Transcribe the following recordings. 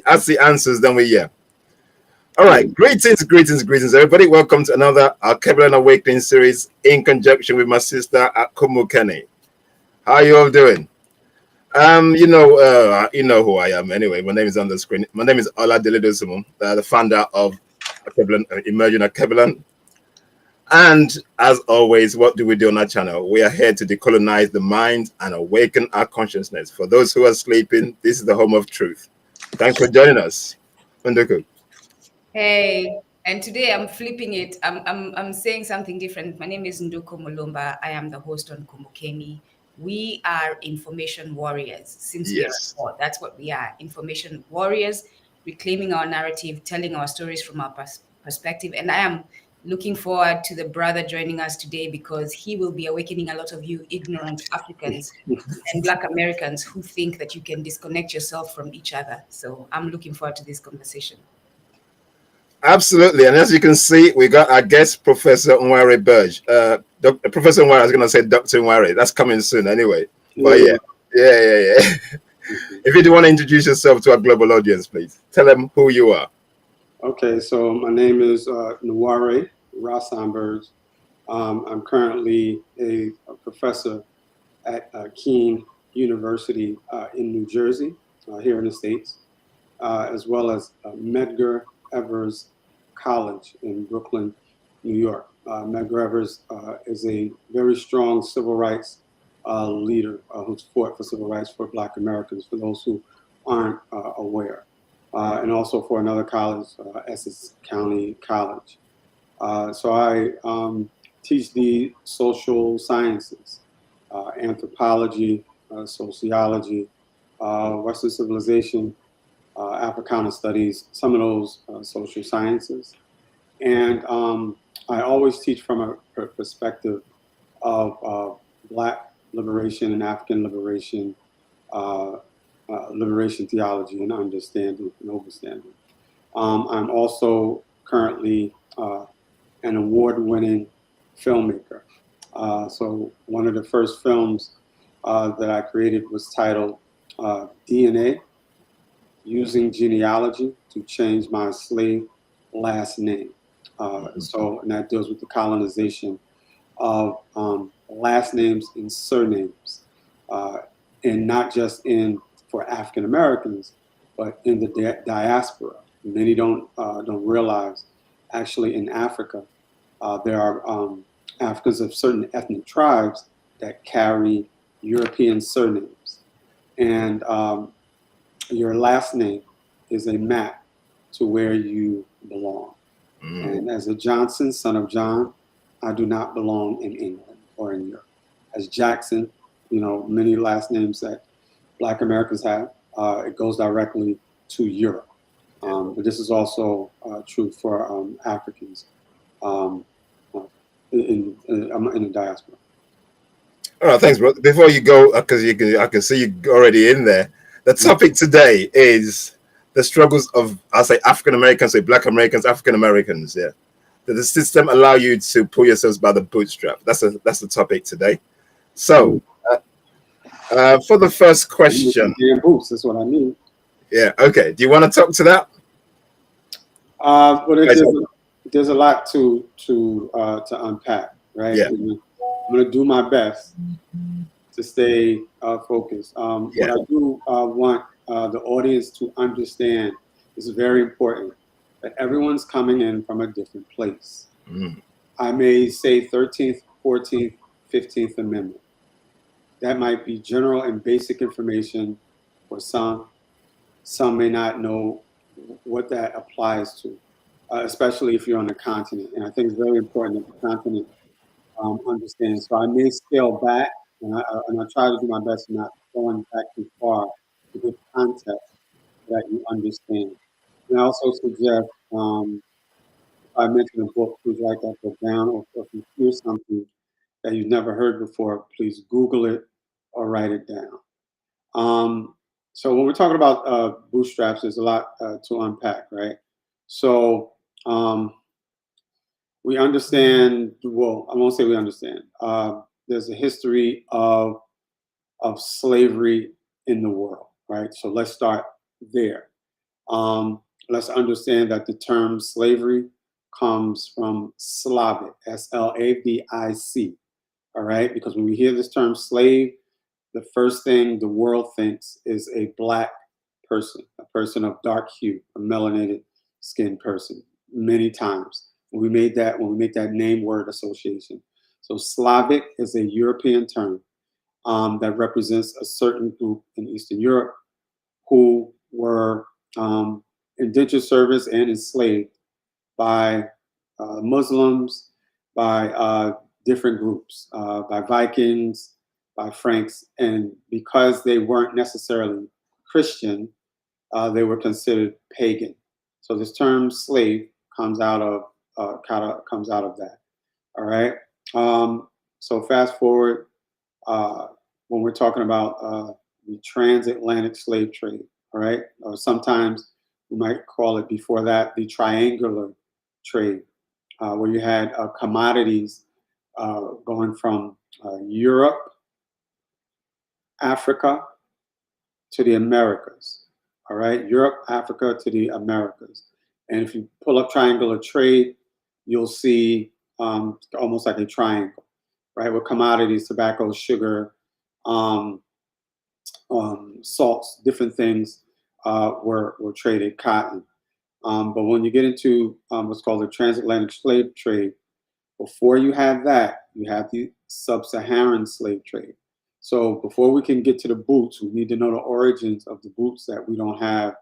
Ask the answers, then we yeah. All right, greetings, everybody. Welcome to another Alkebulan Awakening Series in conjunction with my sister at Kumbukeni. How are you all doing? You know who I am anyway. My name is on the screen. My name is Ola Delidosumo, the founder of Alkebulan, Emerging Alkebulan. And as always, what do we do on our channel? We are here to decolonize the mind and awaken our consciousness. For those who are sleeping, this is the home of truth. Thanks for joining us. Nduku. Hey, and today I'm flipping it. I'm saying something different. My name is Nduko Mulumba. I am the host on Kumbukeni. We are information warriors. Since we are Yes. all, that's what we are. Information warriors, reclaiming our narrative, telling our stories from our perspective. And I am looking forward to the brother joining us today because he will be awakening a lot of you ignorant Africans and Black Americans who think that you can disconnect yourself from each other. So I'm looking forward to this conversation. Absolutely. And as you can see, we got our guest, Professor Nware Burge. Professor Nware, I was going to say Dr. Nware. That's coming soon anyway. But yeah. If you do want to introduce yourself to our global audience, please tell them who you are. Okay, so my name is Nware Rahasaan Burge. I'm currently a professor at Kean University in New Jersey, here in the States, as well as Medgar Evers College in Brooklyn, New York. Medgar Evers is a very strong civil rights leader who's fought for civil rights for Black Americans, for those who aren't aware. And also for another college, Essex County College. So I teach the social sciences, anthropology, sociology, Western civilization, Africana studies, some of those social sciences. And I always teach from a perspective of Black liberation and African liberation, liberation theology and understanding and overstanding. I'm also currently an award-winning filmmaker. So one of the first films that I created was titled DNA, Using Genealogy to Change My Slave Last Name. And that deals with the colonization of last names and surnames, and not just for African Americans, but in the diaspora. Many don't realize, actually, in Africa, there are Africans of certain ethnic tribes that carry European surnames, and your last name is a map to where you belong. And as a Johnson, son of John, I do not belong in England or in Europe. As Jackson, many last names that Black Americans have, it goes directly to Europe. But this is also true for Africans in the diaspora. All right, thanks, bro. Before you go, because I can see you already in there. The topic today is the struggles of, I'll say, African Americans, say Black Americans, African Americans. Yeah, does the system allow you to pull yourselves by the bootstrap? That's the topic today. So, for the first question, boots. That's what I need. Yeah. Okay. Do you want to talk to that? Well, there's a lot to unpack, right? Yeah. I'm going to do my best to stay focused. What I do want the audience to understand is very important, that everyone's coming in from a different place. I may say 13th, 14th, 15th Amendment. That might be general and basic information for some. Some may not know what that applies to, especially if you're on the continent. And I think it's very important that the continent understands. So I may scale back, and I try to do my best not going back too far to give context that you understand. And I also suggest, if I mention a book, please write that book down, or if you hear something that you've never heard before, please Google it or write it down. So when we're talking about bootstraps, there's a lot to unpack, right? So we understand, well, I won't say we understand. There's a history of slavery in the world, right? So let's start there. Let's understand that the term slavery comes from Slavic, Slavic, all right? Because when we hear this term slave, the first thing the world thinks is a black person, a person of dark hue, a melanated skinned person, many times. When we make that name word association. So Slavic is a European term that represents a certain group in Eastern Europe who were indentured service and enslaved by Muslims, by different groups, by Vikings, by Franks, and because they weren't necessarily Christian, they were considered pagan. So this term slave comes out of that. All right. So fast forward when we're talking about the transatlantic slave trade. All right. Or sometimes we might call it before that the triangular trade, where you had commodities going from Europe, Africa to the Americas. All right, Europe, Africa to the Americas. And if you pull up triangular trade, you'll see almost like a triangle, right? With commodities, tobacco, sugar, salts, different things were traded, cotton. But when you get into what's called the transatlantic slave trade, before you have that, you have the sub-Saharan slave trade. So before we can get to the boots, we need to know the origins of the boots that we don't have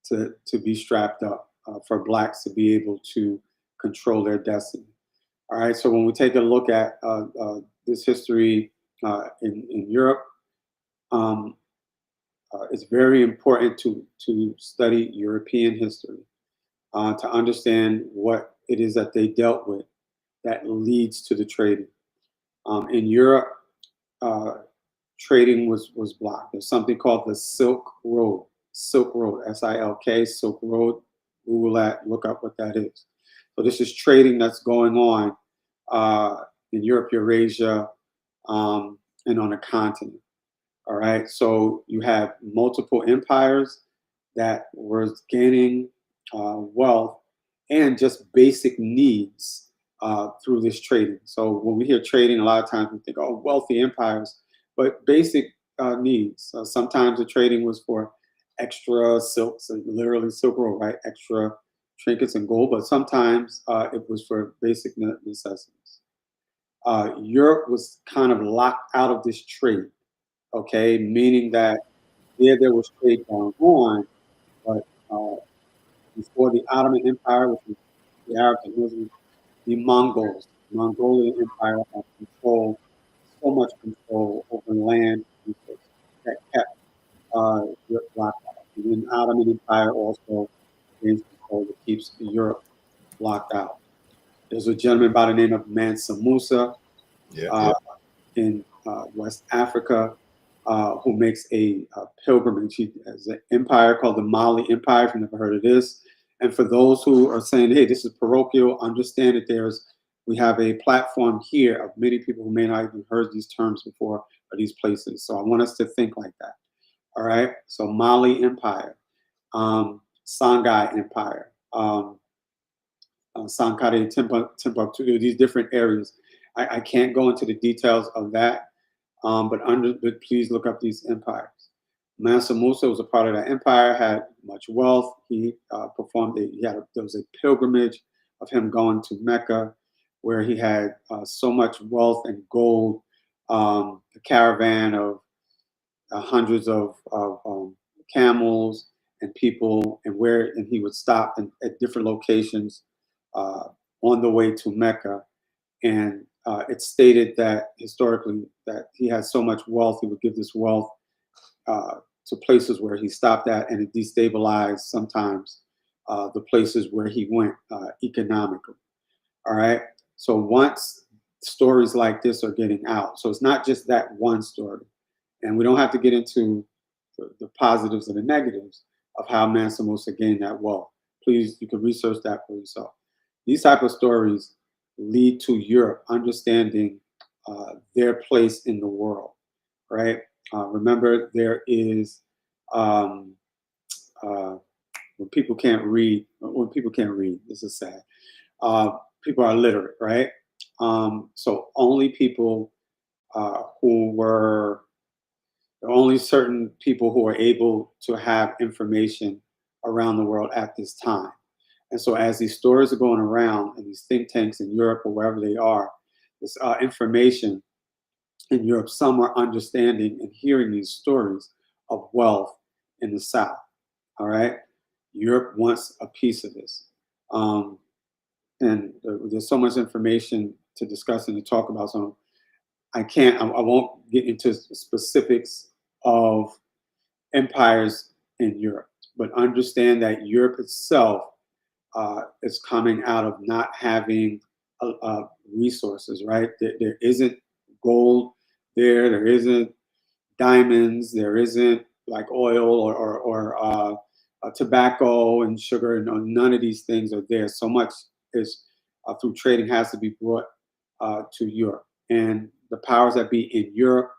to be strapped up for blacks to be able to control their destiny. All right, so when we take a look at this history in Europe, it's very important to study European history to understand what it is that they dealt with that leads to the trading. In Europe, trading was blocked. There's something called the Silk Road, S-I-L-K, Silk Road. Google that, look up what that is. So this is trading that's going on in Europe, Eurasia, and on the continent. All right, so you have multiple empires that were gaining wealth and just basic needs through this trading. So when we hear trading, a lot of times we think, oh, wealthy empires, but basic needs. Sometimes the trading was for extra silks, literally Silk Road, right? Extra trinkets and gold, but sometimes it was for basic necessities. Europe was kind of locked out of this trade, okay? Meaning that there was trade going on, but before the Ottoman Empire, which was the Arabs and Muslims, the Mongolian Empire had so much control over land resources that kept Europe locked out. And the Ottoman Empire also gains control that keeps Europe locked out. There's a gentleman by the name of Mansa Musa in West Africa who makes a pilgrimage. He has an empire called the Mali Empire, if you've never heard of this. And for those who are saying, hey, this is parochial, understand that we have a platform here of many people who may not even heard these terms before or these places. So I want us to think like that. All right. So Mali Empire, Songhai Empire, Sankara, Timbuktu, these different areas. I can't go into the details of that, but please look up these empires. Mansa Musa was a part of that empire, had much wealth. He there was a pilgrimage of him going to Mecca, where he had so much wealth and gold, a caravan of hundreds of camels and people, and he would stop at different locations on the way to Mecca. And it's stated that historically that he had so much wealth, he would give this wealth to places where he stopped at, and it destabilized sometimes the places where he went economically. All right. So once stories like this are getting out, so it's not just that one story, and we don't have to get into the positives and the negatives of how Mansa Musa gained that wealth. Please, you can research that for yourself. These type of stories lead to Europe understanding their place in the world, right? Remember, there is when people can't read, this is sad. People are illiterate, right? So only people only certain people who are able to have information around the world at this time. And so as these stories are going around in these think tanks in Europe or wherever they are, this information in Europe, some are understanding and hearing these stories of wealth in the South. All right. Europe wants a piece of this. And there's so much information to discuss and to talk about. So I won't get into specifics of empires in Europe, but understand that Europe itself is coming out of not having resources, right? There isn't gold there isn't diamonds, there isn't like oil or tobacco and sugar, none of these things are there. So much is through trading has to be brought to Europe. And the powers that be in Europe,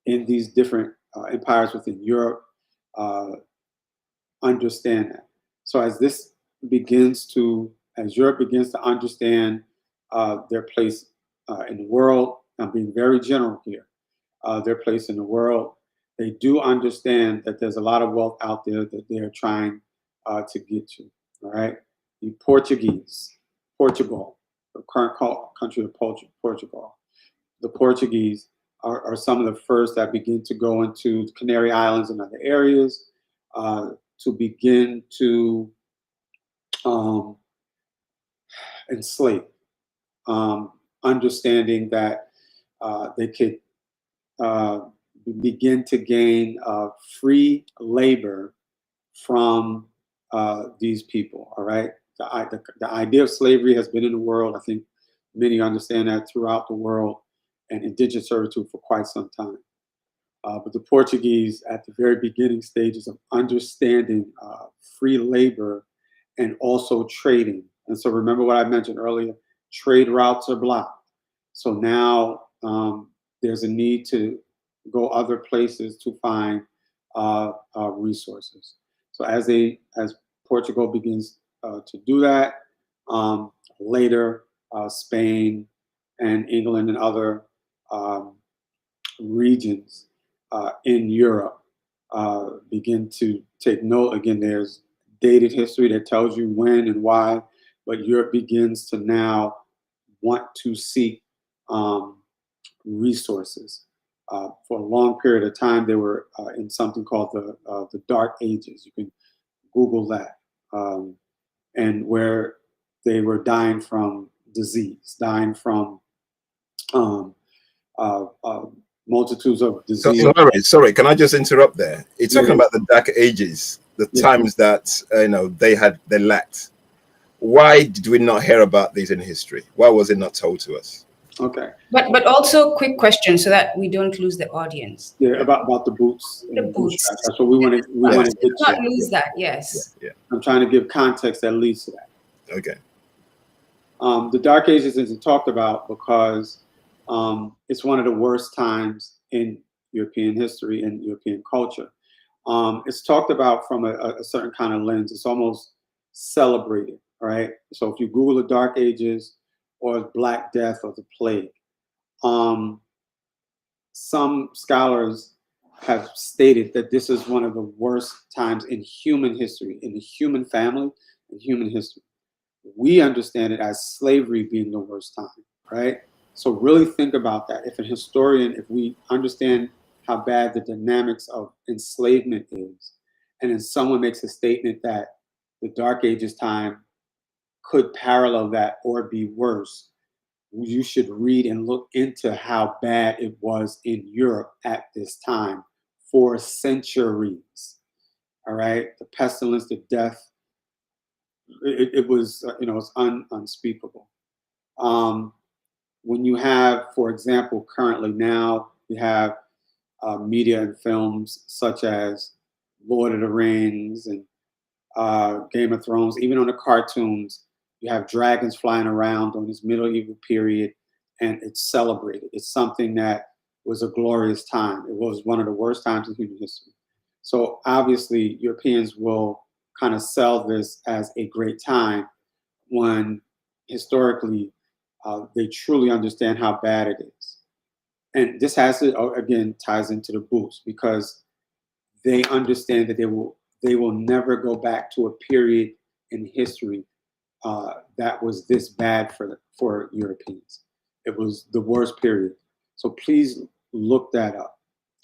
in these different empires within Europe, understand that. So as Europe begins to understand their place in the world, I'm being very general here, their place in the world, they do understand that there's a lot of wealth out there that they're trying to get to, all right? The Portugal, the current country of Portugal, the Portuguese are some of the first that begin to go into the Canary Islands and other areas to begin to enslave, understanding that they could begin to gain free labor from these people, all right? The idea of slavery has been in the world. I think many understand that throughout the world, and indentured servitude for quite some time. But the Portuguese, at the very beginning stages of understanding free labor and also trading. And so remember what I mentioned earlier, trade routes are blocked. So now there's a need to go other places to find resources. So as Portugal begins to do that, later Spain and England and other regions in Europe begin to take note. Again, there's dated history that tells you when and why, but Europe begins to now want to seek resources. For a long period of time, they were in something called the Dark Ages. You can Google that, and where they were dying from disease, dying from multitudes of disease. Sorry, can I just interrupt there? It's talking about the Dark Ages, the times that they lacked. Why did we not hear about these in history? Why was it not told to us? Okay. But also, quick question so that we don't lose the audience. Yeah, about the boots. The boots. That's what we want to. We want to get not lose that. Yes. Yeah. I'm trying to give context that leads to that. Okay. The Dark Ages isn't talked about because it's one of the worst times in European history and European culture. It's talked about from a certain kind of lens. It's almost celebrated, right? So if you Google the Dark Ages or Black Death or the Plague, some scholars have stated that this is one of the worst times in human history, in the human family, in human history. We understand it as slavery being the worst time, right? So really think about that. If we understand how bad the dynamics of enslavement is, and then someone makes a statement that the Dark Ages time could parallel that or be worse, you should read and look into how bad it was in Europe at this time for centuries. All right, the pestilence, the death, it was it's unspeakable. When you have, for example, currently now you have media and films such as Lord of the Rings and Game of Thrones, even on the cartoons, you have dragons flying around during this medieval period, and it's celebrated. It's something that was a glorious time. It was one of the worst times in human history. So obviously Europeans will kind of sell this as a great time when historically they truly understand how bad it is. And this has to, again, ties into the boots, because they understand that they will never go back to a period in history that was this bad for Europeans. It was the worst period. So please look that up.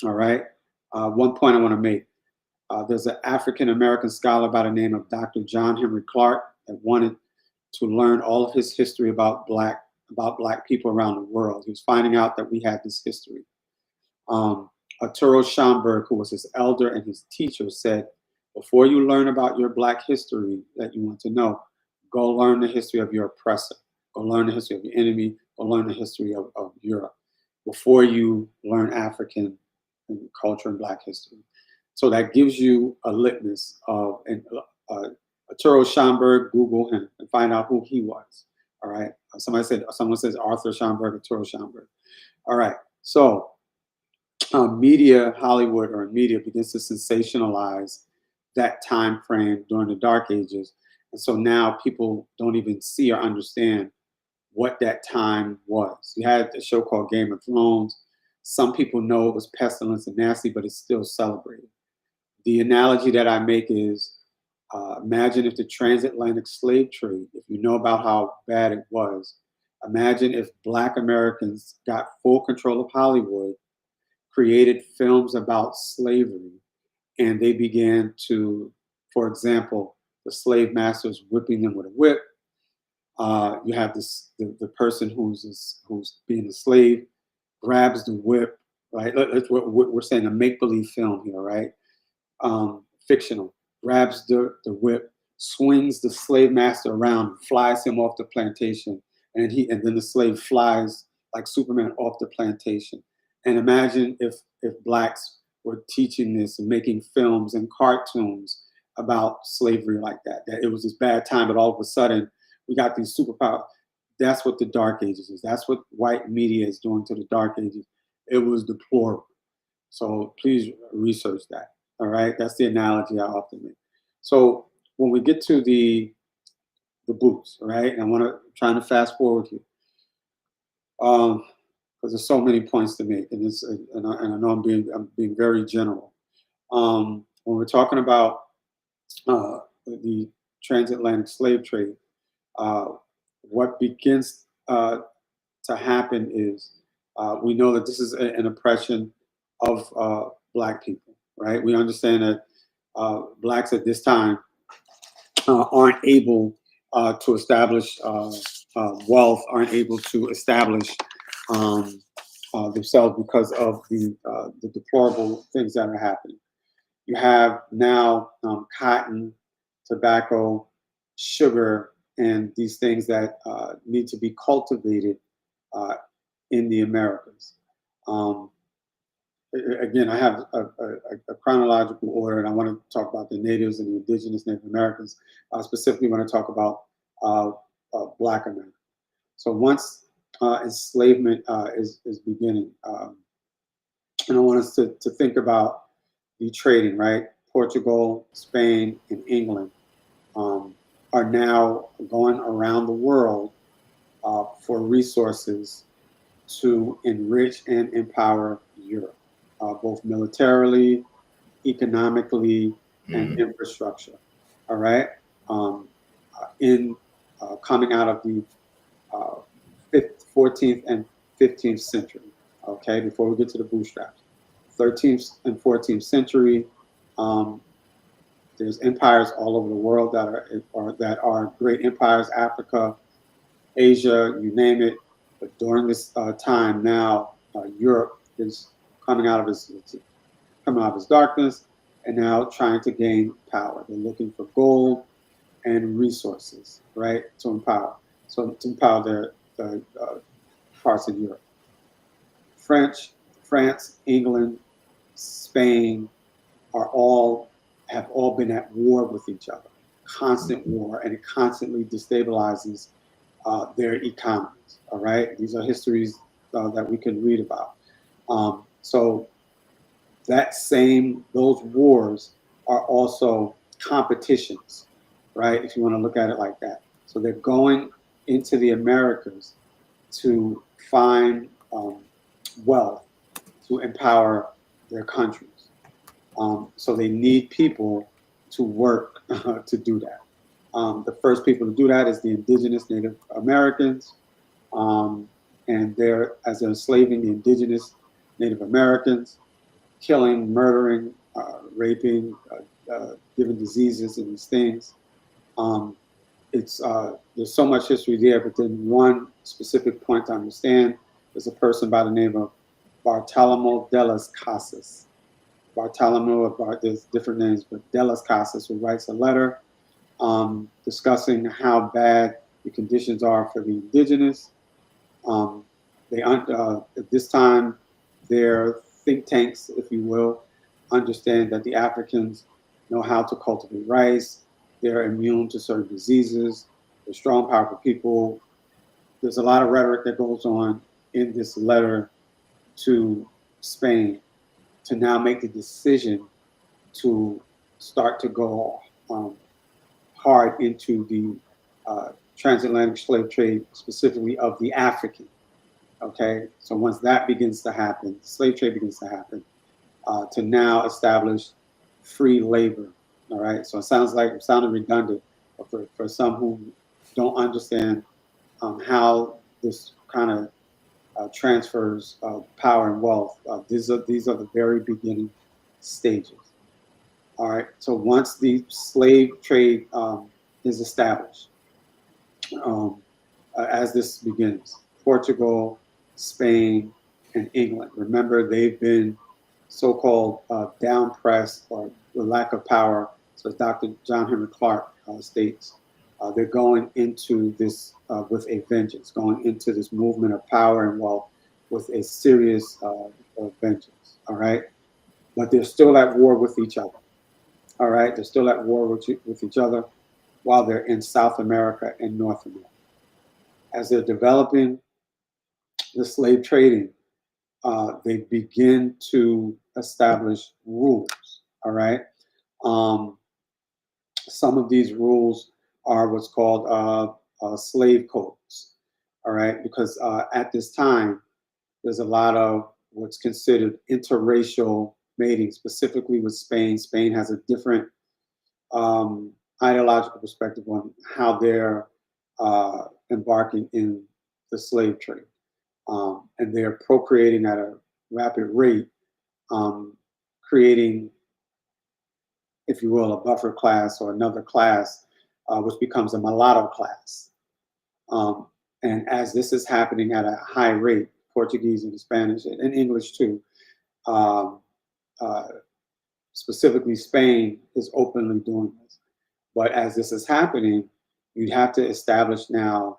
All right. One point I want to make. There's an African American scholar by the name of Dr. John Henry Clark that wanted to learn all of his history about black people around the world. He was finding out that we had this history. Arturo Schomburg, who was his elder and his teacher, said, before you learn about your black history that you want to know, go learn the history of your oppressor. Go learn the history of your enemy. Go learn the history of Europe before you learn African culture and black history. So that gives you a litmus of, Arturo Schomburg, Google him and find out who he was. All right. Someone says Arthur Schomburg, Arturo Schomburg. All right. So Hollywood or media begins to sensationalize that time frame during the Dark Ages. And so now people don't even see or understand what that time was. You had a show called Game of Thrones. Some people know it was pestilence and nasty, but it's still celebrated. The analogy that I make is, imagine if the transatlantic slave trade, if you know about how bad it was, imagine if Black Americans got full control of Hollywood, created films about slavery, and they began to, for example, the slave masters whipping them with a whip. You have the person who's being a slave grabs the whip, right? We're saying a make-believe film here, right? Fictional, grabs the whip, swings the slave master around, flies him off the plantation, and then the slave flies like Superman off the plantation. And imagine if blacks were teaching this and making films and cartoons about slavery like that it was this bad time, but all of a sudden we got these superpowers. That's what the Dark Ages is. That's what white media is doing to the Dark Ages. It was deplorable. So please research that. All right, that's the analogy I often make. So when we get to the boots, right, and trying to fast forward here, because there's so many points to make, and I know I'm being very general. When we're talking about the transatlantic slave trade, what begins to happen is we know that this is an oppression of Black people, right? We understand that Blacks at this time aren't able to establish wealth, aren't able to establish themselves because of the deplorable things that are happening. You have now cotton, tobacco, sugar, and these things that need to be cultivated in the Americas. Again, I have a chronological order, and I want to talk about the natives and the indigenous Native Americans. I specifically want to talk about Black America. So once enslavement is beginning, and I want us to think about the trading, right? Portugal, Spain, and England are now going around the world for resources to enrich and empower Europe, both militarily, economically, and infrastructure. All right. Coming out of the 14th and 15th century. Okay, before we get to the bootstraps, 13th and 14th century. There's empires all over the world that are great empires. Africa, Asia, you name it. But during this time now, Europe is coming out of its darkness and now trying to gain power. They're looking for gold and resources, right, to empower. So to empower their parts of Europe. France, England, Spain have all been at war with each other, constant war, and it constantly destabilizes their economies. All right, these are histories that we can read about. So those wars are also competitions, right? If you want to look at it like that. So they're going into the Americas to find wealth to empower their countries. So they need people to work to do that. The first people to do that is the indigenous Native Americans, and as they're enslaving the indigenous Native Americans, killing, murdering, raping, giving diseases and these things. There's so much history there, but then one specific point to understand is a person by the name of Bartolomé de las Casas. There's different names, but de las Casas, who writes a letter discussing how bad the conditions are for the indigenous. At this time, their think tanks, if you will, understand that the Africans know how to cultivate rice. They're immune to certain diseases. They're strong, powerful people. There's a lot of rhetoric that goes on in this letter to Spain to now make the decision to start to go hard into the transatlantic slave trade, specifically of the African. Okay, so once that begins to happen, slave trade begins to happen, to now establish free labor. All right, so it sounded redundant, but for some who don't understand how this kind of transfers power and wealth, these are the very beginning stages. All right, so once the slave trade is established, as this begins, Portugal, Spain, and England. Remember, they've been so-called down-pressed or the lack of power. So as Dr. John Henry Clark states, they're going into this with a vengeance, going into this movement of power and wealth with a serious vengeance, all right? But they're still at war with each other, all right? They're still at war with each other while they're in South America and North America. As they're developing the slave trading, they begin to establish rules, all right? Some of these rules are what's called slave codes, all right? Because at this time, there's a lot of what's considered interracial mating, specifically with Spain. Spain has a different ideological perspective on how they're embarking in the slave trade. And they're procreating at a rapid rate, creating, if you will, a buffer class or another class, which becomes a mulatto class. And as this is happening at a high rate, Portuguese and Spanish and English too, specifically Spain is openly doing this. But as this is happening, you'd have to establish now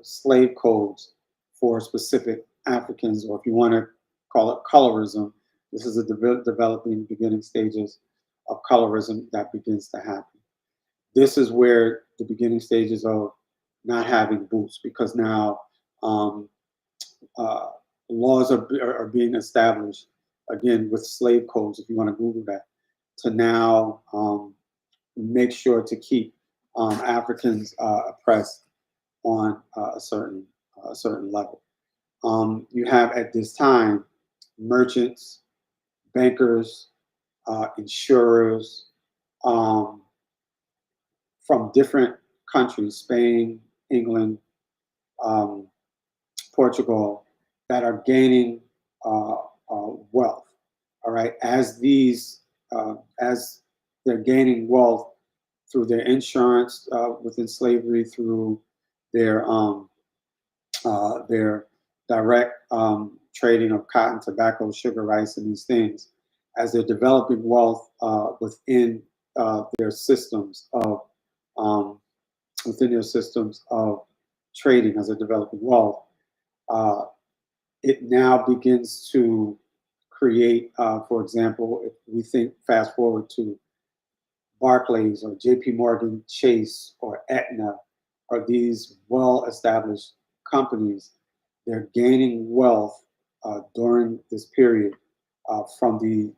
slave codes for specific Africans, or if you want to call it colorism, this is a developing beginning stages of colorism that begins to happen. This is where the beginning stages of not having boots, because now laws are being established, again, with slave codes, if you want to Google that, to now make sure to keep Africans oppressed on a certain level. You have at this time merchants, bankers, insurers from different countries, Spain, England, Portugal, that are gaining wealth. All right, as they're gaining wealth through their insurance within slavery, through their direct trading of cotton, tobacco, sugar, rice, and these things, as they're developing wealth within their systems of trading, as they're developing wealth, it now begins to create, for example, if we think fast forward to Barclays or JP Morgan Chase or Aetna, are these well-established companies. They're gaining wealth during this period from the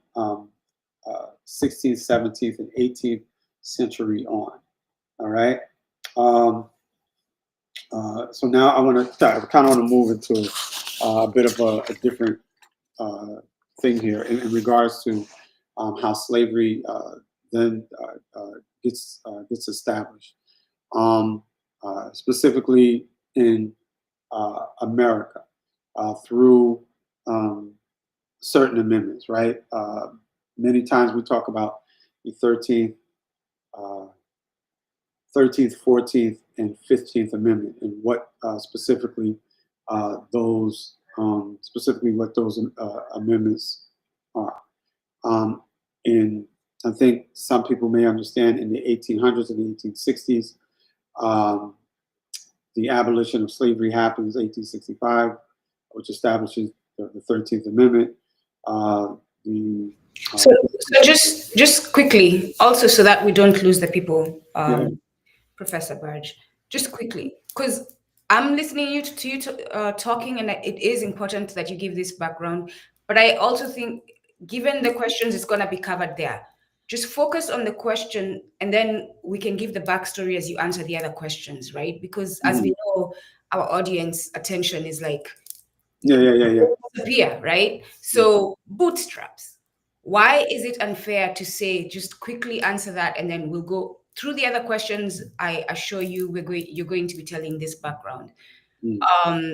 16th, 17th, and 18th century on. All right. So now I kind of want to move into a bit of a different thing here in regards to how slavery then gets established, specifically in America through certain amendments, right? Many times we talk about the 13th, 14th, and 15th Amendment, and what specifically those amendments are. And I think some people may understand in the 1800s and the 1860s, the abolition of slavery happens 1865, which establishes the 13th Amendment. So just quickly, also so that we don't lose the people, Professor Burge, just quickly, because I'm listening to you talking, and it is important that you give this background. But I also think, given the questions, it's going to be covered there. Just focus on the question, and then we can give the backstory as you answer the other questions, right? Because as we know, our audience attention is like disappear, right? So bootstraps. Why is it unfair to say, just quickly answer that, and then we'll go through the other questions? I assure you, you're going to be telling this background.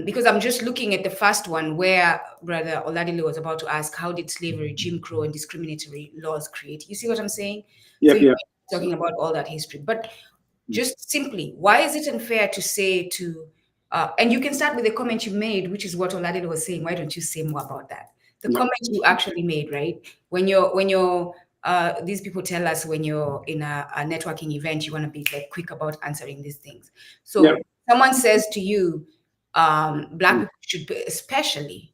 Because I'm just looking at the first one where Brother Oladile was about to ask, how did slavery, Jim Crow, and discriminatory laws create? You see what I'm saying? So you're talking about all that history. But just simply, why is it unfair to say to, and you can start with the comment you made, which is what Oladile was saying. Why don't you say more about that? The comment you actually made, right? When you're these people tell us when you're in a networking event, you want to be like quick about answering these things. So someone says to you, Black people should be, especially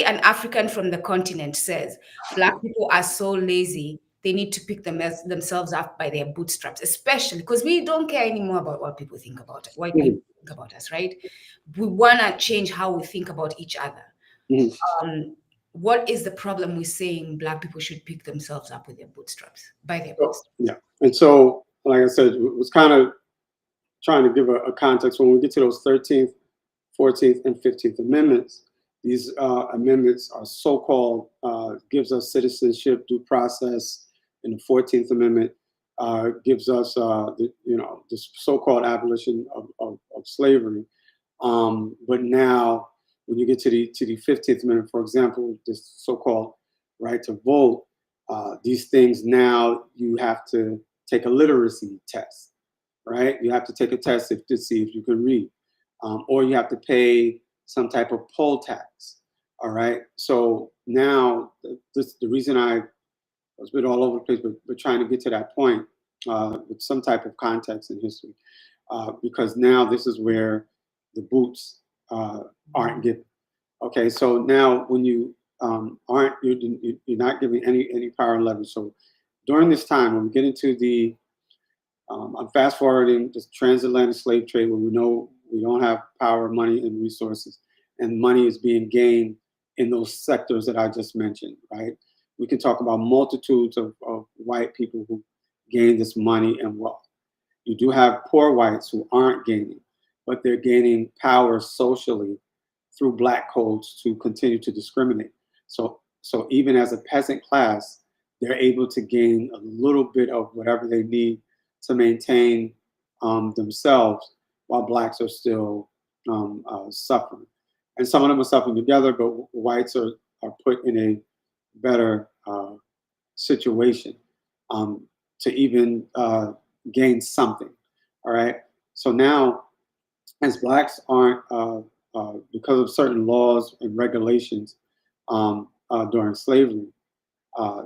an African from the continent says, Black people are so lazy, they need to pick themselves up by their bootstraps, especially because we don't care anymore about what people think about it, what people think about us, right? We want to change how we think about each other. What is the problem with saying Black people should pick themselves up with their bootstraps, by their bootstraps? Yeah, and so, like I said, it was kind of trying to give a context. When we get to those 13th, 14th, and 15th amendments, these amendments are so-called, gives us citizenship, due process. And the 14th Amendment gives us, the so-called abolition of slavery. But now, when you get to the 15th Amendment, for example, this so-called right to vote, these things now you have to take a literacy test, right? You have to take a test to see if you can read, or you have to pay some type of poll tax. All right. So now, the reason I was a bit all over the place, but we're trying to get to that point with some type of context in history, because now this is where the boots aren't given. Okay, so now when you you're not giving any power and leverage. So during this time, when we get into the, I'm fast forwarding this transatlantic slave trade, where we know we don't have power, money, and resources, and money is being gained in those sectors that I just mentioned, right? We can talk about multitudes of white people who gain this money and wealth. You do have poor whites who aren't gaining, but they're gaining power socially through Black codes to continue to discriminate. So even as a peasant class, they're able to gain a little bit of whatever they need to maintain themselves, while Blacks are still suffering. And some of them are suffering together, but whites are put in a better situation to even gain something. All right. So now, as Blacks aren't, because of certain laws and regulations during slavery,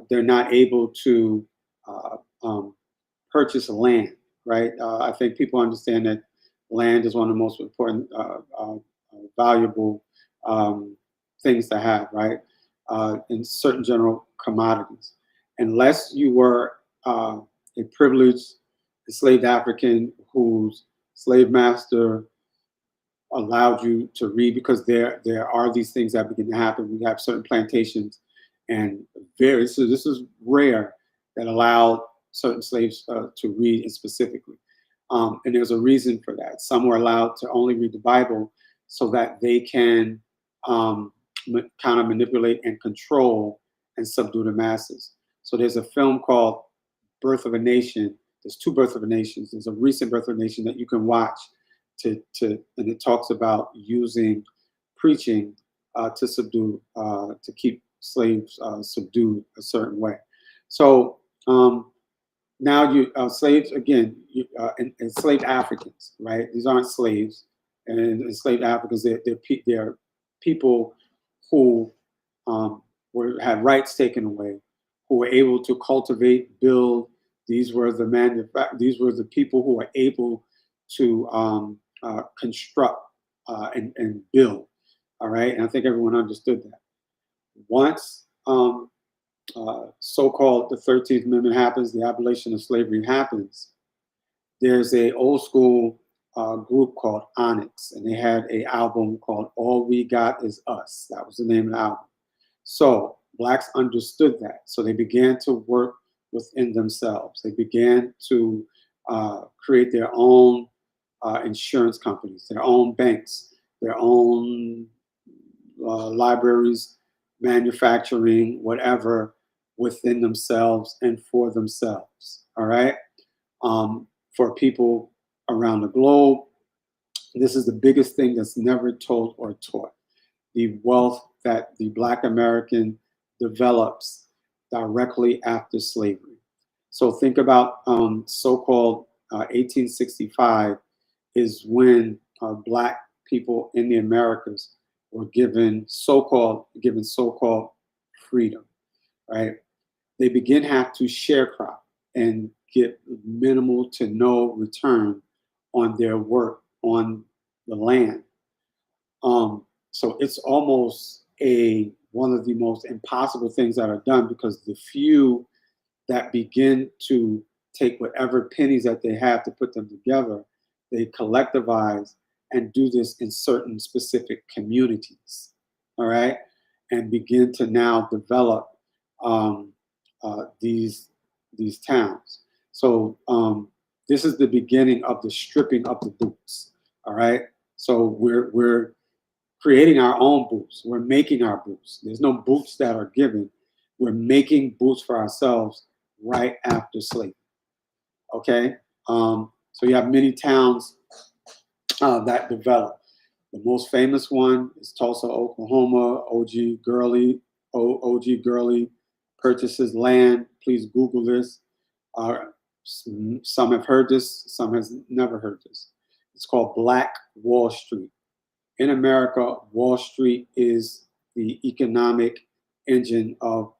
they're not able to purchase land, right? I think people understand that land is one of the most important, valuable things to have, right? In certain general commodities. Unless you were a privileged enslaved African whose slave master allowed you to read, because there are these things that begin to happen. We have certain plantations, and so this is rare, that allowed certain slaves to read, and specifically. And there's a reason for that. Some were allowed to only read the Bible so that they can kind of manipulate and control and subdue the masses. So there's a film called Birth of a Nation. There's two Birth of a Nations. There's a recent Birth of a Nation that you can watch and it talks about using preaching to subdue, to keep slaves subdued a certain way. So now you slaves, again, enslaved Africans, right? These aren't slaves, and enslaved Africans, they're people who had rights taken away, who were able to cultivate, build. These were the people who were able to construct and build. All right, and I think everyone understood that. Once so-called the 13th Amendment happens, the abolition of slavery happens, there's a old school group called Onyx, and they had an album called All We Got Is Us. That was the name of the album. So blacks understood that. So they began to work within themselves. They began to create their own insurance companies, their own banks, their own libraries, manufacturing, whatever, within themselves and for themselves. All right. For people around the globe, this is the biggest thing that's never told or taught. The wealth that the Black American develops directly after slavery. So think about so-called 1865 is when Black people in the Americas were given so-called freedom, right? They begin have to sharecrop and get minimal to no return on their work on the land. So it's almost one of the most impossible things that are done, because the few that begin to take whatever pennies that they have to put them together, they collectivize and do this in certain specific communities, all right? And begin to now develop these towns. So this is the beginning of the stripping of the boots, all right? So we're creating our own boots. We're making our boots. There's no boots that are given. We're making boots for ourselves right after slavery, okay? So you have many towns that develop. The most famous one is Tulsa, Oklahoma. O.G. Gurley purchases land. Please Google this. Some have heard this, some has never heard this. It's called Black Wall Street. In America, Wall Street is the economic engine of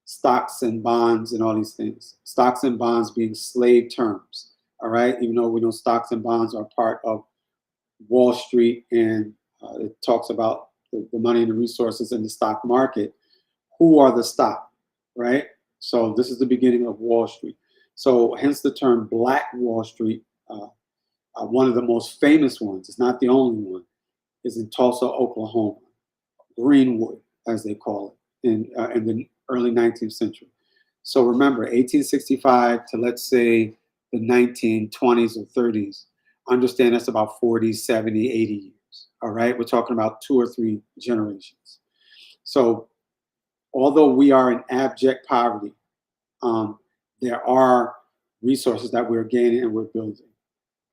stocks and bonds and all these things. Stocks and bonds being slave terms, all right? Even though we know stocks and bonds are part of Wall Street, and it talks about the money and the resources in the stock market. Who are the stock, right? So this is the beginning of Wall Street. So hence the term Black Wall Street. One of the most famous ones, it's not the only one, is in Tulsa, Oklahoma, Greenwood, as they call it, in the early 19th century. So remember, 1865 to, let's say, the 1920s or 30s, understand that's about 40, 70, 80 years, all right? We're talking about 2 or 3 generations. So although we are in abject poverty, there are resources that we're gaining and we're building.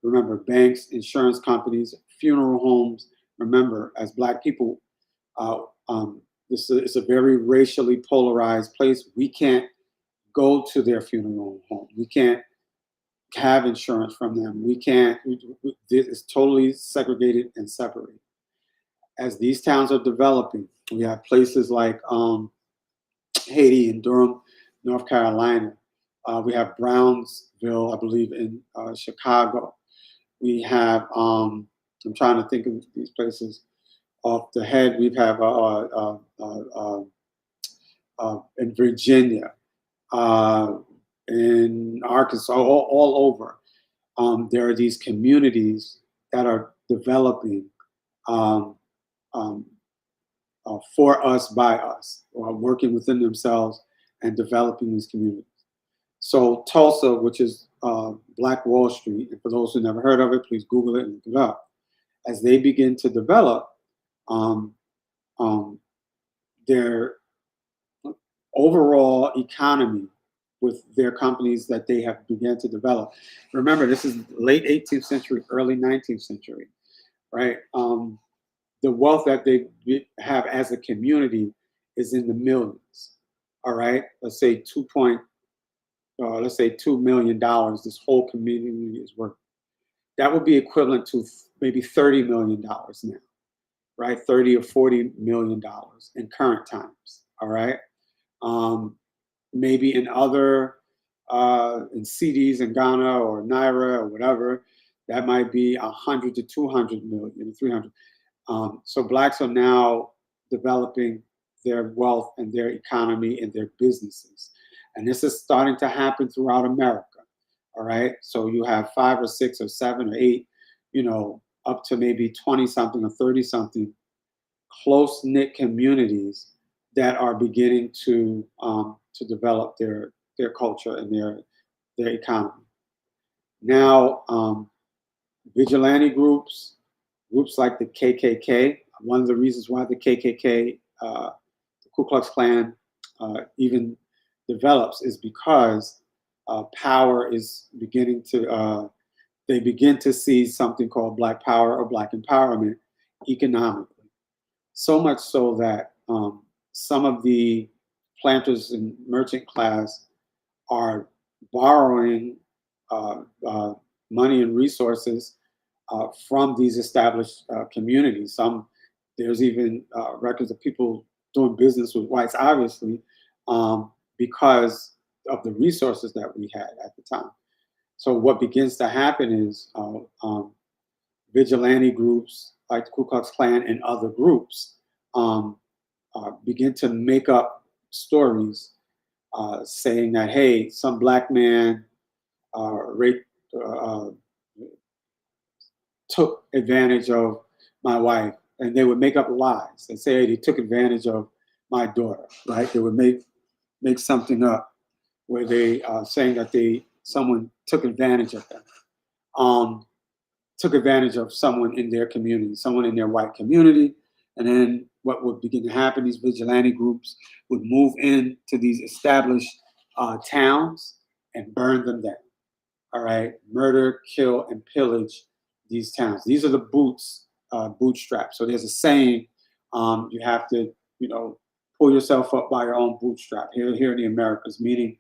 Remember, banks, insurance companies, funeral homes. Remember, as Black people, this is a very racially polarized place. We can't go to their funeral home. We can't have insurance from them. We can't, it's totally segregated and separated. As these towns are developing, we have places like Haiti and Durham, North Carolina. We have Brownsville, I believe, in Chicago. We have, I'm trying to think of these places off the head. We have in Virginia, in Arkansas, all over. There are these communities that are developing um, um, for us, by us, or working within themselves and developing these communities. So Tulsa, which is Black Wall Street, and for those who never heard of it, please Google it and look it up. As they begin to develop, their overall economy with their companies that they have begun to develop. Remember, this is late 18th century, early 19th century, right? The wealth that they have as a community is in the millions. All right, let's say $2 million. This whole community is worth. That would be equivalent to maybe $30 million now, right? $30 or $40 million in current times. All right, maybe in other in CDs in Ghana or Naira or whatever, that might be 100 to 200 million, 300. So Blacks are now developing their wealth and their economy and their businesses. And this is starting to happen throughout America. All right. So you have 5 or 6 or 7 or 8, up to maybe 20 something or 30 something close-knit communities that are beginning to develop their culture and their economy. Now, vigilante groups like the KKK. One of the reasons why the KKK, the Ku Klux Klan, even develops is because power is beginning to. They begin to see something called Black power or Black empowerment economically. So much so that some of the planters and merchant class are borrowing money and resources from these established communities. There's even records of people doing business with whites, obviously, because of the resources that we had at the time. So what begins to happen is vigilante groups like the Ku Klux Klan and other groups begin to make up stories saying that, hey, some Black man took advantage of my wife, and they would make up lies and say, hey, they took advantage of my daughter, right? They would make something up where they saying that someone took advantage of them, took advantage of someone in their community, someone in their white community. And then what would begin to happen, these vigilante groups would move into these established towns and burn them down. All right, murder, kill, and pillage these towns. These are the bootstraps. So there's a saying, you have to, pull yourself up by your own bootstrap here in the Americas, meaning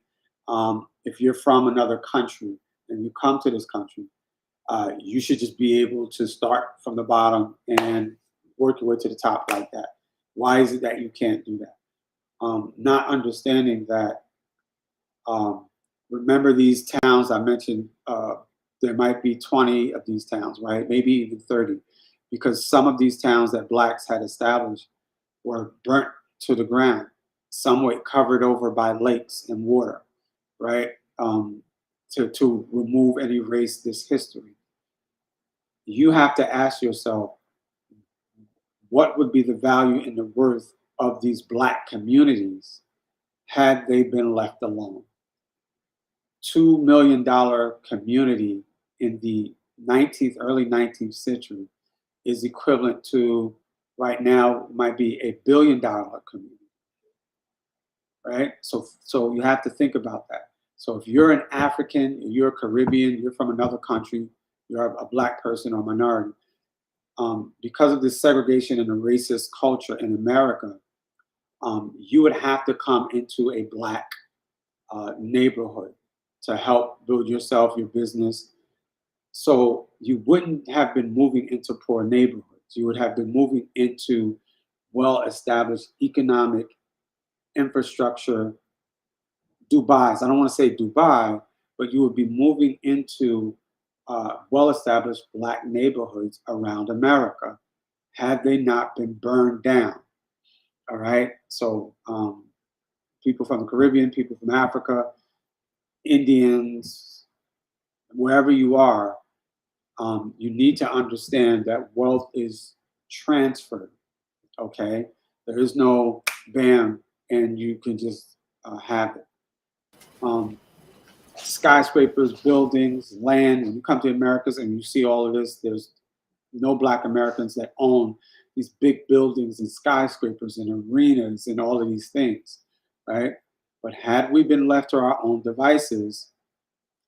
if you're from another country and you come to this country, you should just be able to start from the bottom and work your way to the top like that. Why is it that you can't do that? Not understanding that, remember these towns I mentioned, there might be 20 of these towns, right? Maybe even 30, because some of these towns that Blacks had established were burnt to the ground, somewhat covered over by lakes and water, right? To remove and erase this history. You have to ask yourself, what would be the value and the worth of these Black communities had they been left alone? $2 million community in the early 19th century is equivalent to, right now, might be $1 billion community, right? So you have to think about that. So if you're an African, you're a Caribbean, you're from another country, you're a Black person or minority, because of this segregation and the racist culture in America, you would have to come into a Black neighborhood to help build yourself, your business. So you wouldn't have been moving into poor neighborhoods. You would have been moving into well-established economic infrastructure, Dubai's. I don't want to say Dubai, but you would be moving into well-established Black neighborhoods around America had they not been burned down. All right. So people from the Caribbean, people from Africa, Indians, wherever you are, you need to understand that wealth is transferred. Okay, there is no bam and you can just have it. Skyscrapers, buildings, land. When you come to the Americas and you see all of this, there's no Black Americans that own these big buildings and skyscrapers and arenas and all of these things, right? But had we been left to our own devices,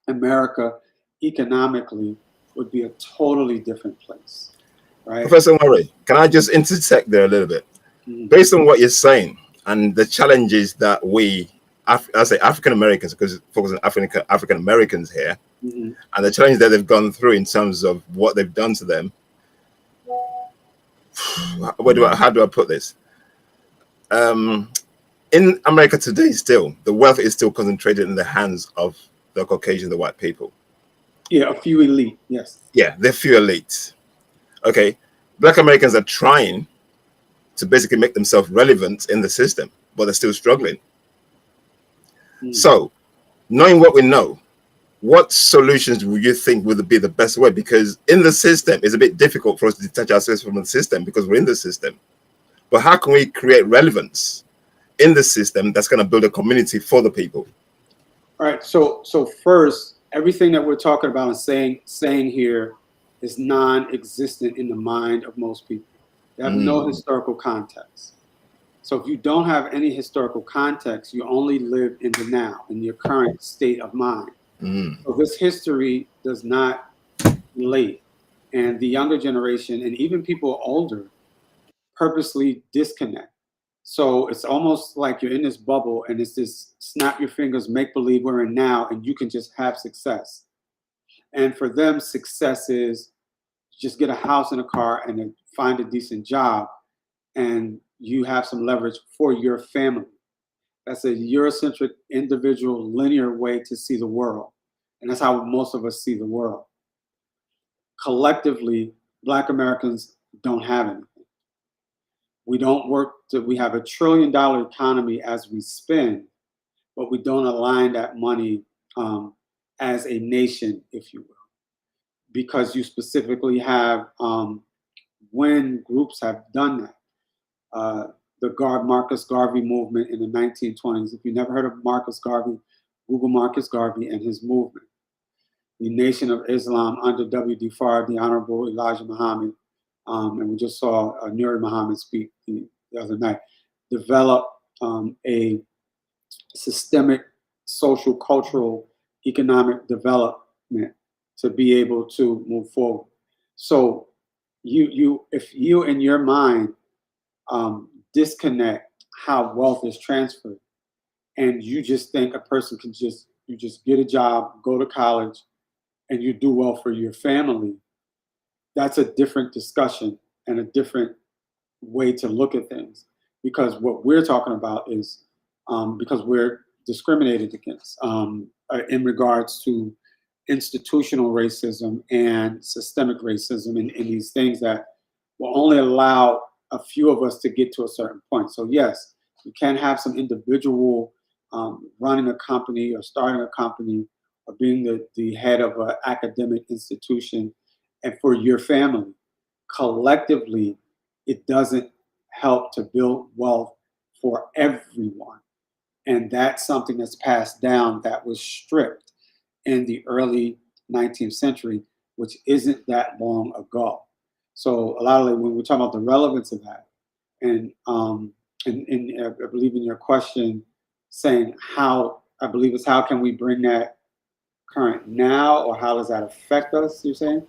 America economically would be a totally different place, right? Professor Nware, can I just intersect there a little bit? Mhm. Based on what you're saying and the challenges that we, I say African Americans, because focus on African Americans here, Mhm. and the challenge that they've gone through in terms of what they've done to them. How do I put this? In America today, still, the wealth is still concentrated in the hands of the Caucasian, the white people. Yeah, a few elite, yes. Yeah, they're few elite. Okay, Black Americans are trying to basically make themselves relevant in the system, but they're still struggling. So, knowing what we know, what solutions would you think would be the best way? Because in the system, it's a bit difficult for us to detach ourselves from the system because we're in the system. But how can we create relevance in the system that's going to build a community for the people? All right. So first, everything that we're talking about and saying here is non-existent in the mind of most people. They have no historical context. So if you don't have any historical context, you only live in the now, in your current state of mind. So this history does not relate. And the younger generation and even people older purposely disconnect. So it's almost like you're in this bubble and it's this snap your fingers, make believe we're in now and you can just have success. And for them, success is just get a house and a car and then find a decent job and you have some leverage for your family. That's a Eurocentric, individual, linear way to see the world. And that's how most of us see the world. Collectively, Black Americans don't have anything. We don't we have $1 trillion economy as we spend, but we don't align that money as a nation, if you will, because you specifically have, when groups have done that, the Marcus Garvey movement in the 1920s. If you never heard of Marcus Garvey, Google Marcus Garvey and his movement. The Nation of Islam under W.D. Farr, the Honorable Elijah Muhammad, and we just saw Nware Muhammad speak the other night, develop a systemic social, cultural, economic development to be able to move forward. So if you in your mind disconnect how wealth is transferred, and you just think a person can you just get a job, go to college, and you do well for your family, that's a different discussion and a different way to look at things. Because what we're talking about is because we're discriminated against in regards to institutional racism and systemic racism and these things that will only allow a few of us to get to a certain point. So yes, you can have some individual running a company or starting a company or being the head of an academic institution and for your family. Collectively, it doesn't help to build wealth for everyone. And that's something that's passed down that was stripped in the early 19th century, which isn't that long ago. So a lot of when we're talking about the relevance of that, and I believe in your question saying how can we bring that current now, or how does that affect us, you're saying?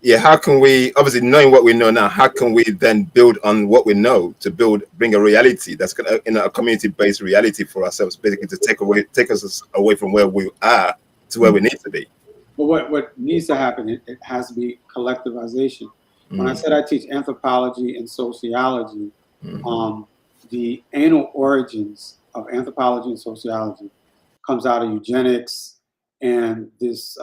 Yeah, how can we, obviously knowing what we know now, how can we then build on what we know to bring a reality that's going to, in a community-based reality for ourselves, basically to take us away from where we are to where we need to be? But what needs to happen, it has to be collectivization. When I said I teach anthropology and sociology, the anal origins of anthropology and sociology comes out of eugenics and this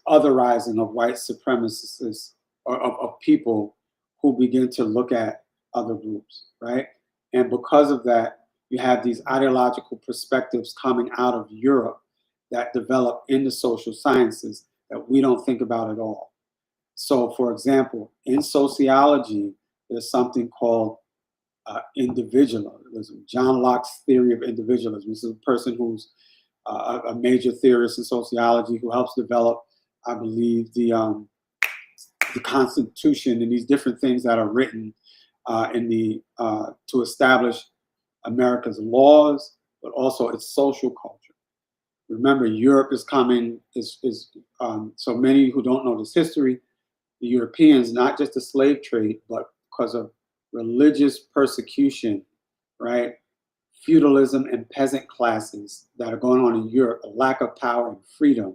otherizing of white supremacists or of people who begin to look at other groups, right? And because of that, you have these ideological perspectives coming out of Europe that develop in the social sciences that we don't think about at all. So, for example, in sociology, there's something called individualism. John Locke's theory of individualism. This is a person who's a major theorist in sociology who helps develop, I believe, the Constitution and these different things that are written to establish America's laws, but also its social culture. Remember, Europe is coming. So many who don't know this history, the Europeans, not just the slave trade, but because of religious persecution, right? Feudalism and peasant classes that are going on in Europe, a lack of power and freedom,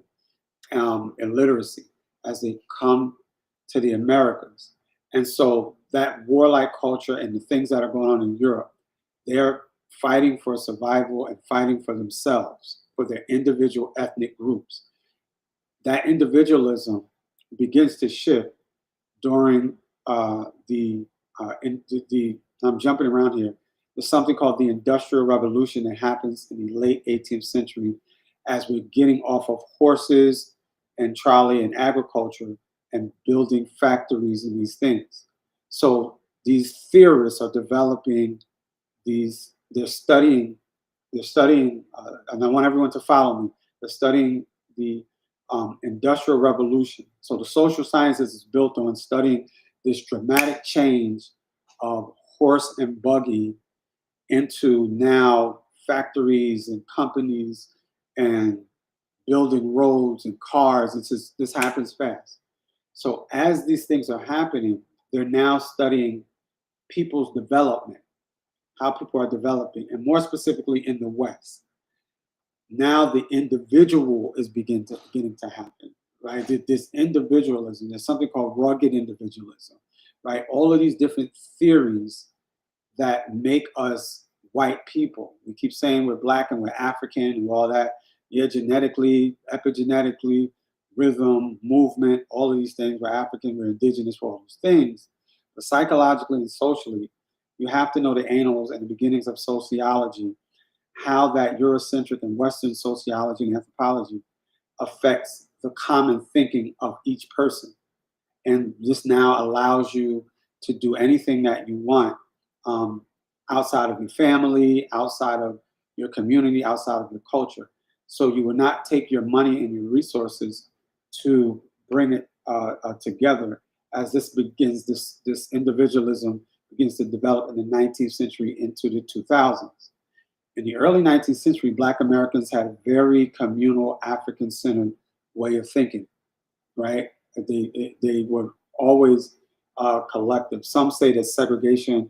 illiteracy, as they come to the Americas. And so that warlike culture and the things that are going on in Europe, they're fighting for survival and fighting for themselves, for their individual ethnic groups. That individualism begins to shift during I'm jumping around here. There's something called the Industrial Revolution that happens in the late 18th century as we're getting off of horses and trolley and agriculture and building factories and these things. So these theorists are developing they're studying, and I want everyone to follow me. They're studying the Industrial Revolution. So the social sciences is built on studying this dramatic change of horse and buggy into now factories and companies and building roads and cars. This happens fast. So as these things are happening, they're now studying people's development, how people are developing, and more specifically in the West. Now the individual is beginning to happen, right? This individualism, there's something called rugged individualism, right? All of these different theories that make us white people. We keep saying we're Black and we're African and all that. Yeah, genetically, epigenetically, rhythm, movement, all of these things. We're African, we're indigenous, for all those things. But psychologically and socially, you have to know the annals and the beginnings of sociology, how that Eurocentric and Western sociology and anthropology affects the common thinking of each person. And this now allows you to do anything that you want outside of your family, outside of your community, outside of your culture. So you will not take your money and your resources to bring it together as this individualism begins to develop in the 19th century into the 2000s. In the early 19th century, Black Americans had a very communal, African-centered way of thinking, right? They were always collective. Some say that segregation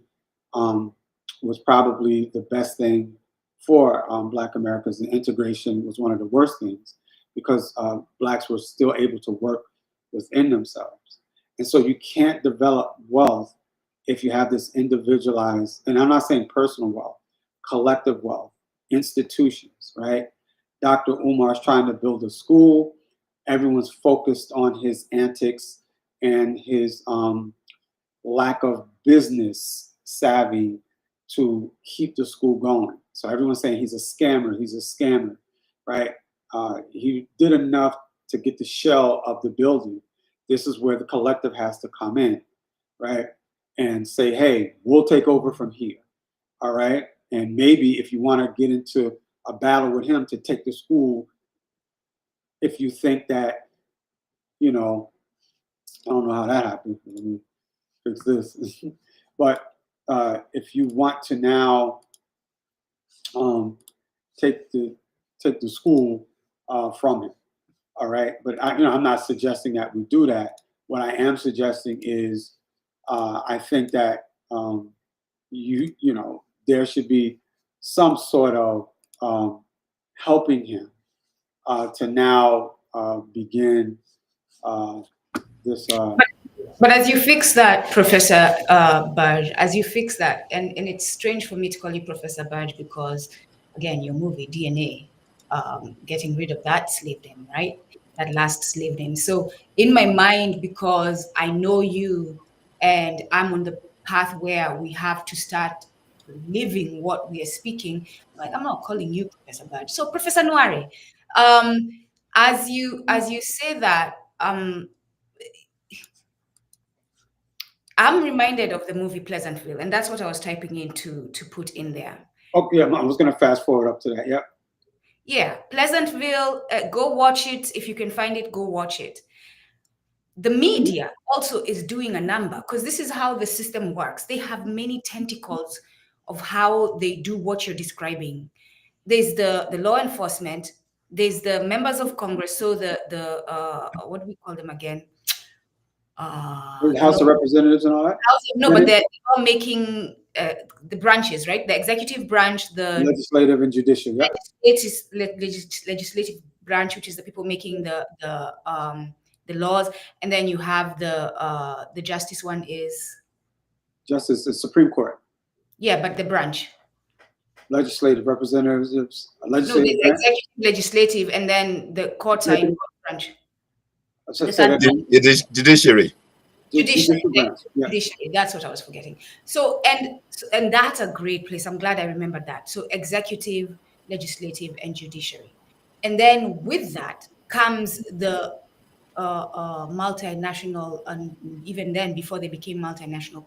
was probably the best thing for Black Americans, and integration was one of the worst things because Blacks were still able to work within themselves. And so you can't develop wealth if you have this individualized, and I'm not saying personal wealth, collective wealth, institutions, right? Dr. Umar is trying to build a school. Everyone's focused on his antics and his lack of business savvy to keep the school going. So everyone's saying he's a scammer, right? He did enough to get the shell of the building. This is where the collective has to come in, right? And say, hey, we'll take over from here, all right? And maybe if you want to get into a battle with him to take the school, if you think that, I don't know how that happened. Let me fix this. But if you want to now take the school from him, all right? But I'm not suggesting that we do that. What I am suggesting is I think that there should be some sort of helping him to now begin this. But as you fix that, Professor Burge, as you fix that, and it's strange for me to call you Professor Burge because, again, your movie, DNA, getting rid of that slave name, right? That last slave name. So in my mind, because I know you and I'm on the path where we have to start living what we are speaking, like I'm not calling you Professor Burge. So Professor Nware, as you say that, I'm reminded of the movie Pleasantville, and that's what I was typing in to put in there. Oh, yeah, I was going to fast forward up to that. Yep. Yeah, Pleasantville, go watch it. If you can find it, go watch it. The media also is doing a number, because this is how the system works. They have many tentacles of how they do what you're describing. There's the law enforcement, there's the members of Congress, so the what do we call them again? The House of Representatives and all that? No, but they're all making the branches, right? The executive branch, the legislative and judicial. Yeah. Legislative branch, which is the people making the laws, and then you have the justice one is Justice, the Supreme Court. Yeah, but the branch. Legislative representatives. Legislative, no, the executive, legislative, and then the courts are in court branch. Judiciary. Judiciary. Yeah. Judiciary. That's what I was forgetting. So and that's a great place. I'm glad I remembered that. So executive, legislative, and judiciary, and then with that comes the multinational, and even then before they became multinational,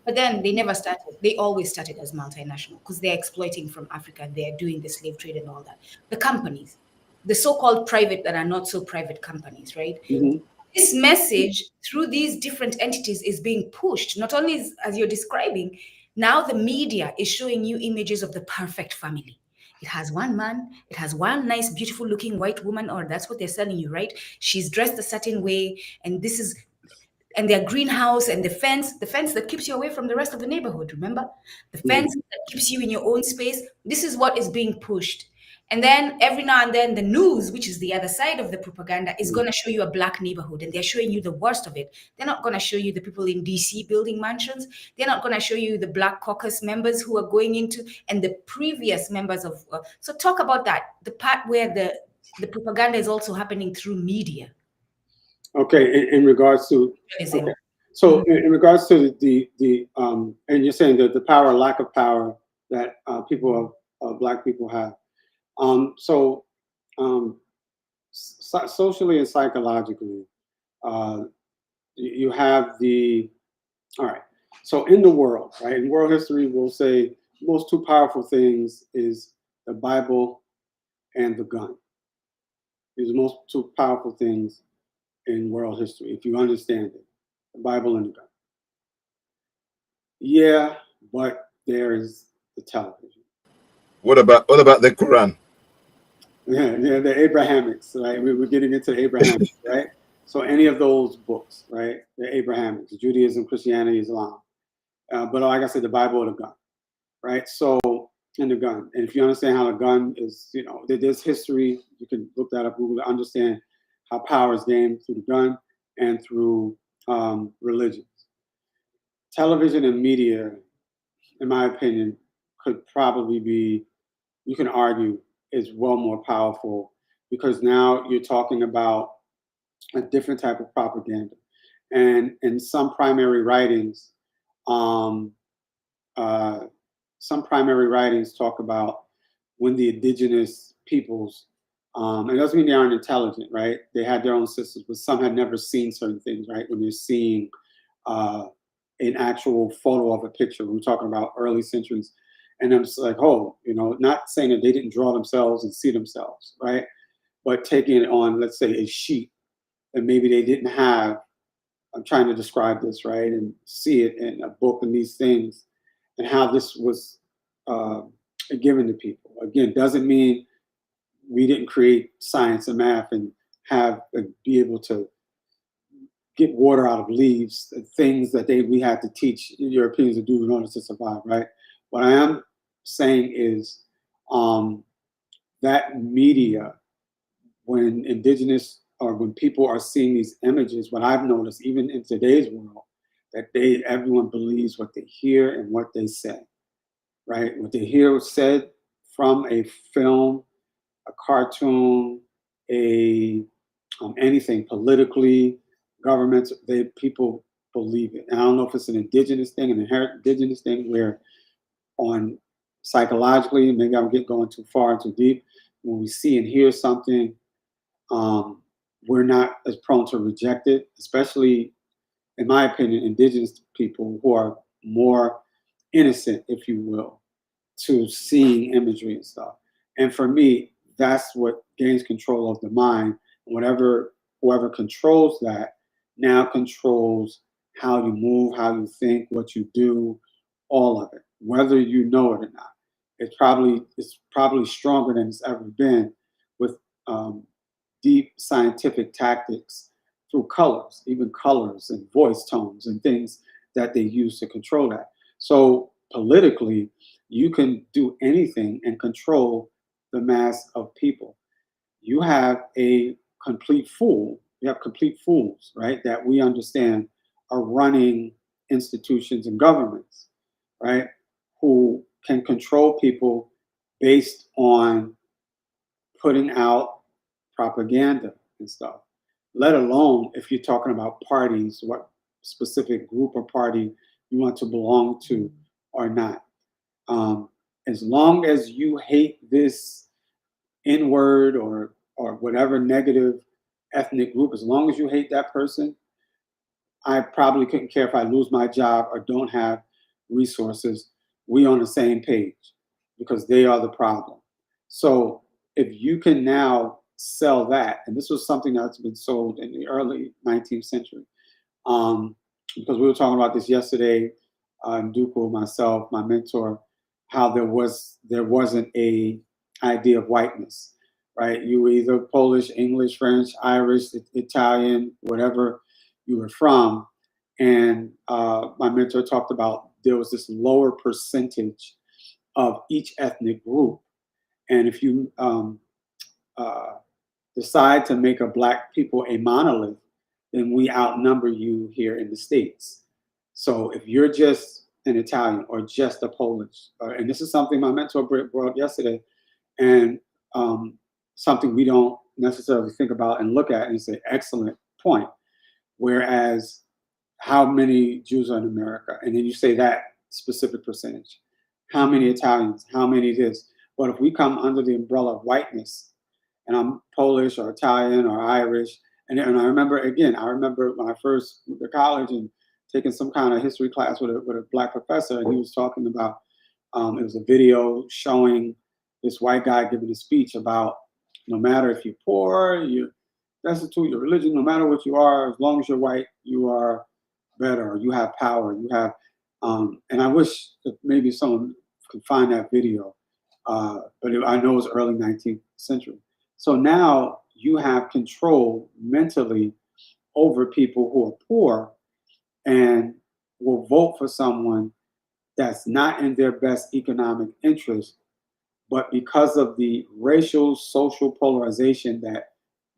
but then they never started. They always started as multinational because they're exploiting from Africa. They're doing the slave trade and all that. The companies, the so-called private that are not so private companies, right? Mm-hmm. This message through these different entities is being pushed, not only as you're describing. Now the media is showing you images of the perfect family. It has one man, it has one nice, beautiful looking white woman, or that's what they're selling you, right? She's dressed a certain way, and their greenhouse and the fence that keeps you away from the rest of the neighborhood, remember? The fence that keeps you in your own space. This is what is being pushed. And then every now and then the news, which is the other side of the propaganda, is going to show you a black neighborhood, and they're showing you the worst of it. They're not going to show you the people in DC building mansions. They're not going to show you the Black Caucus members who are going into, and the previous members of. So talk about that, the part where the propaganda is also happening through media. Okay, in regards to. Okay. So in regards to the and you're saying that the power, lack of power that people of Black people have. Socially and psychologically, you have all right. So in the world, right, in world history, we'll say the most two powerful things is the Bible and the gun. These are the most two powerful things in world history, if you understand it, the Bible and the gun. Yeah, but there is the television. What about the Quran? Yeah, the Abrahamics, right? We're getting into the Abrahamics, right? So any of those books, right? The Abrahamics, Judaism, Christianity, Islam. But like I said, the Bible or the gun, right? So, and the gun. And if you understand how the gun is, there's history, you can look that up, Google to understand how power is gained through the gun and through religions. Television and media, in my opinion, could probably be, you can argue, is well more powerful, because now you're talking about a different type of propaganda. And in some primary writings, talk about when the indigenous peoples, it doesn't mean they aren't intelligent, right? They had their own systems, but some had never seen certain things, right? When they're seeing an actual photo of a picture, we're talking about early centuries. And I'm just like, not saying that they didn't draw themselves and see themselves, right? But taking it on, let's say, a sheet that maybe they didn't have. I'm trying to describe this, right? And see it in a book and these things, and how this was given to people. Again, doesn't mean we didn't create science and math and be able to get water out of leaves, things that we had to teach Europeans to do in order to survive, right? What I am saying is that media, when indigenous or when people are seeing these images, what I've noticed, even in today's world, that everyone believes what they hear and what they say, right? What they hear said from a film, a cartoon, anything politically, governments, people believe it. And I don't know if it's an indigenous thing, an inherent indigenous thing, where on psychologically, maybe I'm going too far and too deep. When we see and hear something, we're not as prone to reject it, especially in my opinion, indigenous people who are more innocent, if you will, to seeing imagery and stuff. And for me, that's what gains control of the mind. Whoever controls that now controls how you move, how you think, what you do, all of it, whether you know it or not. It's probably stronger than it's ever been with deep scientific tactics through colors, even colors and voice tones and things that they use to control that. So politically, you can do anything and control the mass of people. You have a complete fool. You have complete fools, right, that we understand are running institutions and governments, right, who can control people based on putting out propaganda and stuff, let alone if you're talking about parties, what specific group or party you want to belong to or not. As long as you hate this N-word or whatever negative ethnic group, as long as you hate that person, I probably couldn't care if I lose my job or don't have resources. We on the same page because they are the problem. So if you can now sell that, and this was something that's been sold in the early 19th century, because we were talking about this yesterday, Nduku, myself, my mentor, how there wasn't a idea of whiteness, right? You were either Polish, English, French, Irish, Italian, whatever you were from. And my mentor talked about there was this lower percentage of each ethnic group. And if you decide to make a Black people a monolith, then we outnumber you here in the States. So if you're just an Italian or just a Polish, and this is something my mentor brought up yesterday, and something we don't necessarily think about and look at, and it's an excellent point. Whereas, how many Jews are in America? And then you say that specific percentage. How many Italians? How many this? But if we come under the umbrella of whiteness, and I'm Polish or Italian or Irish, and I remember when I first went to college and taking some kind of history class with a Black professor, and he was talking about, it was a video showing this white guy giving a speech about no matter if you're poor, you're destitute, your religion, no matter what you are, as long as you're white, you are better, you have power, you have, and I wish that maybe someone could find that video, but I know it was early 19th century. So now you have control mentally over people who are poor and will vote for someone that's not in their best economic interest, but because of the racial, social polarization that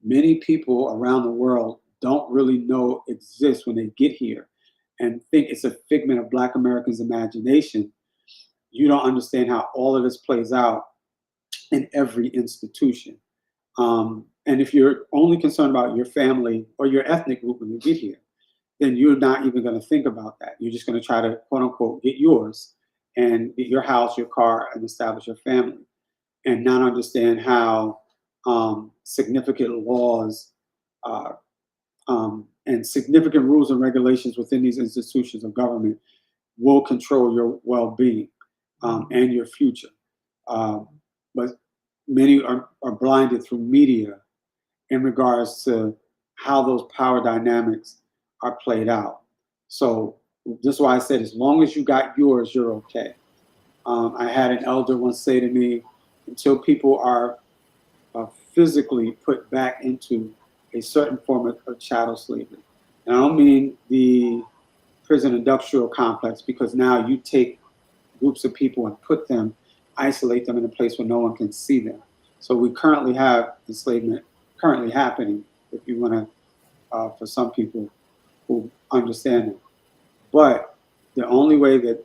many people around the world don't really know exists when they get here and think it's a figment of Black Americans' imagination, you don't understand how all of this plays out in every institution. And if you're only concerned about your family or your ethnic group when you get here, then you're not even going to think about that. You're just going to try to, quote unquote, get yours and get your house, your car, and establish your family, and not understand how significant laws and significant rules and regulations within these institutions of government will control your well-being and your future. But many are blinded through media in regards to how those power dynamics are played out. So this is why I said, as long as you got yours, you're okay. I had an elder once say to me, until people are physically put back into a certain form of chattel slavery. And I don't mean the prison industrial complex, because now you take groups of people and put them, isolate them in a place where no one can see them. So we currently have enslavement currently happening, if you want to, for some people who understand it. But the only way that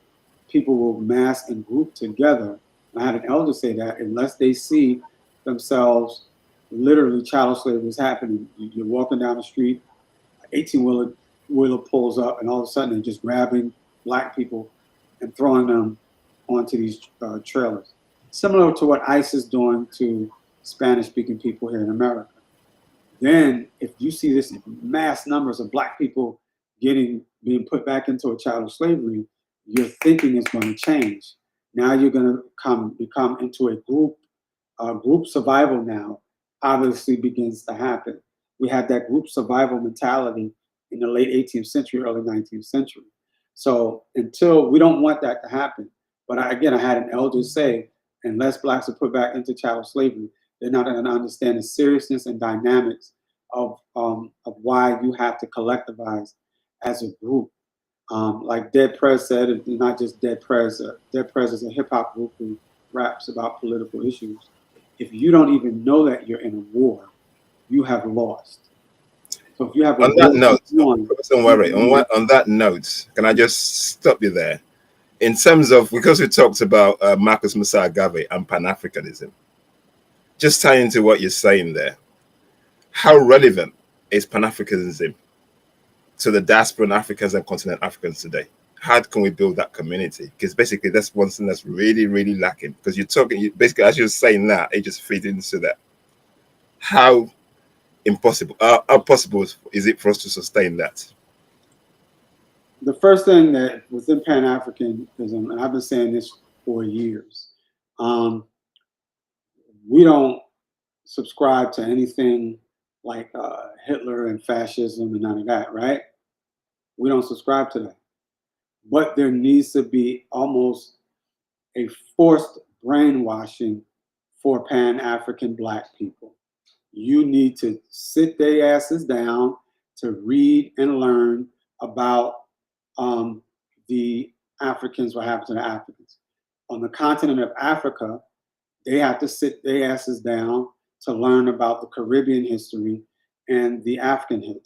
people will mass and group together, I had an elder say that, unless they see themselves literally chattel slavery is happening. You're walking down the street, 18-wheeler pulls up, and all of a sudden they're just grabbing Black people and throwing them onto these trailers. Similar to what ICE is doing to Spanish-speaking people here in America. Then, if you see this mass numbers of Black people being put back into a chattel slavery, your thinking is going to change. Now you're going to become into a group survival now obviously begins to happen. We had that group survival mentality in the late 18th century, early 19th century. So until we don't want that to happen. But I had an elder say, unless blacks are put back into chattel slavery, they're not going to understand the seriousness and dynamics of why you have to collectivize as a group. Like Dead Prez said, not just Dead Prez. Dead Prez is a hip hop group who raps about political issues. If you don't even know that you're in a war, you have lost. So if you have on that note, Professor Nware, on that note, can I just stop you there? In terms of, because we talked about Marcus Mosiah Garvey and Pan-Africanism, just tying into what you're saying there, how relevant is Pan-Africanism to the diaspora and Africans and continental Africans today? How can we build that community? Because basically that's one thing that's really, really lacking. Because basically, as you're saying that, it just feeds into that. How possible is it for us to sustain that? The first thing that within Pan-Africanism, and I've been saying this for years, we don't subscribe to anything like Hitler and fascism and none of that, right? We don't subscribe to that. But there needs to be almost a forced brainwashing for Pan-African Black people. You need to sit their asses down to read and learn about the Africans, what happened to the Africans. On the continent of Africa, they have to sit their asses down to learn about the Caribbean history and the African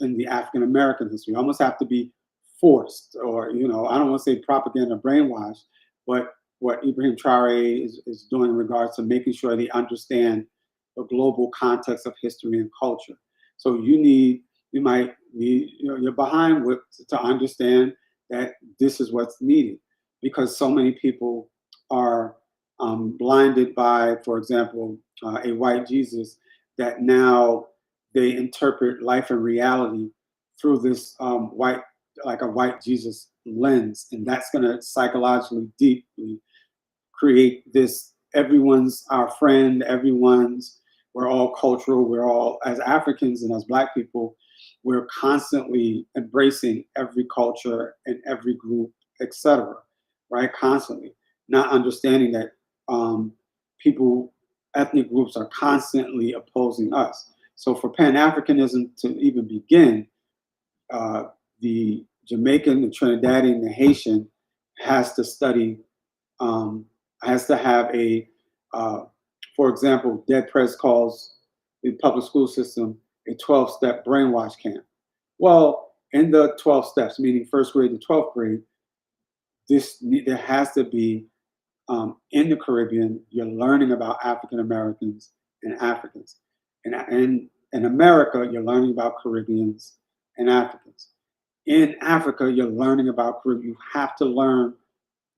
American history. Almost have to be forced, or I don't want to say propaganda brainwash, but what Ibrahim Traore is doing in regards to making sure they understand the global context of history and culture. So you might need your behind whip to understand that this is what's needed, because so many people are blinded by, for example, a white Jesus, that now they interpret life and reality through this white Jesus lens, and that's going to psychologically deeply create this everyone's our friend, we're all cultural, we're all, as Africans and as Black people, we're constantly embracing every culture and every group, etc., right? Constantly, not understanding that ethnic groups are constantly opposing us. So for Pan-Africanism to even begin, the Jamaican, the Trinidadian, the Haitian has to study, has to have for example, Dead Prez calls the public school system a 12-step brainwash camp. Well, in the 12 steps, meaning first grade to 12th grade, there has to be, in the Caribbean, you're learning about African Americans and Africans. And in America, you're learning about Caribbeans and Africans. In Africa, you're learning about Caribbean. You have to learn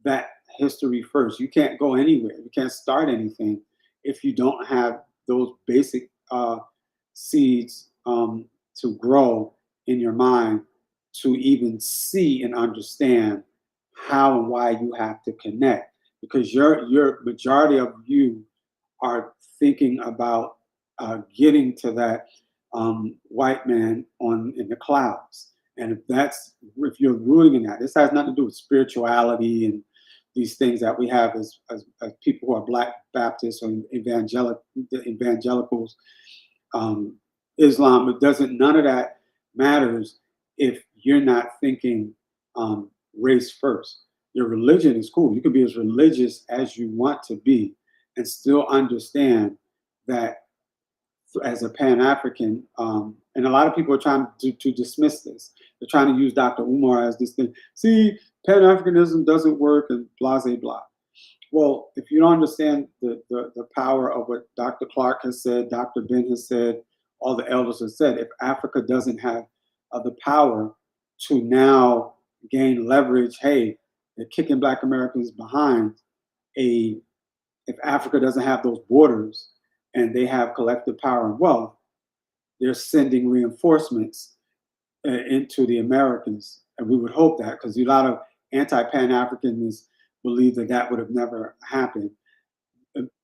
that history first. You can't go anywhere. You can't start anything if you don't have those basic seeds to grow in your mind, to even see and understand how and why you have to connect. Because your majority of you are thinking about getting to that white man in the clouds. And if you're rooting in that, this has nothing to do with spirituality and these things that we have as people who are Black Baptists or evangelicals, Islam. None of that matters if you're not thinking race first. Your religion is cool. You can be as religious as you want to be and still understand that as a Pan-African, and a lot of people are trying to dismiss this. They're trying to use Dr. Umar as this thing. See, Pan-Africanism doesn't work and blah, blah, blah. Well, if you don't understand the power of what Dr. Clark has said, Dr. Ben has said, all the elders have said, if Africa doesn't have the power to now gain leverage, hey, they're kicking Black Americans behind. If Africa doesn't have those borders and they have collective power and wealth, they're sending reinforcements into the Americas and we would hope that, because a lot of anti-Pan-Africanists believe that that would have never happened.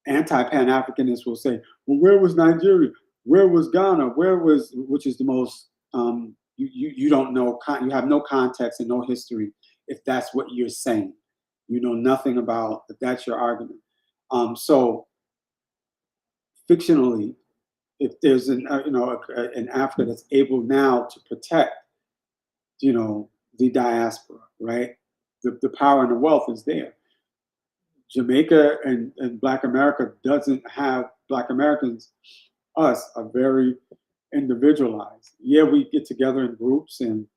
Anti-Pan-Africanists will say, well, where was Nigeria? Where was Ghana? Where was, which is the most, you don't know, you have no context and no history if that's what you're saying. You know nothing about, if that's your argument. So fictionally, if there's an Africa that's able now to protect, the diaspora, right? The power and the wealth is there. Jamaica and Black America doesn't have, Black Americans, us, are very individualized. Yeah, we get together in groups and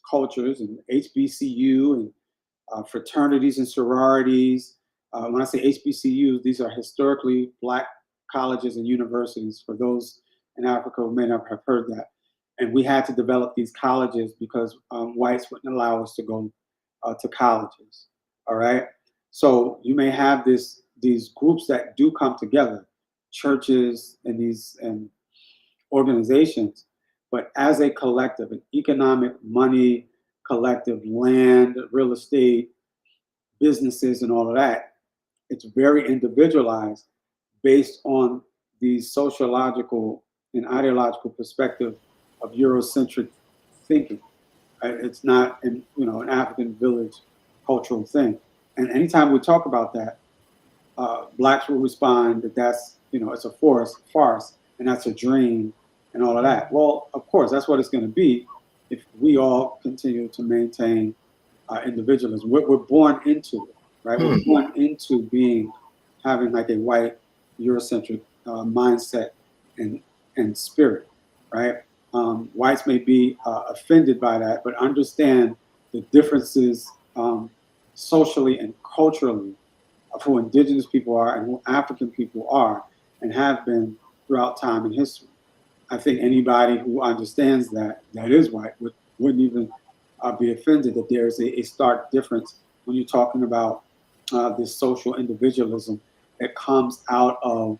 cultures and HBCU and fraternities and sororities. When I say HBCUs, these are historically Black colleges and universities, for those in Africa who may not have heard that. And we had to develop these colleges because whites wouldn't allow us to go to colleges. All right. So you may have these groups that do come together, churches and these organizations, but as a collective, an economic, money collective, land, real estate, businesses, and all of that, it's very individualized based on the sociological and ideological perspective of Eurocentric thinking. It's not an African village cultural thing. And anytime we talk about that, Blacks will respond that that's, it's a farce, and that's a dream, and all of that. Well, of course, that's what it's going to be if we all continue to maintain individualism. We're born into it, right? We're born into having like a white Eurocentric mindset and spirit, right? Whites may be offended by that, but understand the differences socially and culturally of who indigenous people are and who African people are and have been throughout time and history. I think anybody who understands that is white wouldn't even be offended that there's a stark difference when you're talking about this social individualism that comes out of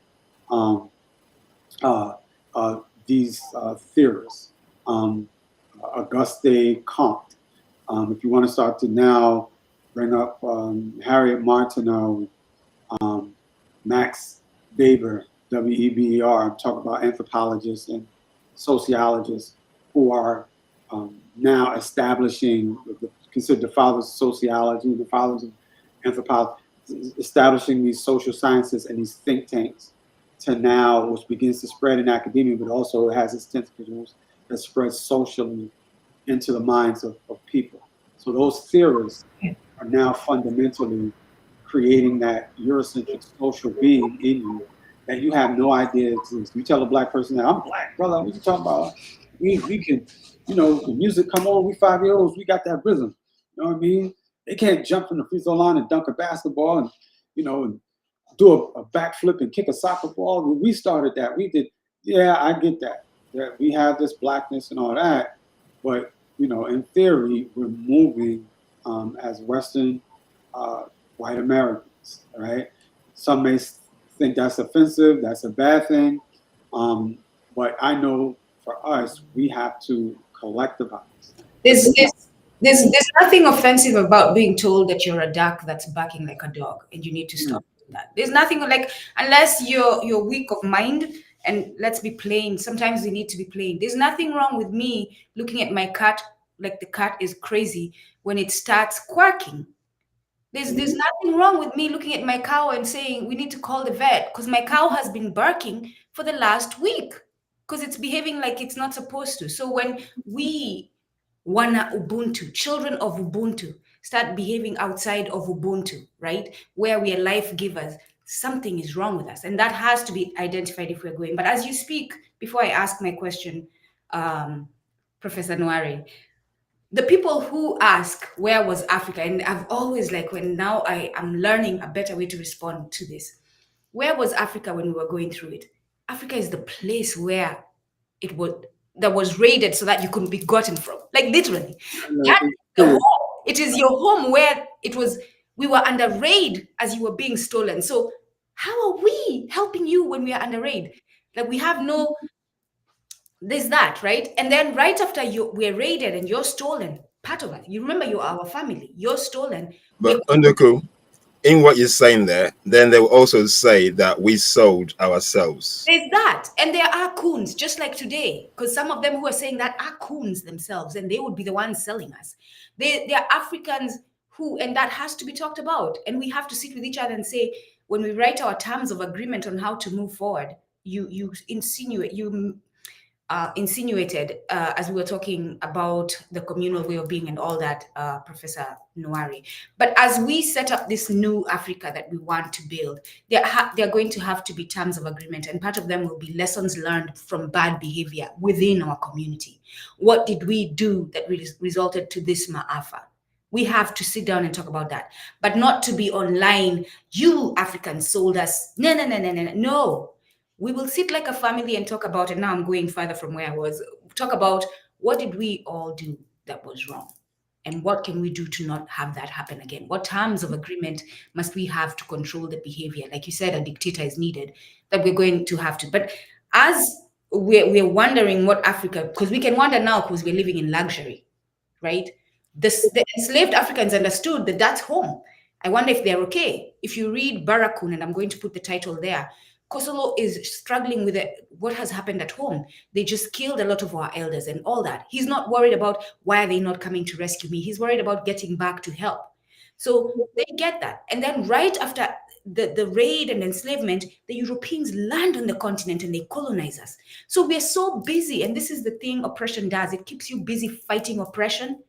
these theorists. Auguste Comte. If you want to start to now bring up Harriet Martineau, Max Weber, Weber. I'm talking about anthropologists and sociologists who are now establishing, considered the fathers of sociology, the fathers of anthropology, establishing these social sciences and these think tanks to now, which begins to spread in academia, but also has its tentacles that spreads socially into the minds of people. So those theorists are now fundamentally creating that Eurocentric social being in you that you have no idea exists. You tell a Black person that I'm Black, brother, what you talking about? We can, the music come on, we 5-year-olds, we got that rhythm. You know what I mean? They can't jump from the free throw line and dunk a basketball and, and do a backflip and kick a soccer ball. We started that. We did. Yeah, I get that. That we have this Blackness and all that. But, in theory, we're moving as Western white Americans, right? Some may think that's offensive, that's a bad thing. But I know for us, we have to collectivize. There's nothing offensive about being told that you're a duck that's barking like a dog and you need to stop that. There's nothing like, unless you're weak of mind, and let's be plain, sometimes we need to be plain. There's nothing wrong with me looking at my cat like the cat is crazy when it starts quacking. There's nothing wrong with me looking at my cow and saying we need to call the vet because my cow has been barking for the last week because it's behaving like it's not supposed to. So when we Wana Ubuntu, children of Ubuntu, start behaving outside of Ubuntu, right? Where we are life givers, something is wrong with us. And that has to be identified if we're going. But as you speak, before I ask my question, Professor Nware, the people who ask, where was Africa? And I've always when now I am learning a better way to respond to this. Where was Africa when we were going through it? Africa is the place where that was raided so that you couldn't be gotten from. Like literally. It is your home where we were under raid as you were being stolen. So how are we helping you when we are under raid? Like we have there's that, right? And then right after we're raided and you're stolen, part of us. You remember, you're our family. You're stolen. But Undoku, in what you're saying there, then they will also say that we sold ourselves. There's that. And there are coons, just like today, because some of them who are saying that are coons themselves, and they would be the ones selling us. They are Africans who, and that has to be talked about. And we have to sit with each other and say, when we write our terms of agreement on how to move forward, you insinuate, you insinuated, as we were talking about the communal way of being and all that, Professor Nware. But as we set up this new Africa that we want to build, there are going to have to be terms of agreement, and part of them will be lessons learned from bad behavior within our community. What did we do that resulted to this maafa? We have to sit down and talk about that, but not to be online. You Africans sold us. No, no, no, no, no, no. We will sit like a family and talk about it. Now I'm going further from where I was. Talk about what did we all do that was wrong? And what can we do to not have that happen again? What terms of agreement must we have to control the behavior? Like you said, a dictator is needed, that we're going to have to. But as we're wondering what Africa, because we can wonder now because we're living in luxury, right? The enslaved Africans understood that that's home. I wonder if they're okay. If you read Barakun, and I'm going to put the title there, Kosolo is struggling with what has happened at home. They just killed a lot of our elders and all that. He's not worried about why are they not coming to rescue me. He's worried about getting back to help. So they get that. And then right after the raid and enslavement, the Europeans land on the continent and they colonize us. So we're so busy. And this is the thing oppression does. It keeps you busy fighting oppression.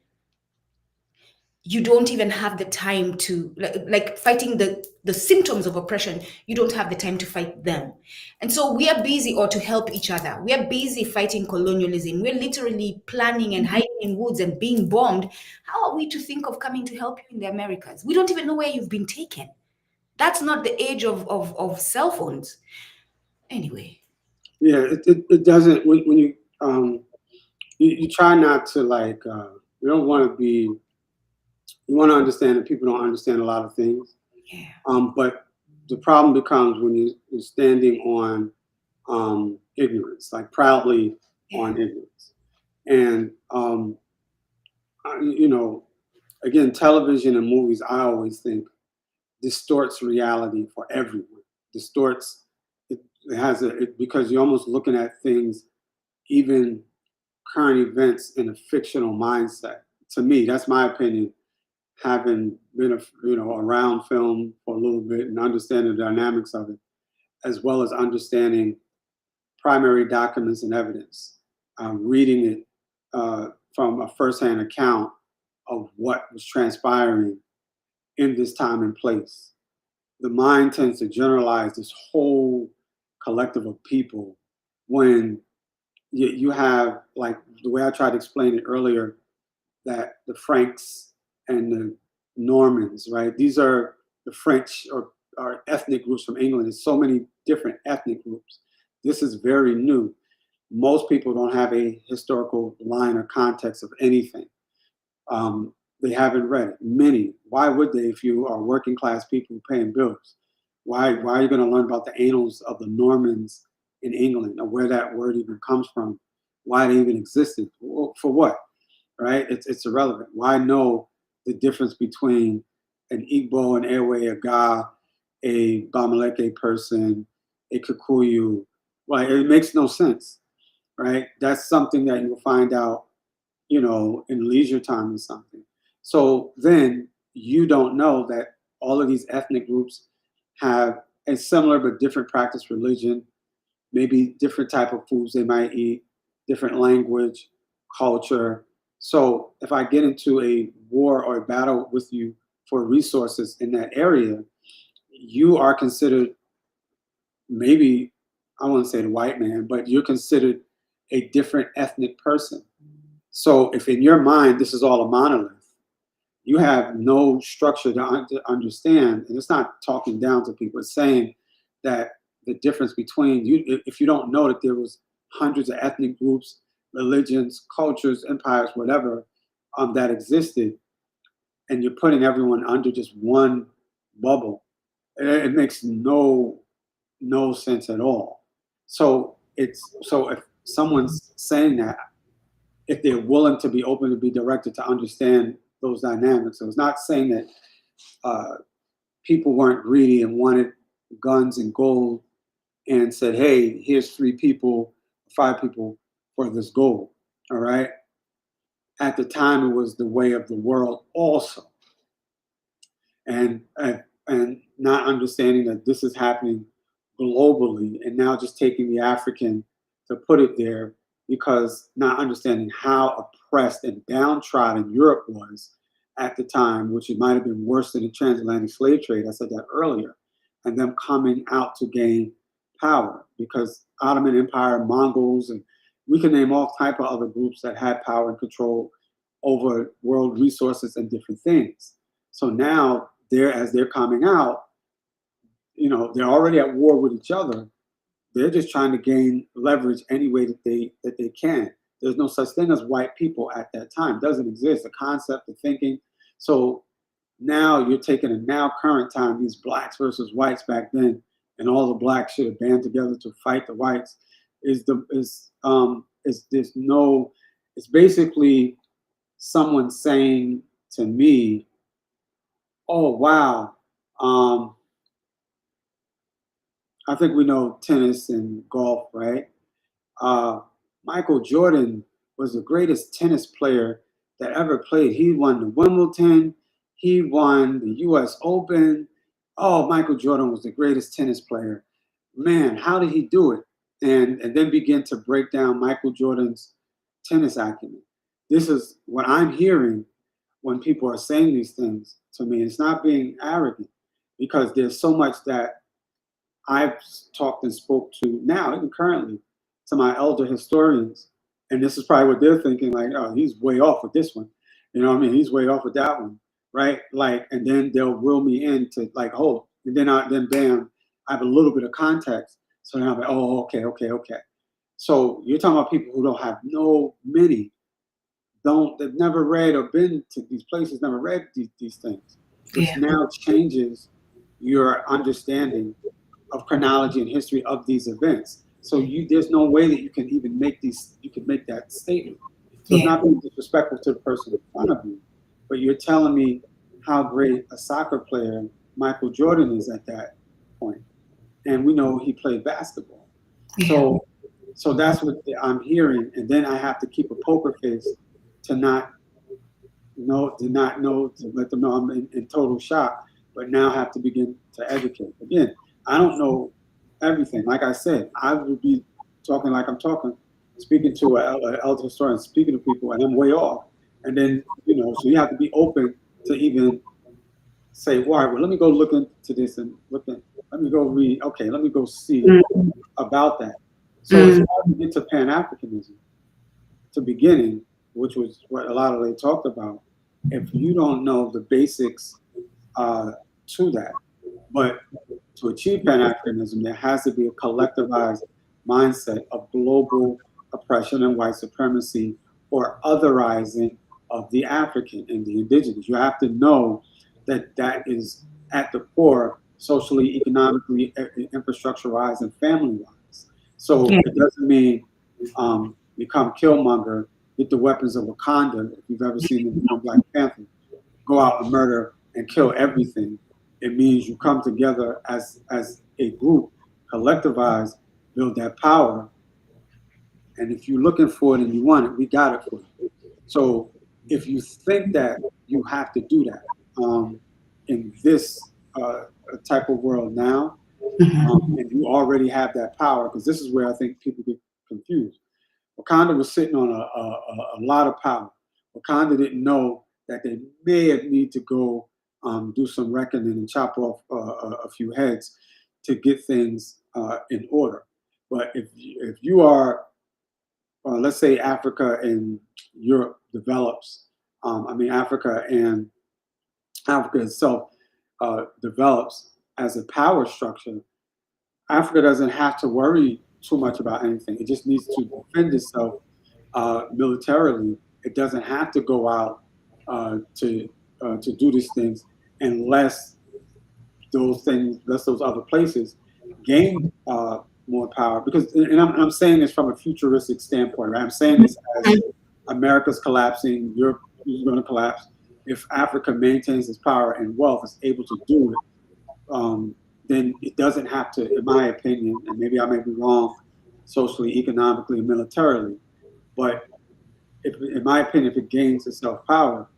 You don't even have the time to, like fighting the symptoms of oppression. You don't have the time to fight them. And so we are busy, or to help each other. We are busy fighting colonialism. We're literally planning and hiding in woods and being bombed. How are we to think of coming to help you in the Americas? We don't even know where you've been taken. That's not the age of cell phones. Anyway. Yeah, it doesn't, when you try not to, like, you don't want to be, you want to understand that people don't understand a lot of things. Yeah. But the problem becomes when you're standing on ignorance, like proudly on ignorance. And, you know, again, television and movies, I always think, distorts reality for everyone. Distorts, it has because you're almost looking at things, even current events, in a fictional mindset. To me, that's my opinion, having been around film for a little bit and understanding the dynamics of it, as well as understanding primary documents and evidence, reading it from a firsthand account of what was transpiring in this time and place. The mind tends to generalize this whole collective of people when you have, like the way I tried to explain it earlier, that the Franks and the Normans, right? These are the French or ethnic groups from England. There's so many different ethnic groups. This is very new. Most people don't have a historical line or context of anything. They haven't read it. Many. Why would they if you are working class people paying bills? Why are you going to learn about the annals of the Normans in England, or where that word even comes from? Why they even existed? For what? Right? It's irrelevant. Why know the difference between an Igbo, an Ewe, a Ga, a Bamaleke person, a Kikuyu? Right? It makes no sense. Right? That's something that you'll find out, in leisure time or something. So then you don't know that all of these ethnic groups have a similar but different practice religion, maybe different type of foods they might eat, different language, culture. So if I get into a war or a battle with you for resources in that area, you are considered, maybe, I won't say the white man, but you're considered a different ethnic person. So if in your mind this is all a monolith, you have no structure to understand, and it's not talking down to people, it's saying that the difference between you, if you don't know that there was hundreds of ethnic groups, religions, cultures, empires, whatever, that existed, and you're putting everyone under just one bubble, it makes no sense at all. So if someone's saying that, if they're willing to be open to be directed to understand those dynamics. So it's not saying that people weren't greedy and wanted guns and gold and said, hey, here's 3 people, 5 people for this gold. All right. At the time, it was the way of the world also. And not understanding that this is happening globally, and now just taking the African to put it there, because not understanding how oppressed and downtrodden Europe was at the time, which it might have been worse than the transatlantic slave trade. I said that earlier. And them coming out to gain power, because Ottoman Empire, Mongols, and we can name all type of other groups that had power and control over world resources and different things. So now as they're coming out, they're already at war with each other. They're just trying to gain leverage any way that they can. There's no such thing as white people at that time. It doesn't exist. The concept of thinking. So now you're taking a now current time, these blacks versus whites back then, and all the blacks should have band together to fight the whites. It's basically someone saying to me, oh wow, I think we know tennis and golf, right? Michael Jordan was the greatest tennis player that ever played. He won the Wimbledon. He won the U.S. Open. Oh, Michael Jordan was the greatest tennis player. Man, how did he do it? And then begin to break down Michael Jordan's tennis acumen. This is what I'm hearing when people are saying these things to me. It's not being arrogant, because there's so much that I've talked and spoke to now, even currently, to my elder historians. And this is probably what they're thinking, like, oh, he's way off with this one. You know what I mean? He's way off with that one, right? Like, and then they'll reel me into like, oh, and then bam, I have a little bit of context. So now I'm like, oh, okay. So you're talking about people who don't have they've never read or been to these places, never read these things. Which now changes your understanding of chronology and history of these events. So there's no way that you can even make that statement. So it's not being disrespectful to the person in front of you, but you're telling me how great a soccer player Michael Jordan is at that point. And we know he played basketball. Yeah. So that's what I'm hearing. And then I have to keep a poker face to not know, to let them know I'm in total shock, but now have to begin to educate. Again, I don't know everything. Like I said, I would be talking like I'm talking, speaking to an elder historian, speaking to people, and I'm way off. And then, so you have to be open to even say, all right, well, let me go look into this and let me go read. Okay, let me go see about that. So it's hard to get to Pan-Africanism, to beginning, which was what a lot of they talked about, if you don't know the basics to that. But to achieve Pan-Africanism, there has to be a collectivized mindset of global oppression and white supremacy, or otherizing of the African and the indigenous. You have to know that is at the core, socially, economically, infrastructure-wise, and family-wise. So it doesn't mean become Killmonger, get the weapons of Wakanda. If you've ever seen the film Black Panther, go out and murder and kill everything. It means you come together as a group, collectivize, build that power. And if you're looking for it and you want it, we got it for you. So if you think that you have to do that in this type of world now, and you already have that power, because this is where I think people get confused. Wakanda was sitting on a lot of power. Wakanda didn't know that they may need to go do some reckoning and chop off a few heads to get things in order. But if you are, let's say Africa and Europe develops, Africa itself develops as a power structure, Africa doesn't have to worry too much about anything. It just needs to defend itself militarily. It doesn't have to go out to do these things unless those other places gain more power. Because, and I'm saying this from a futuristic standpoint, right? I'm saying this as America's collapsing, Europe is going to collapse. If Africa maintains its power and wealth, is able to do it, then it doesn't have to, in my opinion, and maybe I may be wrong, socially, economically, militarily, but in my opinion, if it gains itself power,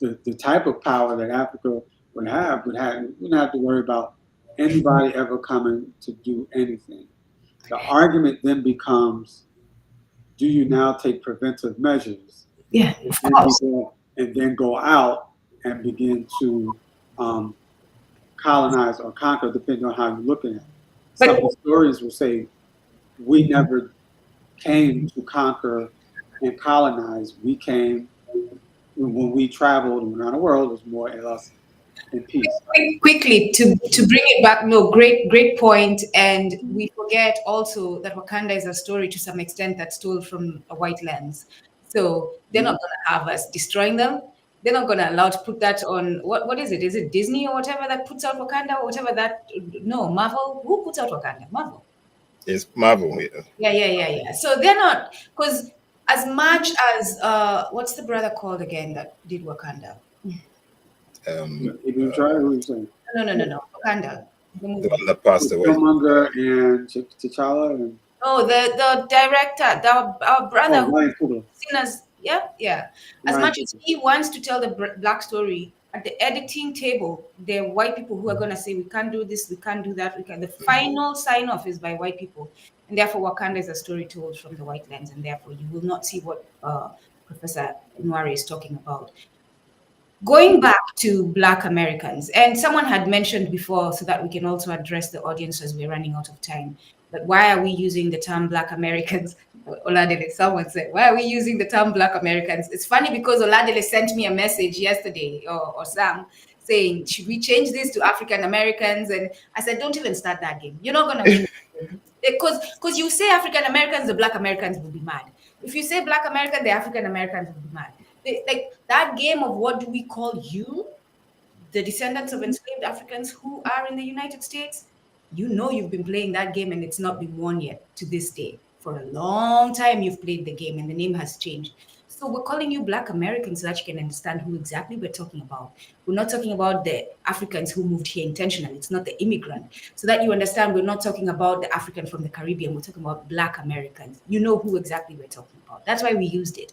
the type of power that Africa would have, wouldn't have to worry about anybody ever coming to do anything. The argument then becomes, do you now take preventive measures? Yeah, of course. And then go out and begin to colonize or conquer, depending on how you're looking at it. Some historians will say we never came to conquer and colonize. We came when we traveled around the world. It was more or less in peace. Quickly to bring it back. No, great point. And we forget also that Wakanda is a story to some extent that's told from a white lens. So they're not going to have us destroying them. They're not going to allow to put that on what is it? Is it Disney or whatever that puts out Wakanda or whatever that? No, Marvel. Who puts out Wakanda? Marvel. It's Marvel. Yeah. So they're not, because as much as what's the brother called again that did Wakanda? Even try what you saying? No. Wakanda. The one that passed away. Killmonger and T'Challa and the director, our brother, Sinners. Yeah. As much as he wants to tell the black story, at the editing table, there are white people who are going to say, we can't do this, we can't do that. The final sign off is by white people. And therefore, Wakanda is a story told from the white lens. And therefore, you will not see what Professor Nware is talking about. Going back to Black Americans, and someone had mentioned before, so that we can also address the audience as we're running out of time, but why are we using the term Black Americans? Oladele, someone said, why are we using the term Black Americans? It's funny because Oladele sent me a message yesterday, or Sam, saying, should we change this to African Americans? And I said, don't even start that game. You're not going to win. Because you say African Americans, the Black Americans will be mad. If you say Black American, the African Americans will be mad. Like that game of what do we call you, the descendants of enslaved Africans who are in the United States, you've been playing that game and it's not been won yet to this day. For a long time, you've played the game and the name has changed. So we're calling you Black Americans so that you can understand who exactly we're talking about. We're not talking about the Africans who moved here intentionally. It's not the immigrant. So that you understand, we're not talking about the African from the Caribbean. We're talking about Black Americans. You know who exactly we're talking about. That's why we used it.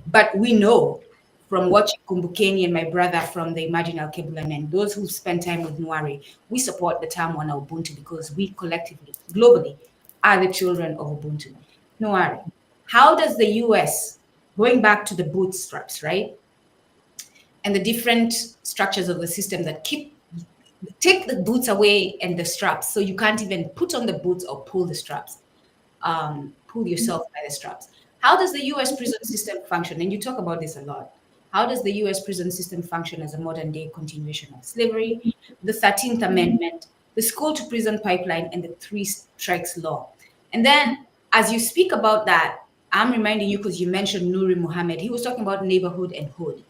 But we know from watching Kumbukeni and my brother from the Imagine Alkebulan and those who spend time with Nware, we support the term Wana Ubuntu because we collectively, globally, are the children of Ubuntu. Nware, how does the US, going back to the bootstraps, right? And the different structures of the system that take the boots away and the straps, so you can't even put on the boots or pull the straps, pull yourself by the straps. How does the US prison system function? And you talk about this a lot. How does the US prison system function as a modern day continuation of slavery, the 13th Amendment, the school to prison pipeline, and the 3 strikes law? And then as you speak about that, I'm reminding you, because you mentioned Nuri Muhammad, he was talking about neighborhood and hood.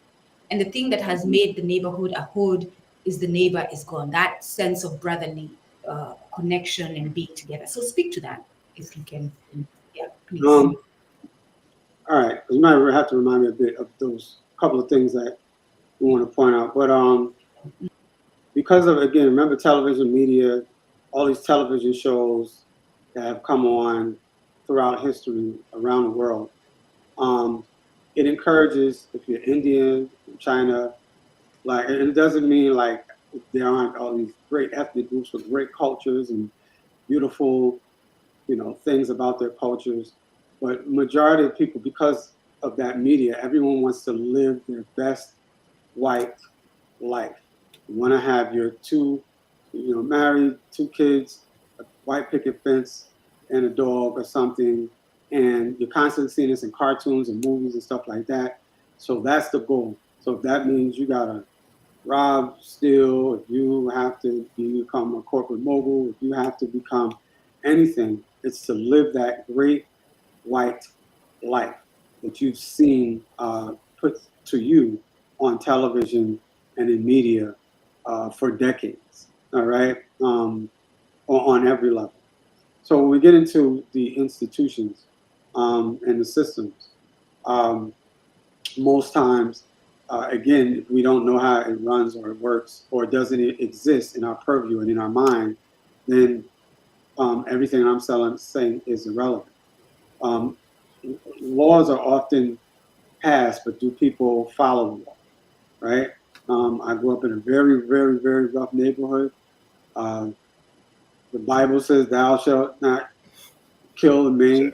And the thing that has made the neighborhood a hood is the neighbor is gone, that sense of brotherly connection and being together. So speak to that, if you can. Yeah, please. All right, you might have to remind me a bit of those couple of things that we want to point out. But because of, again, remember television media, all these television shows that have come on throughout history around the world, it encourages, if you're Indian, China, like, it doesn't mean like there aren't all these great ethnic groups with great cultures and beautiful, things about their cultures. But majority of people, because of that media, everyone wants to live their best white life. You want to have your married, 2 kids, a white picket fence, and a dog or something. And you're constantly seeing this in cartoons and movies and stuff like that. So that's the goal. So if that means you got to rob, steal, if you have to become a corporate mogul, if you have to become anything, it's to live that great white life that you've seen put to you on television and in media for decades, all right, on every level. So when we get into the institutions and the systems, Most times, again, if we don't know how it runs or it works or doesn't exist in our purview and in our mind, then everything I'm saying is irrelevant. Laws are often passed, but do people follow the law, right? I grew up in a very, very, very rough neighborhood. The Bible says, "Thou shalt not kill and maim."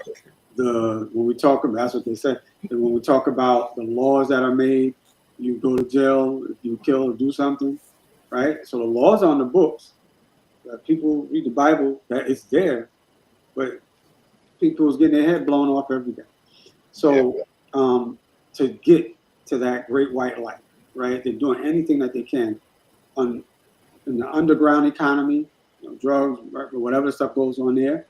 When we talk about, that's what they say. And when we talk about the laws that are made, you go to jail if you kill or do something, right? So the laws are on the books. People read the Bible, that it's there, but people's getting their head blown off every day. So to get to that great white light, right? They're doing anything that they can in the underground economy, drugs, whatever stuff goes on there,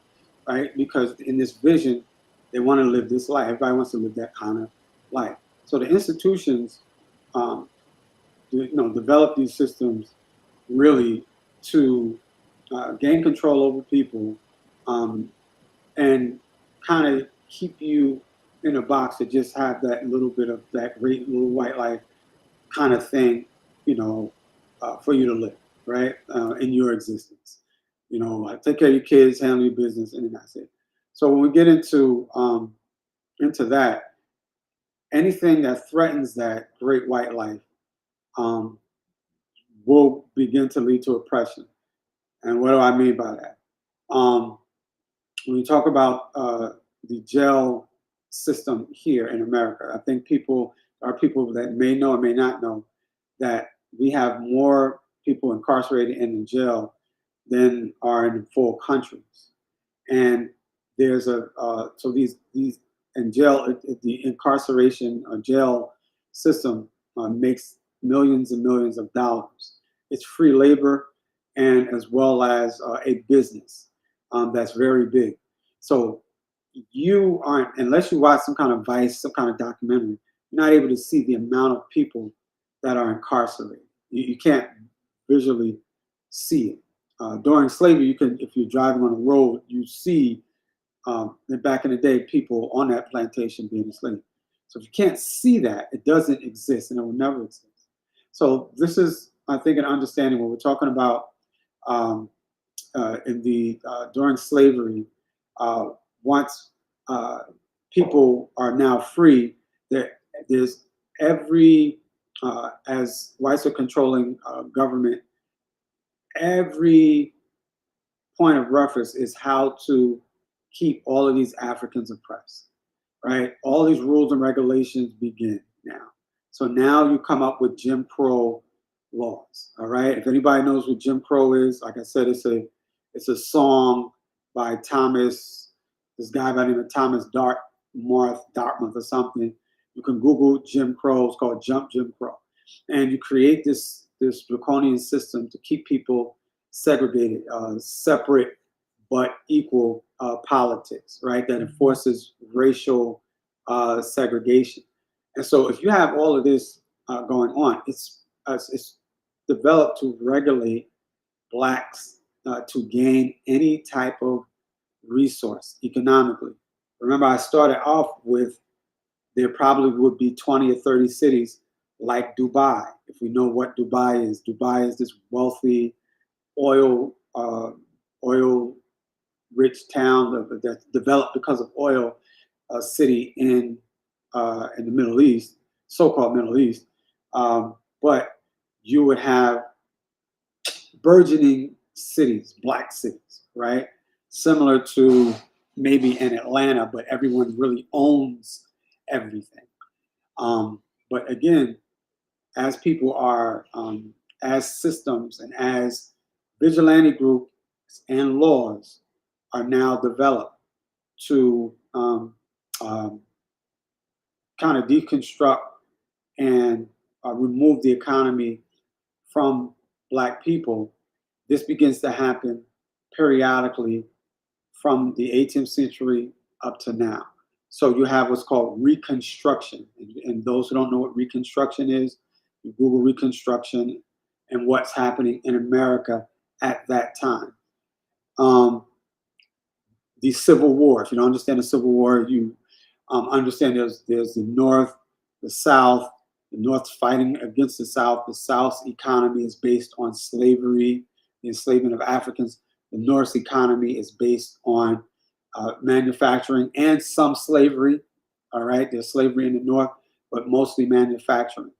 right? Because in this vision, they want to live this life. Everybody wants to live that kind of life. So the institutions, develop these systems really to gain control over people and kind of keep you in a box to just have that little bit of that great little white life kind of thing, for you to live, right, in your existence. Take care of your kids, handle your business, and then that's it. So when we get into that, anything that threatens that great white life will begin to lead to oppression. And what do I mean by that? When we talk about the jail system here in America, I think people that may know or may not know that we have more people incarcerated and in jail than are in full countries. And there's so these in jail, the incarceration or jail system makes millions and millions of dollars. It's free labor, and as well as a business that's very big. So you aren't, unless you watch some kind of Vice, some kind of documentary, you're not able to see the amount of people that are incarcerated. You can't visually see it. During slavery, you can, if you're driving on a road, you see back in the day, people on that plantation being enslaved. So if you can't see that, it doesn't exist and it will never exist. So this is, I think, an understanding when we're talking about during slavery, once people are now free, there's every, as whites are controlling government, every point of reference is how to keep all of these Africans oppressed, right? All these rules and regulations begin now. So now you come up with Jim Crow laws, all right? If anybody knows what Jim Crow is, like I said, it's a song by this guy by the name of Thomas Dartmouth or something. You can Google Jim Crow. It's called Jump Jim Crow. And you create this draconian system to keep people segregated, separate but equal politics, right? That enforces racial segregation. And so if you have all of this going on, it's developed to regulate blacks to gain any type of resource economically. Remember, I started off with there probably would be 20 or 30 cities like Dubai. If we know what Dubai is this wealthy oil rich town that's developed because of oil, city in the Middle East, so-called Middle East. But you would have burgeoning cities, black cities, right? Similar to maybe in Atlanta, but everyone really owns everything. But again, as people are, as systems and as vigilante groups and laws are now developed to kind of deconstruct and remove the economy from black people, this begins to happen periodically from the 18th century up to now. So you have what's called Reconstruction. And those who don't know what Reconstruction is, you Google Reconstruction and what's happening in America at that time. The Civil War, if you don't understand the Civil War, understand there's the North, the South. The North's fighting against the South. The South's economy is based on slavery, the enslavement of Africans. The North's economy is based on manufacturing and some slavery. All right, there's slavery in the North, but mostly manufacturing.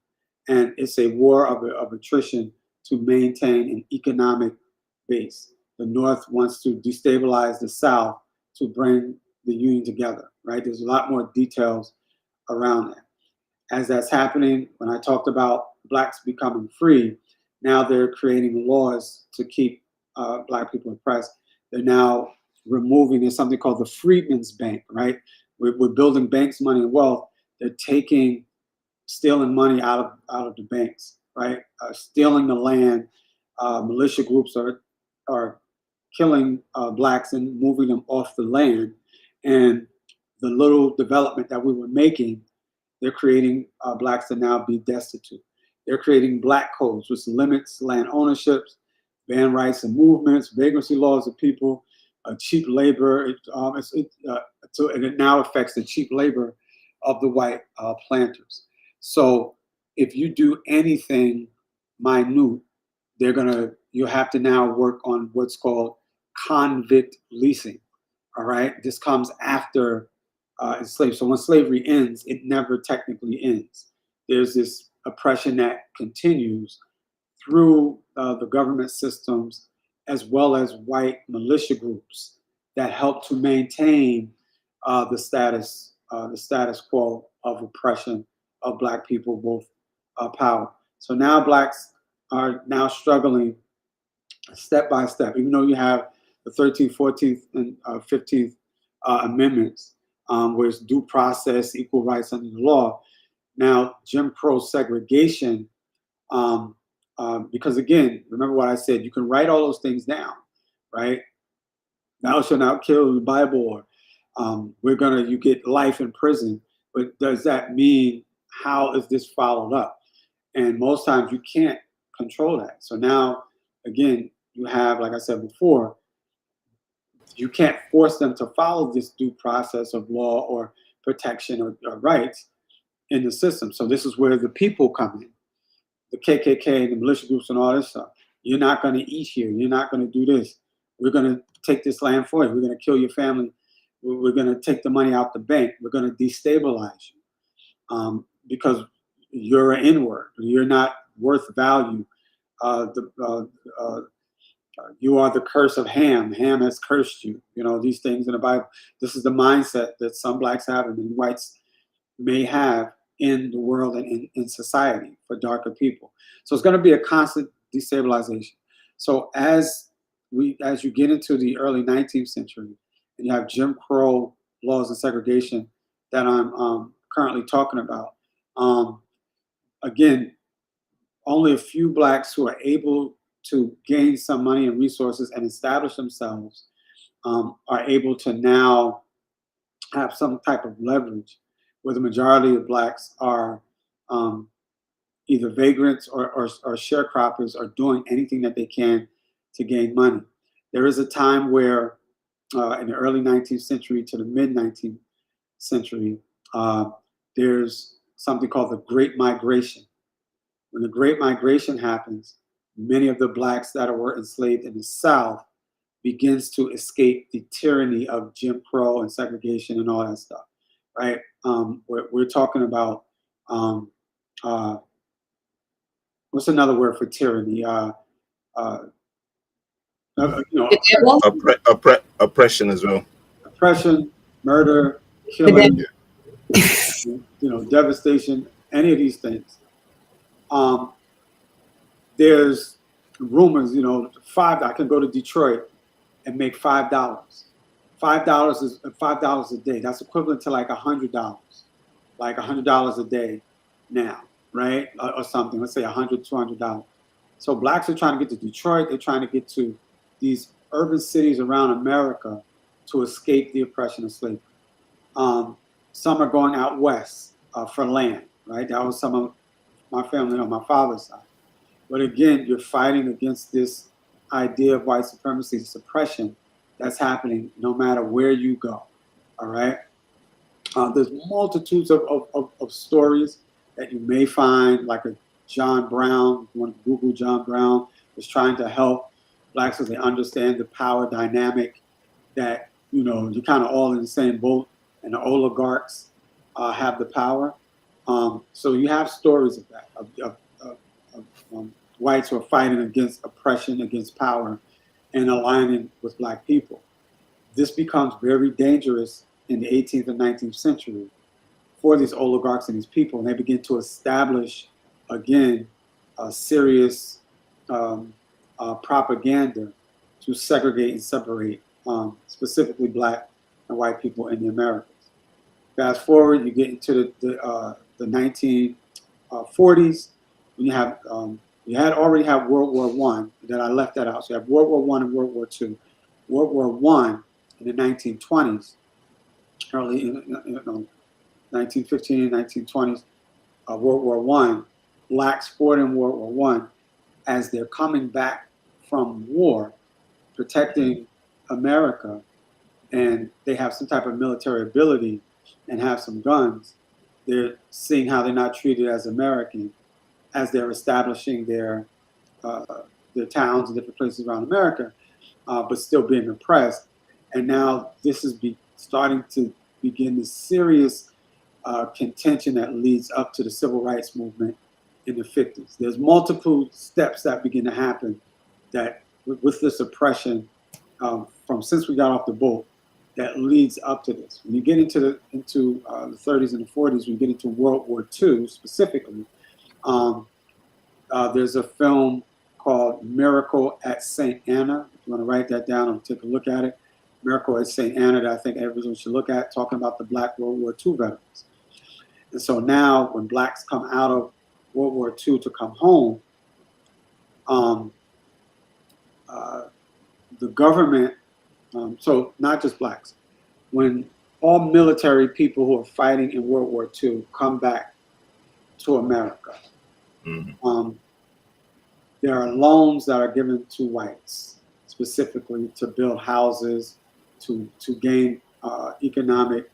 And it's a war of attrition to maintain an economic base. The North wants to destabilize the South to bring the Union together, right? There's a lot more details around that. As that's happening, when I talked about blacks becoming free, now they're creating laws to keep black people oppressed. They're now removing, there's something called the Freedmen's Bank, right? We're building banks, money, and wealth. They're stealing money out of the banks, right? Stealing the land. Militia groups are killing blacks and moving them off the land. And the little development that we were making, they're creating blacks to now be destitute. They're creating black codes, which limits land ownerships, ban rights and movements, vagrancy laws of people, cheap labor. And it now affects the cheap labor of the white planters. So if you do anything minute, you have to now work on what's called convict leasing. All right, this comes after enslavement. So when slavery ends, it never technically ends. There's this oppression that continues through the government systems, as well as white militia groups that help to maintain the status quo of oppression of black people, both power. So now blacks are now struggling step by step, even though you have the 13th, 14th, and 15th amendments, where it's due process, equal rights under the law. Now, Jim Crow segregation, because again, remember what I said, you can write all those things down, right? Thou shalt not kill, the Bible, or you get life in prison, but does that mean, how is this followed up? And most times you can't control that. So now, again, you have, like I said before, you can't force them to follow this due process of law or protection or rights in the system. So this is where the people come in, the KKK and the militia groups and all this stuff. You're not going to eat here. You're not going to do this. We're going to take this land for you. We're going to kill your family. We're going to take the money out the bank. We're going to destabilize you because you're an N-word. You're not worth value. You are the curse of Ham. Ham has cursed you. You know, these things in the Bible. This is the mindset that some blacks have and whites may have in the world and in society for darker people. So it's going to be a constant destabilization. So as you get into the early 19th century and you have Jim Crow laws and segregation that I'm currently talking about, again, only a few blacks who are able to gain some money and resources and establish themselves are able to now have some type of leverage, where the majority of blacks are either vagrants or sharecroppers, are doing anything that they can to gain money. There is a time where in the early 19th century to the mid 19th century, there's something called the Great Migration. When the Great Migration happens, many of the blacks that were enslaved in the South begins to escape the tyranny of Jim Crow and segregation and all that stuff, right? We're talking about, what's another word for tyranny? Oppression as well. Oppression, murder, killing, devastation, any of these things. There's rumors, I can go to Detroit and make $5. $5 is $5 a day. That's equivalent to like $100, like $100 a day now, right? Or something. Let's say $100, $200. So blacks are trying to get to Detroit. They're trying to get to these urban cities around America to escape the oppression of slavery. Some are going out west for land, right? That was some of my family on my father's side. But again, you're fighting against this idea of white supremacy, suppression that's happening no matter where you go, all right? There's multitudes of stories that you may find, like a John Brown. If you want to Google John Brown, is trying to help blacks so they understand the power dynamic, that, you know, you're kind of all in the same boat, and the oligarchs have the power. So you have stories of that, of whites who are fighting against oppression, against power, and aligning with black people. This becomes very dangerous in the 18th and 19th century for these oligarchs and these people, and they begin to establish, again, a serious propaganda to segregate and separate specifically black and white people in the Americas. Fast forward, you get into the 1940s, when you had already had World War I, that I left that out. So you have World War I and World War II. World War I in the 1920s, early 1915, 1920s, World War I, blacks fought in World War I as they're coming back from war, protecting America, and they have some type of military ability and have some guns. They're seeing how they're not treated as American as they're establishing their towns and different places around America, but still being oppressed. And now this is starting to begin the serious contention that leads up to the civil rights movement in the 50s. There's multiple steps that begin to happen that with this oppression from since we got off the boat that leads up to this. When you get into the 30s and the 40s, when you get into World War II specifically, there's a film called Miracle at St. Anna. If you want to write that down and take a look at it. Miracle at St. Anna, that I think everyone should look at, talking about the Black World War II veterans. And so now when blacks come out of World War II to come home, the government, so not just blacks, when all military people who are fighting in World War II come back to America, there are loans that are given to whites, specifically to build houses, to gain economic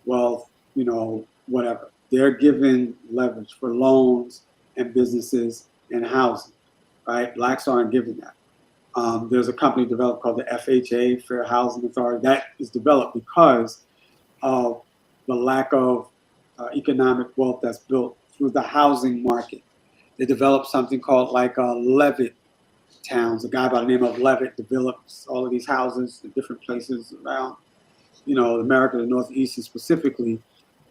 wealth, you know, whatever. They're given leverage for loans and businesses and housing, right? Blacks aren't given that. There's a company developed called the FHA, Fair Housing Authority, that is developed because of the lack of economic wealth that's built through the housing market. They developed something called like Levitt towns. A guy by the name of Levitt develops all of these houses in different places around, you know, America, the Northeast, and specifically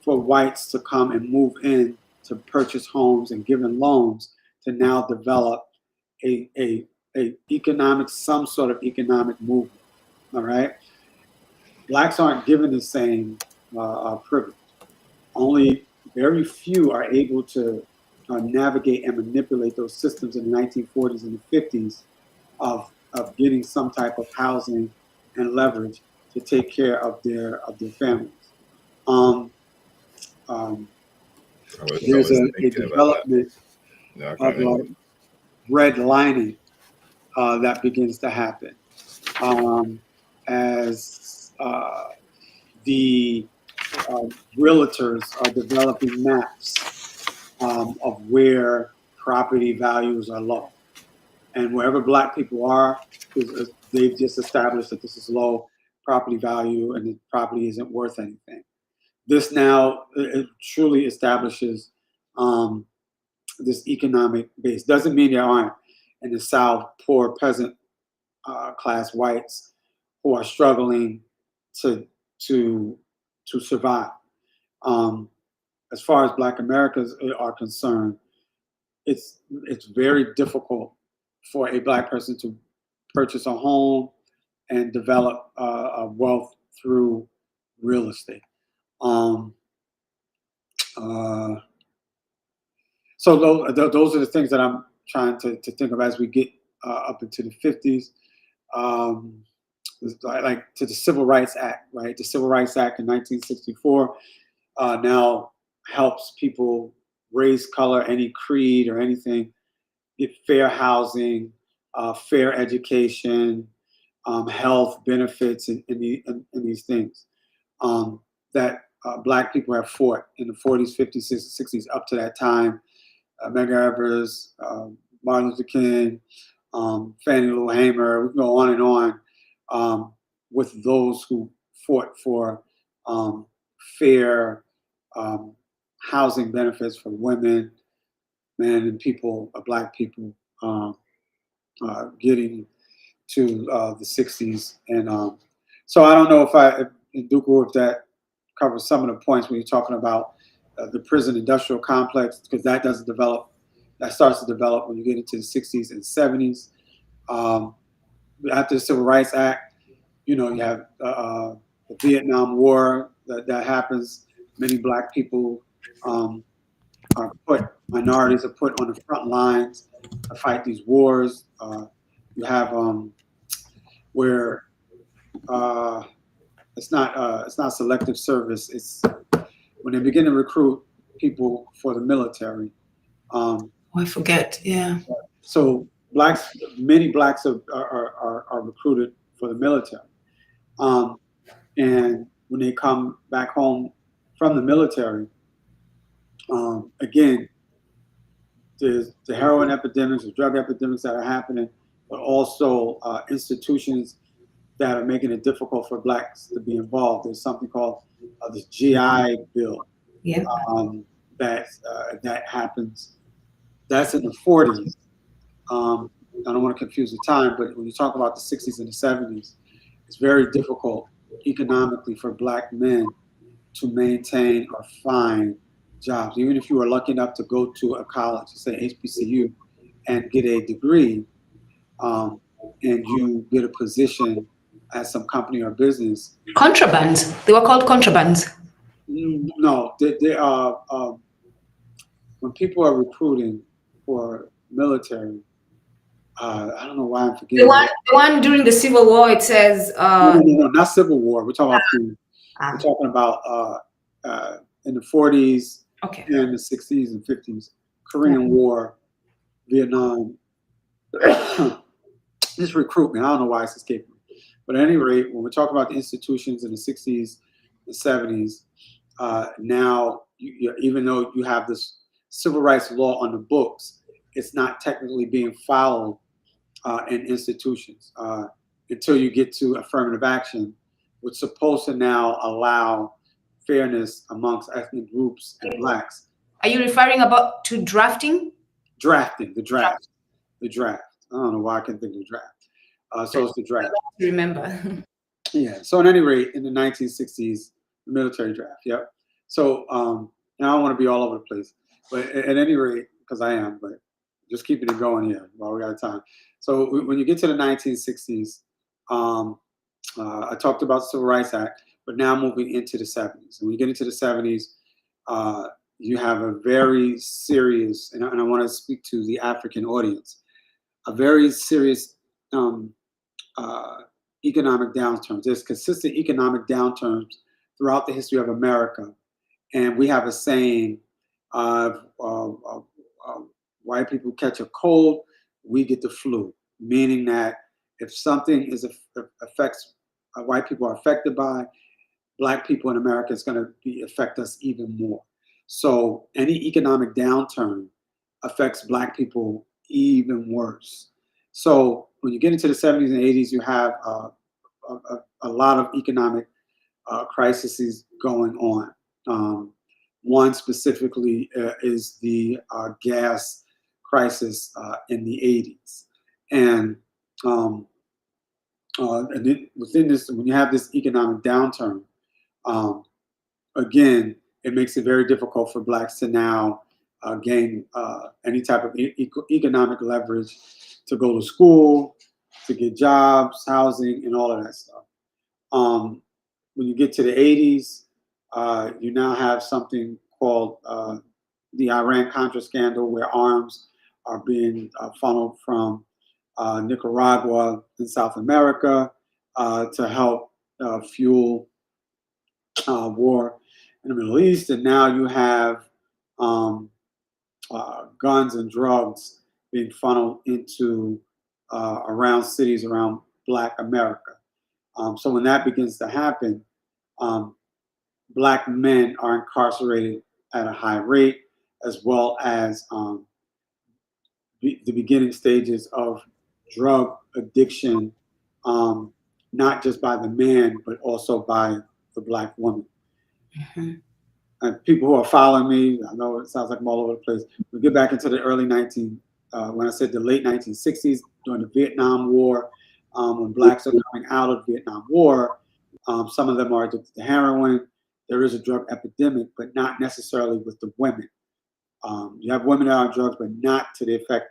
for whites to come and move in to purchase homes and given loans to now develop some sort of economic movement. All right, blacks aren't given the same privilege. Only very few are able to navigate and manipulate those systems in the 1940s and the 50s of getting some type of housing and leverage to take care of their families. There's a development of redlining that begins to happen as the realtors are developing maps of where property values are low. And wherever black people are, they've just established that this is low property value and the property isn't worth anything. This now it truly establishes this economic base. Doesn't mean there aren't in the South poor peasant class whites who are struggling to survive. As far as Black Americans are concerned, it's very difficult for a Black person to purchase a home and develop wealth through real estate. So those are the things that I'm trying to think of as we get up into the 50s. Like to the Civil Rights Act, right? The Civil Rights Act in 1964 now helps people, race, color, any creed or anything, get fair housing, fair education, health benefits, and these things that Black people have fought in the 40s, 50s, 60s, up to that time. Medgar Evers, Martin Luther King, Fannie Lou Hamer, we can go on and on with those who fought for fair housing benefits for women, men, and people, Black people, getting to the 60s. And so I don't know if Duku, if that covers some of the points when you're talking about the prison industrial complex, because that starts to develop when you get into the 60s and 70s. After the Civil Rights Act, you have the Vietnam War that happens. Many Black people minorities are put on the front lines to fight these wars. You have where it's not selective service. It's when they begin to recruit people for the military. I forget. Yeah. So many blacks are recruited for the military, and when they come back home from the military, again, there's the heroin epidemics, the drug epidemics that are happening, but also institutions that are making it difficult for blacks to be involved. There's something called the GI Bill. Yeah. That happens. That's in the 40s. I don't want to confuse the time, but when you talk about the 60s and the 70s, it's very difficult economically for Black men to maintain or find jobs. Even if you are lucky enough to go to a college, say HBCU, and get a degree, and you get a position at some company or business. Contrabands. They were called contrabands. No, they are. When people are recruiting for military, I don't know why I'm forgetting. The one during the Civil War, it says. No, not Civil War. We're talking about we're talking about in the 40s, okay, and the 60s and 50s, Korean War, Vietnam. This recruitment, I don't know why it's escaping me. But at any rate, when we're talking about the institutions in the 60s and 70s, now, even though you have this civil rights law on the books, it's not technically being followed in institutions until you get to affirmative action, which is supposed to now allow fairness amongst ethnic groups and blacks. Are you referring to drafting? Drafting, the draft. I don't know why I can't think of the draft. So it's the draft. Remember. Yeah. So at any rate, in the 1960s, the military draft. Yep. So now I don't want to be all over the place, but at any rate, because I am, but just keeping it going here while we got time. So when you get to the 1960s, I talked about the Civil Rights Act, but now moving into the 70s. And when you get into the 70s, you have a very serious, and I want to speak to the African audience, a very serious economic downturns. There's consistent economic downturns throughout the history of America. And we have a saying white people catch a cold, we get the flu, meaning that if something affects white people are affected by, Black people in America is going to affect us even more. So any economic downturn affects Black people even worse. So when you get into the 70s and 80s, you have a lot of economic crises going on. One specifically is the gas crisis in the 80s. And then within this, when you have this economic downturn, again, it makes it very difficult for Blacks to now gain any type of economic leverage to go to school, to get jobs, housing, and all of that stuff. When you get to the 80s, you now have something called the Iran-Contra scandal, where arms are being funneled from Nicaragua in South America to help fuel war in the Middle East. And now you have guns and drugs being funneled into around cities around Black America. So when that begins to happen, Black men are incarcerated at a high rate, as well as the beginning stages of drug addiction, not just by the man, but also by the Black woman. Mm-hmm. And people who are following me, I know it sounds like I'm all over the place. We get back into the when I said the late 1960s, during the Vietnam War, when blacks are coming out of the Vietnam War, some of them are addicted to heroin. There is a drug epidemic, but not necessarily with the women. You have women that are on drugs, but not to the effect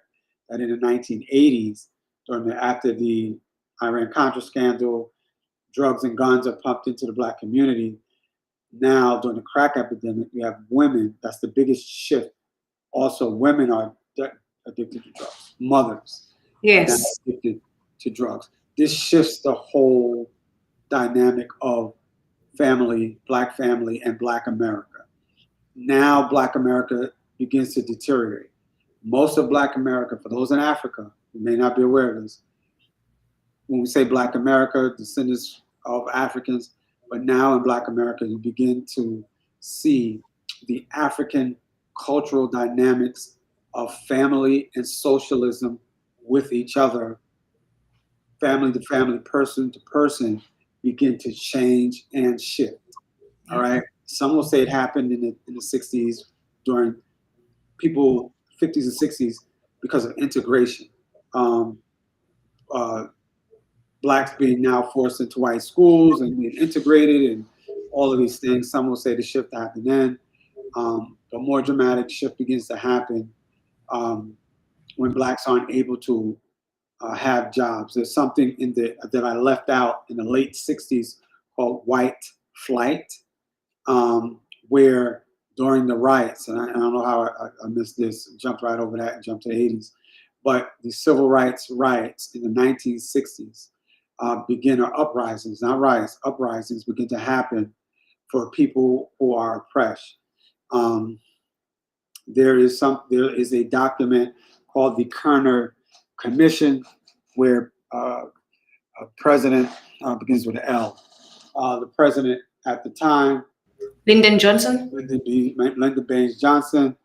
that in the 1980s, after the Iran-Contra scandal, drugs and guns are pumped into the Black community. Now, during the crack epidemic, you have women. That's the biggest shift. Also, women are addicted to drugs. Mothers are now Yes. addicted to drugs. This shifts the whole dynamic of family, Black family, and Black America. Now, Black America begins to deteriorate. Most of Black America, for those in Africa who may not be aware of this, when we say Black America, descendants of Africans, but now in Black America, you begin to see the African cultural dynamics of family and socialism with each other, family to family, person to person, begin to change and shift. All right. Some will say it happened in the 60s during people 50s and 60s because of integration. Blacks being now forced into white schools and being integrated and all of these things. Some will say the shift happened then. The more dramatic shift begins to happen when blacks aren't able to have jobs. There's something that I left out in the late 60s called white flight, where during the riots, and I don't know how I missed this, jumped right over that and jumped to the 80s, but the civil rights riots in the 1960s begin, or uprisings, not riots, uprisings begin to happen for people who are oppressed. There is a document called the Kerner Commission, where a president begins with an L. The president at the time, Lyndon Johnson. Lyndon Baines Johnson,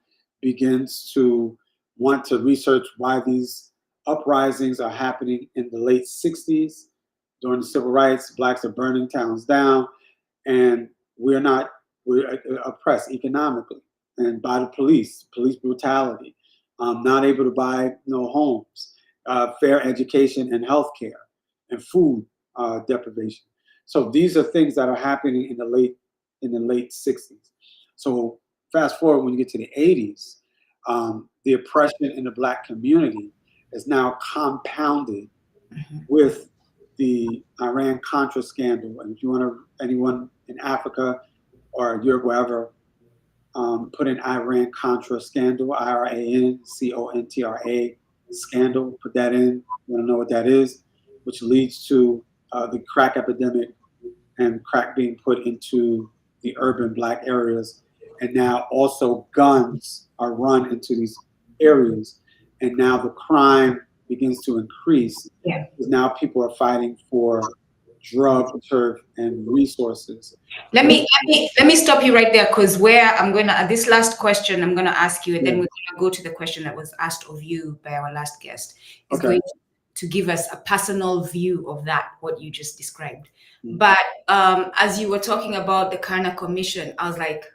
begins to want to research why these uprisings are happening in the late 60s. During the civil rights, blacks are burning towns down, and we're oppressed economically and by the police brutality, not able to buy homes, fair education and health care, and food deprivation. So these are things that are happening in the late 60s. So fast forward when you get to the 80s, the oppression in the Black community is now compounded with the Iran-Contra scandal. And if you want anyone in Africa or Europe, wherever, put in Iran-Contra scandal, IRANCONTRA scandal, put that in. You want to know what that is, which leads to the crack epidemic and crack being put into the urban Black areas. And now also guns are run into these areas. And now the crime begins to increase. Yeah. Because now people are fighting for drug, turf, and resources. Let me stop you right there, because where I'm gonna this last question I'm gonna ask you, and then we're gonna go to the question that was asked of you by our last guest. Is going to give us a personal view of that, what you just described. But as you were talking about the Kerner Commission, I was like,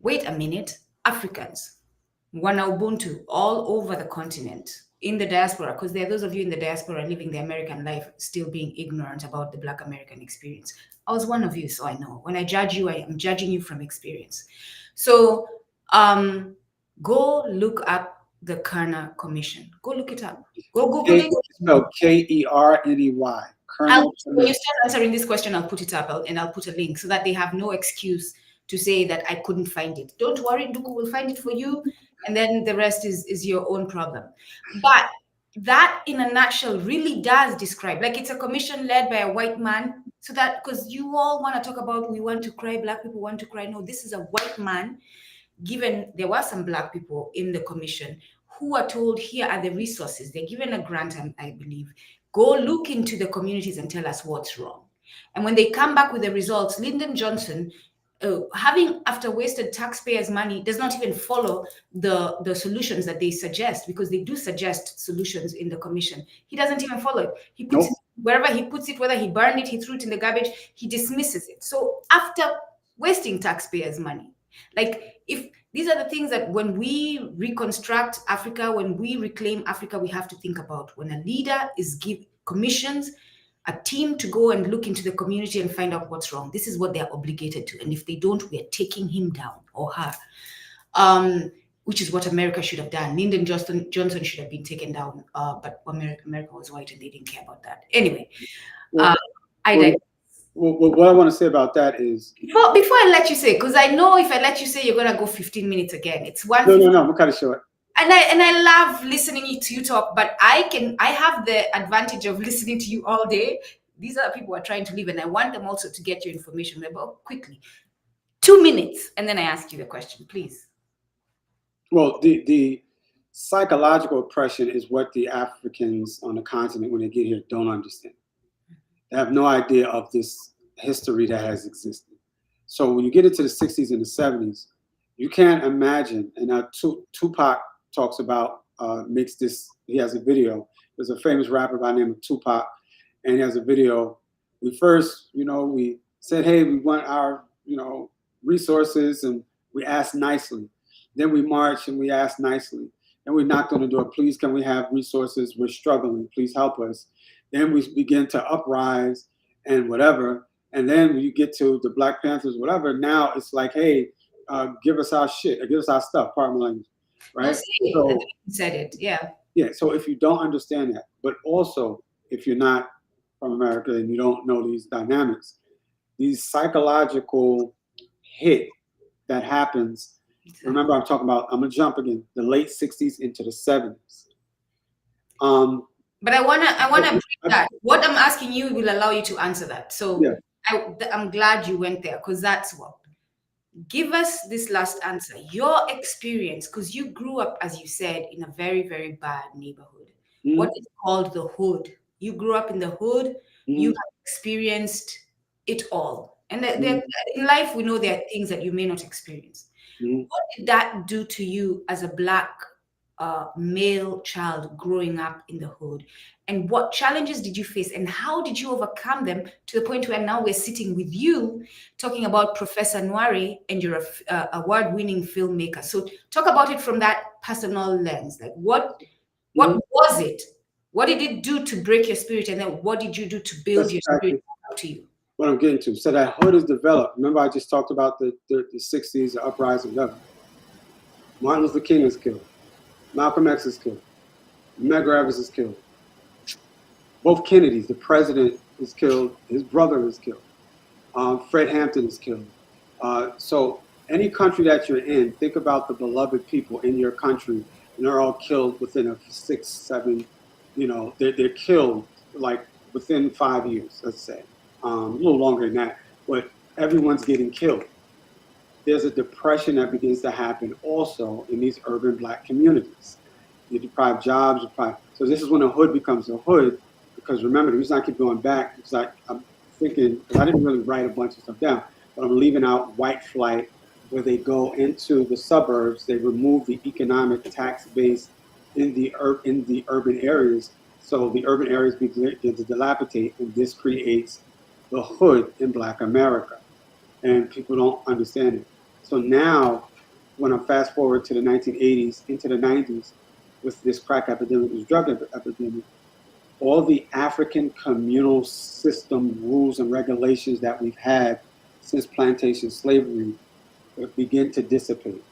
wait a minute, Africans, Wana Ubuntu, all over the continent, in the diaspora, because there are those of you in the diaspora living the American life, still being ignorant about the Black American experience. I was one of you, so I know. When I judge you, I am judging you from experience. So go look up the Kerner Commission. Go look it up. Go Google it. Spelled Kerney. When you start answering this question, I'll put it up and I'll put a link so that they have no excuse to say that I couldn't find it. Don't worry, Duku will find it for you, and then the rest is your own problem. But that, in a nutshell, really does describe, like, it's a commission led by a white man, so that, because you all want to talk about, we want to cry, Black people want to cry. No, this is a white man, given there were some Black people in the commission who are told, here are the resources. They're given a grant, I believe. Go look into the communities and tell us what's wrong. And when they come back with the results, Lyndon Johnson having after wasted taxpayers' money does not even follow the solutions that they suggest, because they do suggest solutions in the commission. He doesn't even follow it. He puts it wherever he puts it, whether he burned it, he threw it in the garbage, he dismisses it. So after wasting taxpayers' money, like, if these are the things that when we reconstruct Africa, when we reclaim Africa, we have to think about. When a leader is commissions a team to go and look into the community and find out what's wrong, this is what they're obligated to. And if they don't, we are taking him down or her, which is what America should have done. Lyndon Johnson should have been taken down, but America was white and they didn't care about that. Anyway, what I want to say about that is... Before I let you say, because I know if I let you say, you're going to go 15 minutes again. It's one... No, I'm kind of short. And I love listening to you talk, but I have the advantage of listening to you all day. These are people who are trying to leave, and I want them also to get your information. But quickly, 2 minutes, and then I ask you the question, please. Well, the psychological oppression is what the Africans on the continent, when they get here, don't understand. They have no idea of this history that has existed. So when you get into the 60s and the 70s, you can't imagine, and Tupac talks about, he has a video. There's a famous rapper by the name of Tupac, and he has a video. We first, we said, hey, we want our, resources, and we asked nicely. Then we marched and we asked nicely. Then we knocked on the door, please, can we have resources? We're struggling, please help us. Then we begin to uprise and whatever. And then when you get to the Black Panthers, whatever, now it's like, hey, give us our shit, or give us our stuff, pardon my language, right? So, you said it, yeah. Yeah, so if you don't understand that, but also if you're not from America and you don't know these dynamics, these psychological hit that happens, remember I'm talking about, I'm gonna jump again, the late 60s into the 70s. But I wanna bring that. What I'm asking you will allow you to answer that. So yeah. I'm glad you went there, because that's what. Give us this last answer. Your experience, because you grew up, as you said, in a very, very bad neighborhood. Mm. What is called the hood. You grew up in the hood. Mm. You have experienced it all. And in life, we know there are things that you may not experience. Mm. What did that do to you as a Black male child growing up in the hood? And what challenges did you face, and how did you overcome them to the point where now we're sitting with you talking about Professor Nware, and you're an award-winning filmmaker? So talk about it from that personal lens. Like, what was it? What did it do to break your spirit, and then what did you do to build your spirit up to you? What I'm getting to. So that hood is developed. Remember, I just talked about the 60s, the uprising of Martin Luther King is killed. Malcolm X is killed. Medgar Evers is killed. Both Kennedys, the president is killed. His brother is killed. Fred Hampton is killed. So any country that you're in, think about the beloved people in your country, and they're all killed within a 6, 7, they're killed like within 5 years, let's say. A little longer than that, but everyone's getting killed. There's a depression that begins to happen also in these urban Black communities. You're deprived jobs, so this is when a hood becomes a hood, because remember, the reason I keep going back is I'm thinking, because I didn't really write a bunch of stuff down, but I'm leaving out white flight, where they go into the suburbs, they remove the economic tax base in the urban areas, so the urban areas begin to dilapidate, and this creates the hood in Black America, and people don't understand it. So now, when I fast forward to the 1980s, into the 90s, with this crack epidemic, this drug epidemic, all the African communal system rules and regulations that we've had since plantation slavery begin to dissipate.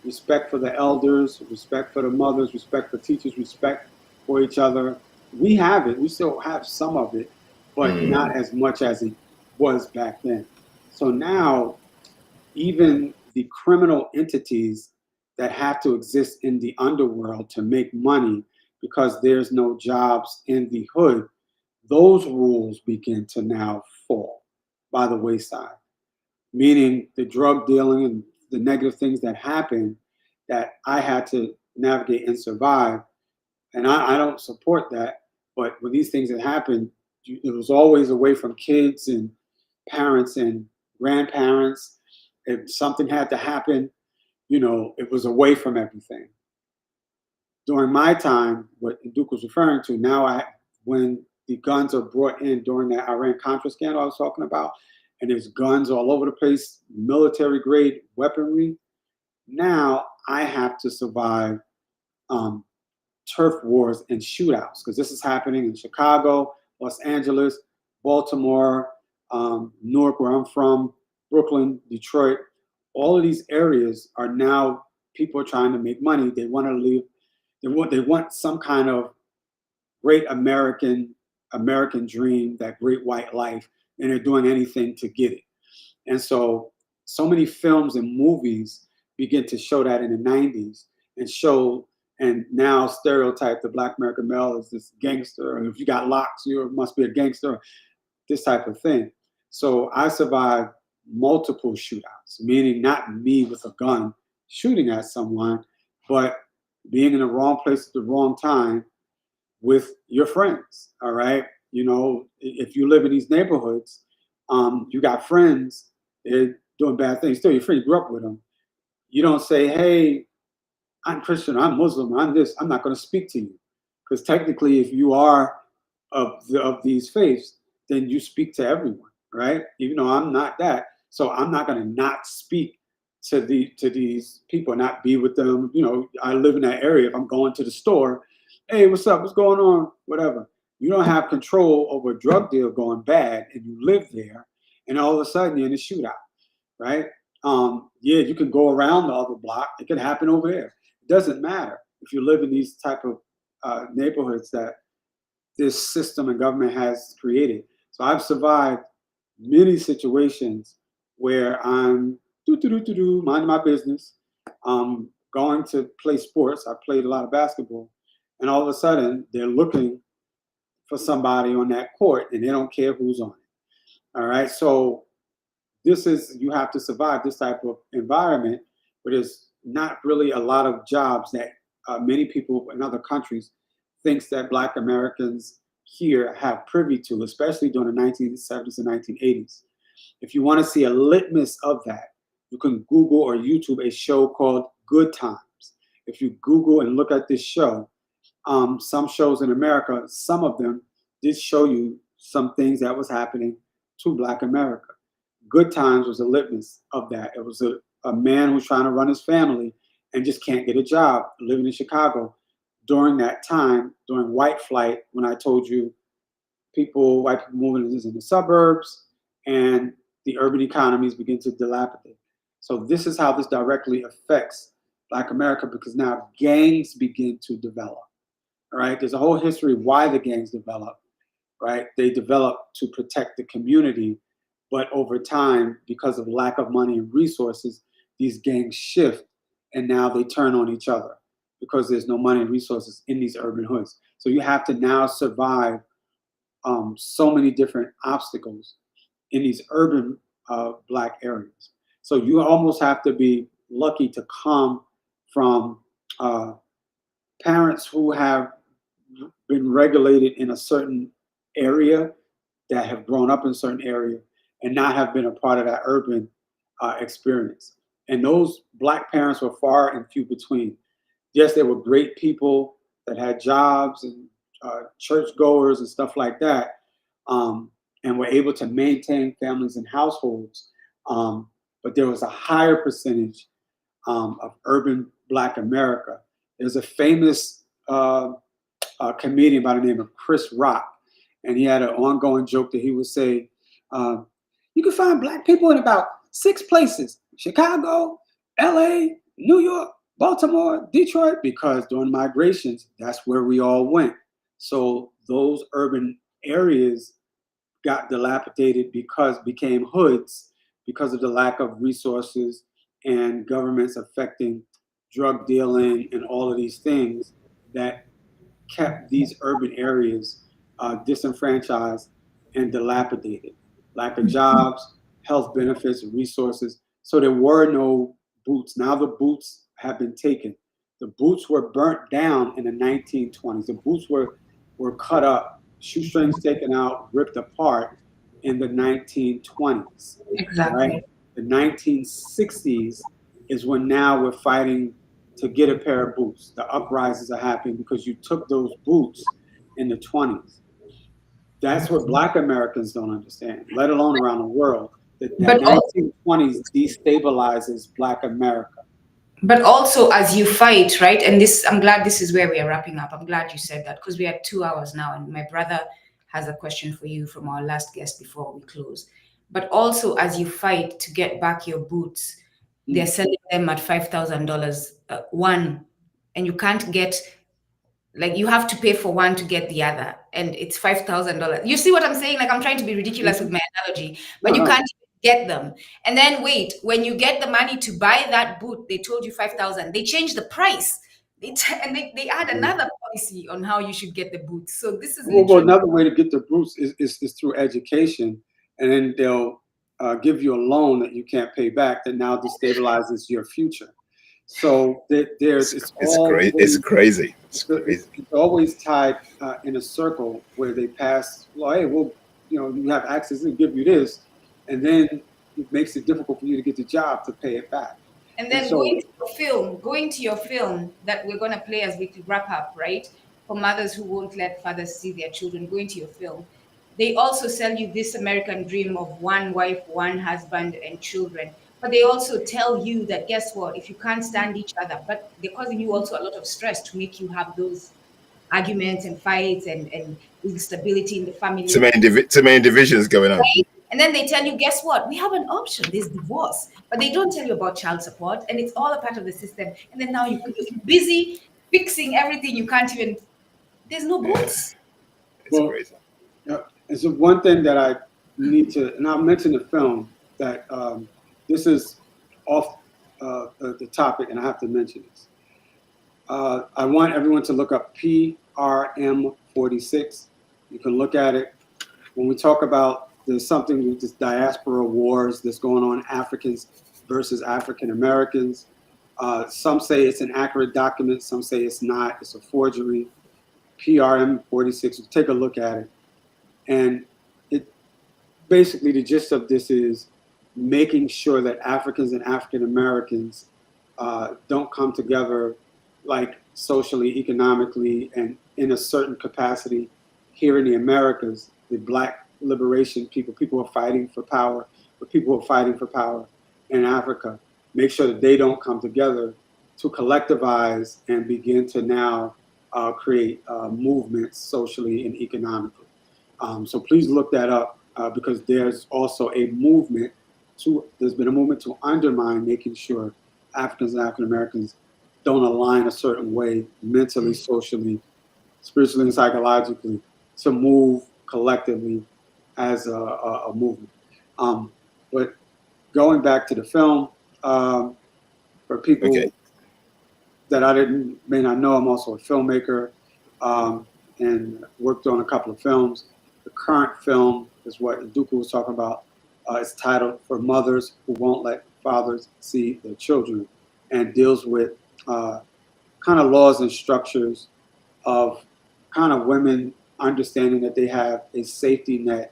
Respect for the elders, respect for the mothers, respect for teachers, respect for each other. We have it, we still have some of it, but not as much as it was back then. So now, even the criminal entities that have to exist in the underworld to make money because there's no jobs in the hood, those rules begin to now fall by the wayside. Meaning the drug dealing and the negative things that happen that I had to navigate and survive. And I don't support that, but when these things that happen, it was always away from kids and parents and grandparents. if something had to happen, it was away from everything. During my time, what Duke was referring to, when the guns are brought in during that Iran-Contra scandal I was talking about, and there's guns all over the place, military-grade weaponry, now I have to survive turf wars and shootouts, because this is happening in Chicago, Los Angeles, Baltimore, Newark, where I'm from, Brooklyn, Detroit. All of these areas are now people are trying to make money. They want to leave. They want some kind of great American dream, that great white life, and they're doing anything to get it. And so many films and movies begin to show that in the 90s and now stereotype the Black American male as this gangster, and if you got locks, you must be a gangster, this type of thing. So I survived multiple shootouts, meaning not me with a gun shooting at someone, but being in the wrong place at the wrong time with your friends. All right. If you live in these neighborhoods, you got friends, they're doing bad things. Still, your friend, you grew up with them. You don't say, hey, I'm Christian, I'm Muslim, I'm this, I'm not going to speak to you. Because technically, if you are of these faiths, then you speak to everyone, right? Even though I'm not that. So I'm not going to not speak to these people, not be with them. I live in that area. If I'm going to the store, hey, what's up? What's going on? Whatever. You don't have control over a drug deal going bad, and you live there, and all of a sudden you're in a shootout, right? You can go around the other block. It could happen over there. It doesn't matter if you live in these type of neighborhoods that this system and government has created. So I've survived many situations where I'm minding my business, going to play sports. I played a lot of basketball, and all of a sudden they're looking for somebody on that court, and they don't care who's on it. All right, so you have to survive this type of environment where there's not really a lot of jobs that many people in other countries thinks that Black Americans here have privy to, especially during the 1970s and 1980s. If you want to see a litmus of that, you can Google or YouTube a show called Good Times. If you Google and look at this show, some shows in America, some of them did show you some things that was happening to Black America. Good Times was a litmus of that. It was a man who's trying to run his family and just can't get a job living in Chicago during that time, during white flight, when I told you white people moving in the suburbs and the urban economies begin to dilapidate. So this is how this directly affects Black America, because now gangs begin to develop. All right, there's a whole history why the gangs develop. Right, they develop to protect the community, but over time, because of lack of money and resources, these gangs shift, and now they turn on each other because there's no money and resources in these urban hoods. So you have to now survive so many different obstacles in these urban Black areas. So you almost have to be lucky to come from parents who have been regulated in a certain area, that have grown up in a certain area, and not have been a part of that urban experience. And those Black parents were far and few between. Yes, they were great people that had jobs and churchgoers and stuff like that, and were able to maintain families and households. But there was a higher percentage of urban Black America. There's a famous comedian by the name of Chris Rock, and he had an ongoing joke that he would say, you can find Black people in about 6 places: Chicago, LA, New York, Baltimore, Detroit, because during migrations, that's where we all went. So those urban areas got dilapidated became hoods because of the lack of resources and governments affecting drug dealing and all of these things that kept these urban areas disenfranchised and dilapidated. Lack of jobs, health benefits, and resources. So there were no boots. Now the boots have been taken. The boots were burnt down in the 1920s. The boots were cut up, shoestrings taken out, ripped apart in the 1920s. Exactly. Right? The 1960s is when now we're fighting to get a pair of boots. The uprisings are happening because you took those boots in the 20s. That's what Black Americans don't understand, let alone around the world, that But 1920s destabilizes Black America. But also as you fight, right? And this, I'm glad this is where we are wrapping up. I'm glad you said that because we are 2 hours now, and my brother has a question for you from our last guest before we close. But also as you fight to get back your boots, they're selling them at $5,000 one, and you can't get, like, you have to pay for one to get the other, and it's $5,000. You see what I'm saying? Like, I'm trying to be ridiculous with my analogy, but you can't get them. And then wait, when you get the money to buy that boot, they told you 5,000. They changed the price. And they add another policy on how you should get the boots. So this is well, another way to get the boots is through education, and then they'll give you a loan that you can't pay back that now destabilizes your future. So it's crazy. It's always tied in a circle where they pass. Well, hey, well, you have access and give you this, and then it makes it difficult for you to get the job to pay it back. And then going to your film that we're going to play as we wrap up, right? For mothers who won't let fathers see their children, going to your film, they also sell you this American dream of one wife, one husband, and children. But they also tell you that, guess what, if you can't stand each other, but they're causing you also a lot of stress to make you have those arguments and fights and instability in the family. Too many divisions going on. Right? And then they tell you, guess what? We have an option. There's divorce. But they don't tell you about child support. And it's all a part of the system. And then now you're busy fixing everything. You can't even, there's no boots. It's crazy. And so one thing that I need to, and I'll mention the film, that this is off the topic, and I have to mention this. I want everyone to look up PRM46. You can look at it. When we talk about there's something with this diaspora wars that's going on, Africans versus African Americans. Some say it's an accurate document. Some say it's not. It's a forgery. PRM 46. Take a look at it. And it basically, the gist of this is making sure that Africans and African Americans don't come together, like socially, economically, and in a certain capacity here in the Americas. The Black liberation people who are fighting for power, but people who are fighting for power in Africa, make sure that they don't come together to collectivize and begin to now create movements socially and economically. So please look that up because there's also a movement there's been a movement to undermine making sure Africans and African Americans don't align a certain way mentally, socially, spiritually, and psychologically to move collectively as a movement. But going back to the film, for people that may not know, I'm also a filmmaker and worked on a couple of films. The current film is what Nduku was talking about. It's titled For Mothers Who Won't Let Fathers See Their Children, and deals with kind of laws and structures of kind of women understanding that they have a safety net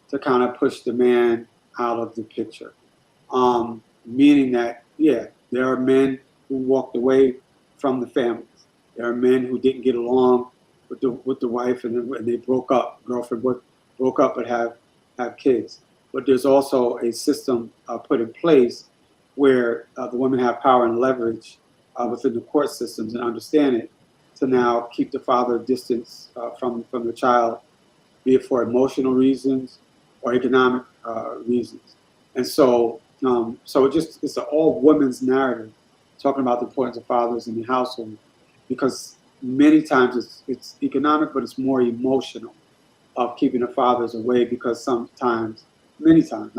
to kind of push the man out of the picture. Meaning that, there are men who walked away from the families. There are men who didn't get along with the wife and they broke up, girlfriend broke up but have kids. But there's also a system put in place where the women have power and leverage within the court systems and understand it to now keep the father distance from the child, be it for emotional reasons or economic reasons. And so it's an all women's narrative talking about the importance of fathers in the household, because many times it's economic, but it's more emotional of keeping the fathers away, because many times,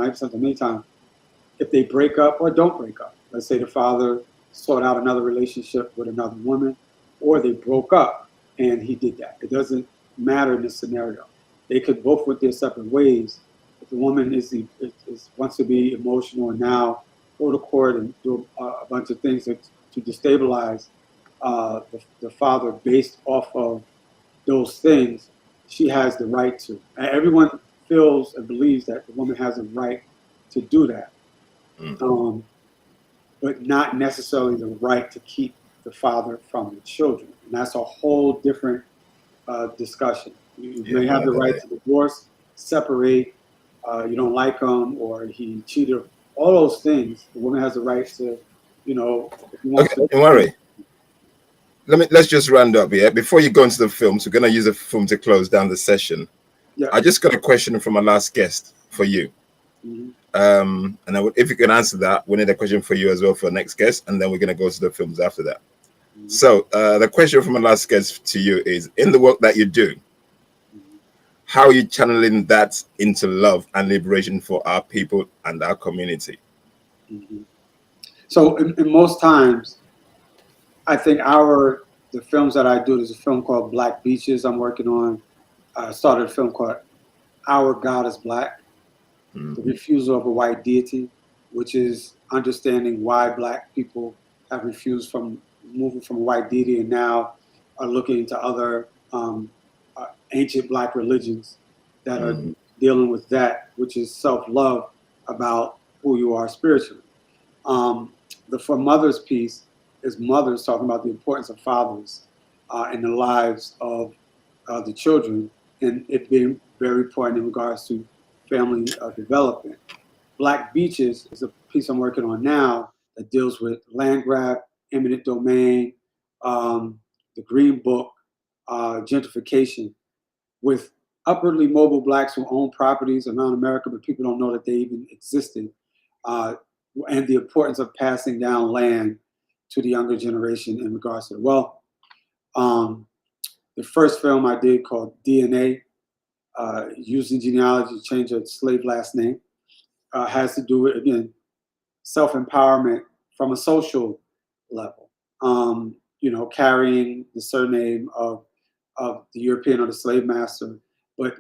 if they break up or don't break up, let's say the father sought out another relationship with another woman, or they broke up and he did that. It doesn't matter in this scenario. They could both went their separate ways. If the woman wants to be emotional and now go to court and do a bunch of things to destabilize the father based off of those things, she has the right to. And everyone feels and believes that the woman has a right to do that. but not necessarily the right to keep the father from the children. And that's a whole different discussion. You may have the right to divorce, separate, you don't like him, or he cheated, all those things. The woman has the right to, you know, if he wants Okay, to. don't worry. Let's just round up here. Before you go into the films, we're gonna use a film to close down the session. Yeah. I just got a question from our last guest for you. And if you can answer that, we need a question for you as well for the next guest, and then we're gonna go to the films after that. So the question from our last guest to you is: in the work that you do, how are you channeling that into love and liberation for our people and our community? So in most times, I think the films that I do, there's a film called Black Beaches I'm working on. I started a film called Our God is Black, the refusal of a white deity, which is understanding why Black people have refused from moving from a white deity and now are looking into other ancient Black religions that are dealing with that, which is self-love about who you are spiritually. The For Mothers piece is mothers talking about the importance of fathers in the lives of the children, and it being very important in regards to family development. Black Beaches is a piece I'm working on now that deals with land grab, eminent domain, the Green Book, gentrification, with upwardly mobile Blacks who own properties around America, but people don't know that they even existed, and the importance of passing down land to the younger generation in regards to the wealth. The first film I did called DNA, using genealogy to change a slave last name, has to do with, again, self-empowerment from a social level. Carrying the surname of the European or the slave master, but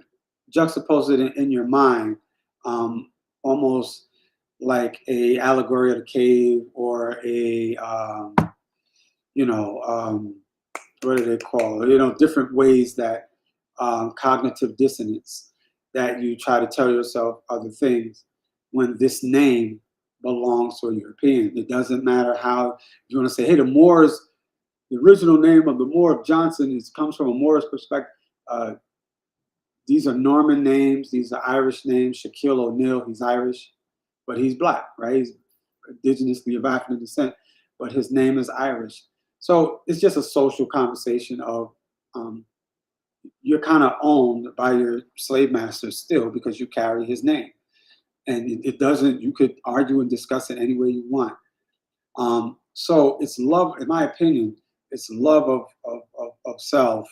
juxtapose it in your mind, almost like a allegory of the cave, or a what do they call it? Different ways that cognitive dissonance that you try to tell yourself other things when this name belongs to a European. It doesn't matter how you want to say, hey, the original name of the Moor of Johnson comes from a Moorish perspective. These are Norman names. These are Irish names. Shaquille O'Neal, he's Irish, but he's Black, right? He's indigenously of African descent, but his name is Irish. So it's just a social conversation of you're kind of owned by your slave master still because you carry his name. And it doesn't, you could argue and discuss it any way you want. So it's love, in my opinion, it's love of self,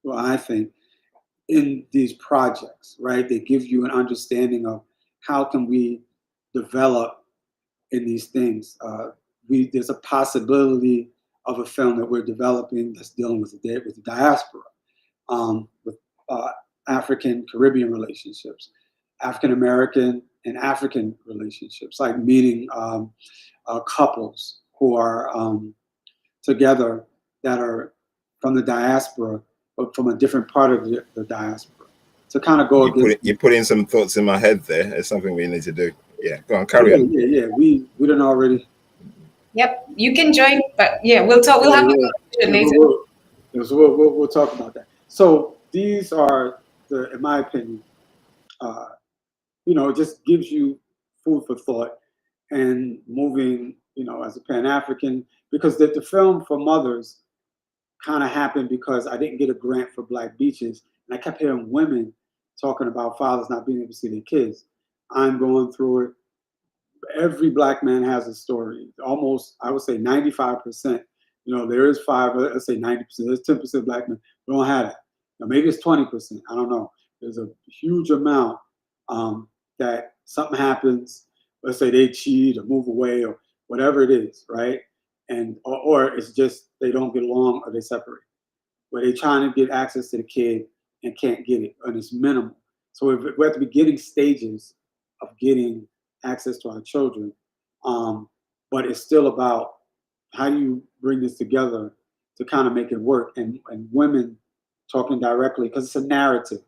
well, I think, in these projects, right? They give you an understanding of how can we develop in these things. There's a possibility of a film that we're developing that's dealing with the diaspora, with African Caribbean relationships, African American and African relationships, like meeting couples who are together that are from the diaspora, but from a different part of the diaspora. To kind of go against. You put in some thoughts in my head there. It's something we need to do. Yeah, go on, carry on. Yeah. We done already. Yep, you can join, but yeah, we'll talk. We'll have a conversation later. We'll talk about that. So these are in my opinion, it just gives you food for thought and moving, as a Pan-African, because the film For Mothers kind of happened because I didn't get a grant for Black Beaches, and I kept hearing women talking about fathers not being able to see their kids. I'm going through it. Every Black man has a story. Almost, I would say 95%. There is let's say 90%. There's 10% Black men who don't have it. Maybe it's 20%. I don't know. There's a huge amount that something happens. Let's say they cheat or move away or whatever it is, right? And or it's just they don't get along or they separate. Where they're trying to get access to the kid and can't get it, and it's minimal. So we're at the beginning stages of getting access to our children, but it's still about how do you bring this together to kind of make it work, and women talking directly, because it's a narrative,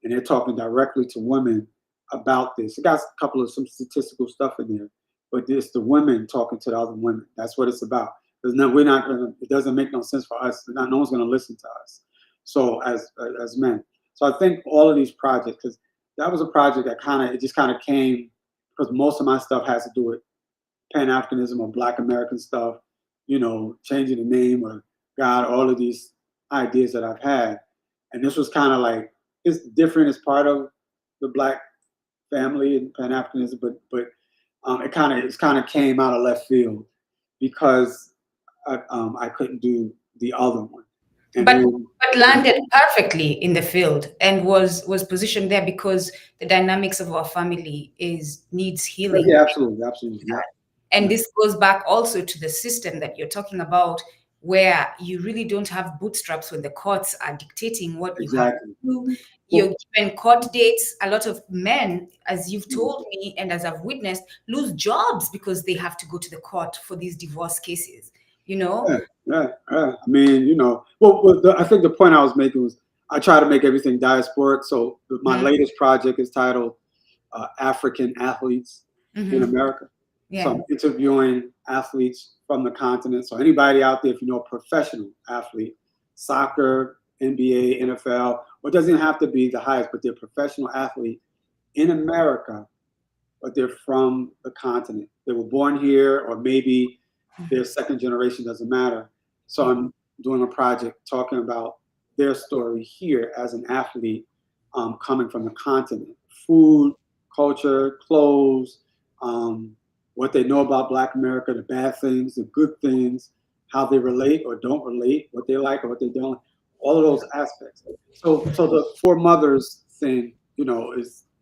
and they're talking directly to women about this. It got a couple of some statistical stuff in there but it's the women talking to the other women. That's what it's about. We're not gonna. It doesn't make no sense for us. No one's gonna listen to us. So as men. So I think all of these projects, because that was a project that it just kind of came because most of my stuff has to do with Pan-Africanism or Black American stuff, changing the name or God, all of these ideas that I've had. And this was kind of like, it's different as part of the Black family and Pan-Africanism, but it kind of came out of left field because I couldn't do the other one. But landed perfectly in the field and was positioned there because the dynamics of our family needs healing. Yeah, absolutely. Yeah. And this goes back also to the system that you're talking about, where you really don't have bootstraps when the courts are dictating what you have to do. You're given court dates. A lot of men, as you've told me and as I've witnessed, lose jobs because they have to go to the court for these divorce cases. Yeah. I mean, I think the point I was making was I try to make everything diasporic. So my latest project is titled African Athletes in America. Yeah. So I'm interviewing athletes from the continent. So anybody out there, if you know a professional athlete, soccer, NBA, NFL, or it doesn't have to be the highest, but they're a professional athlete in America, but they're from the continent. They were born here, or maybe their second generation, doesn't matter. So I'm doing a project talking about their story here as an athlete coming from the continent. Food, culture, clothes, what they know about Black America, the bad things, the good things, how they relate or don't relate, what they like or what they don't, all of those aspects. So the Four Mothers thing,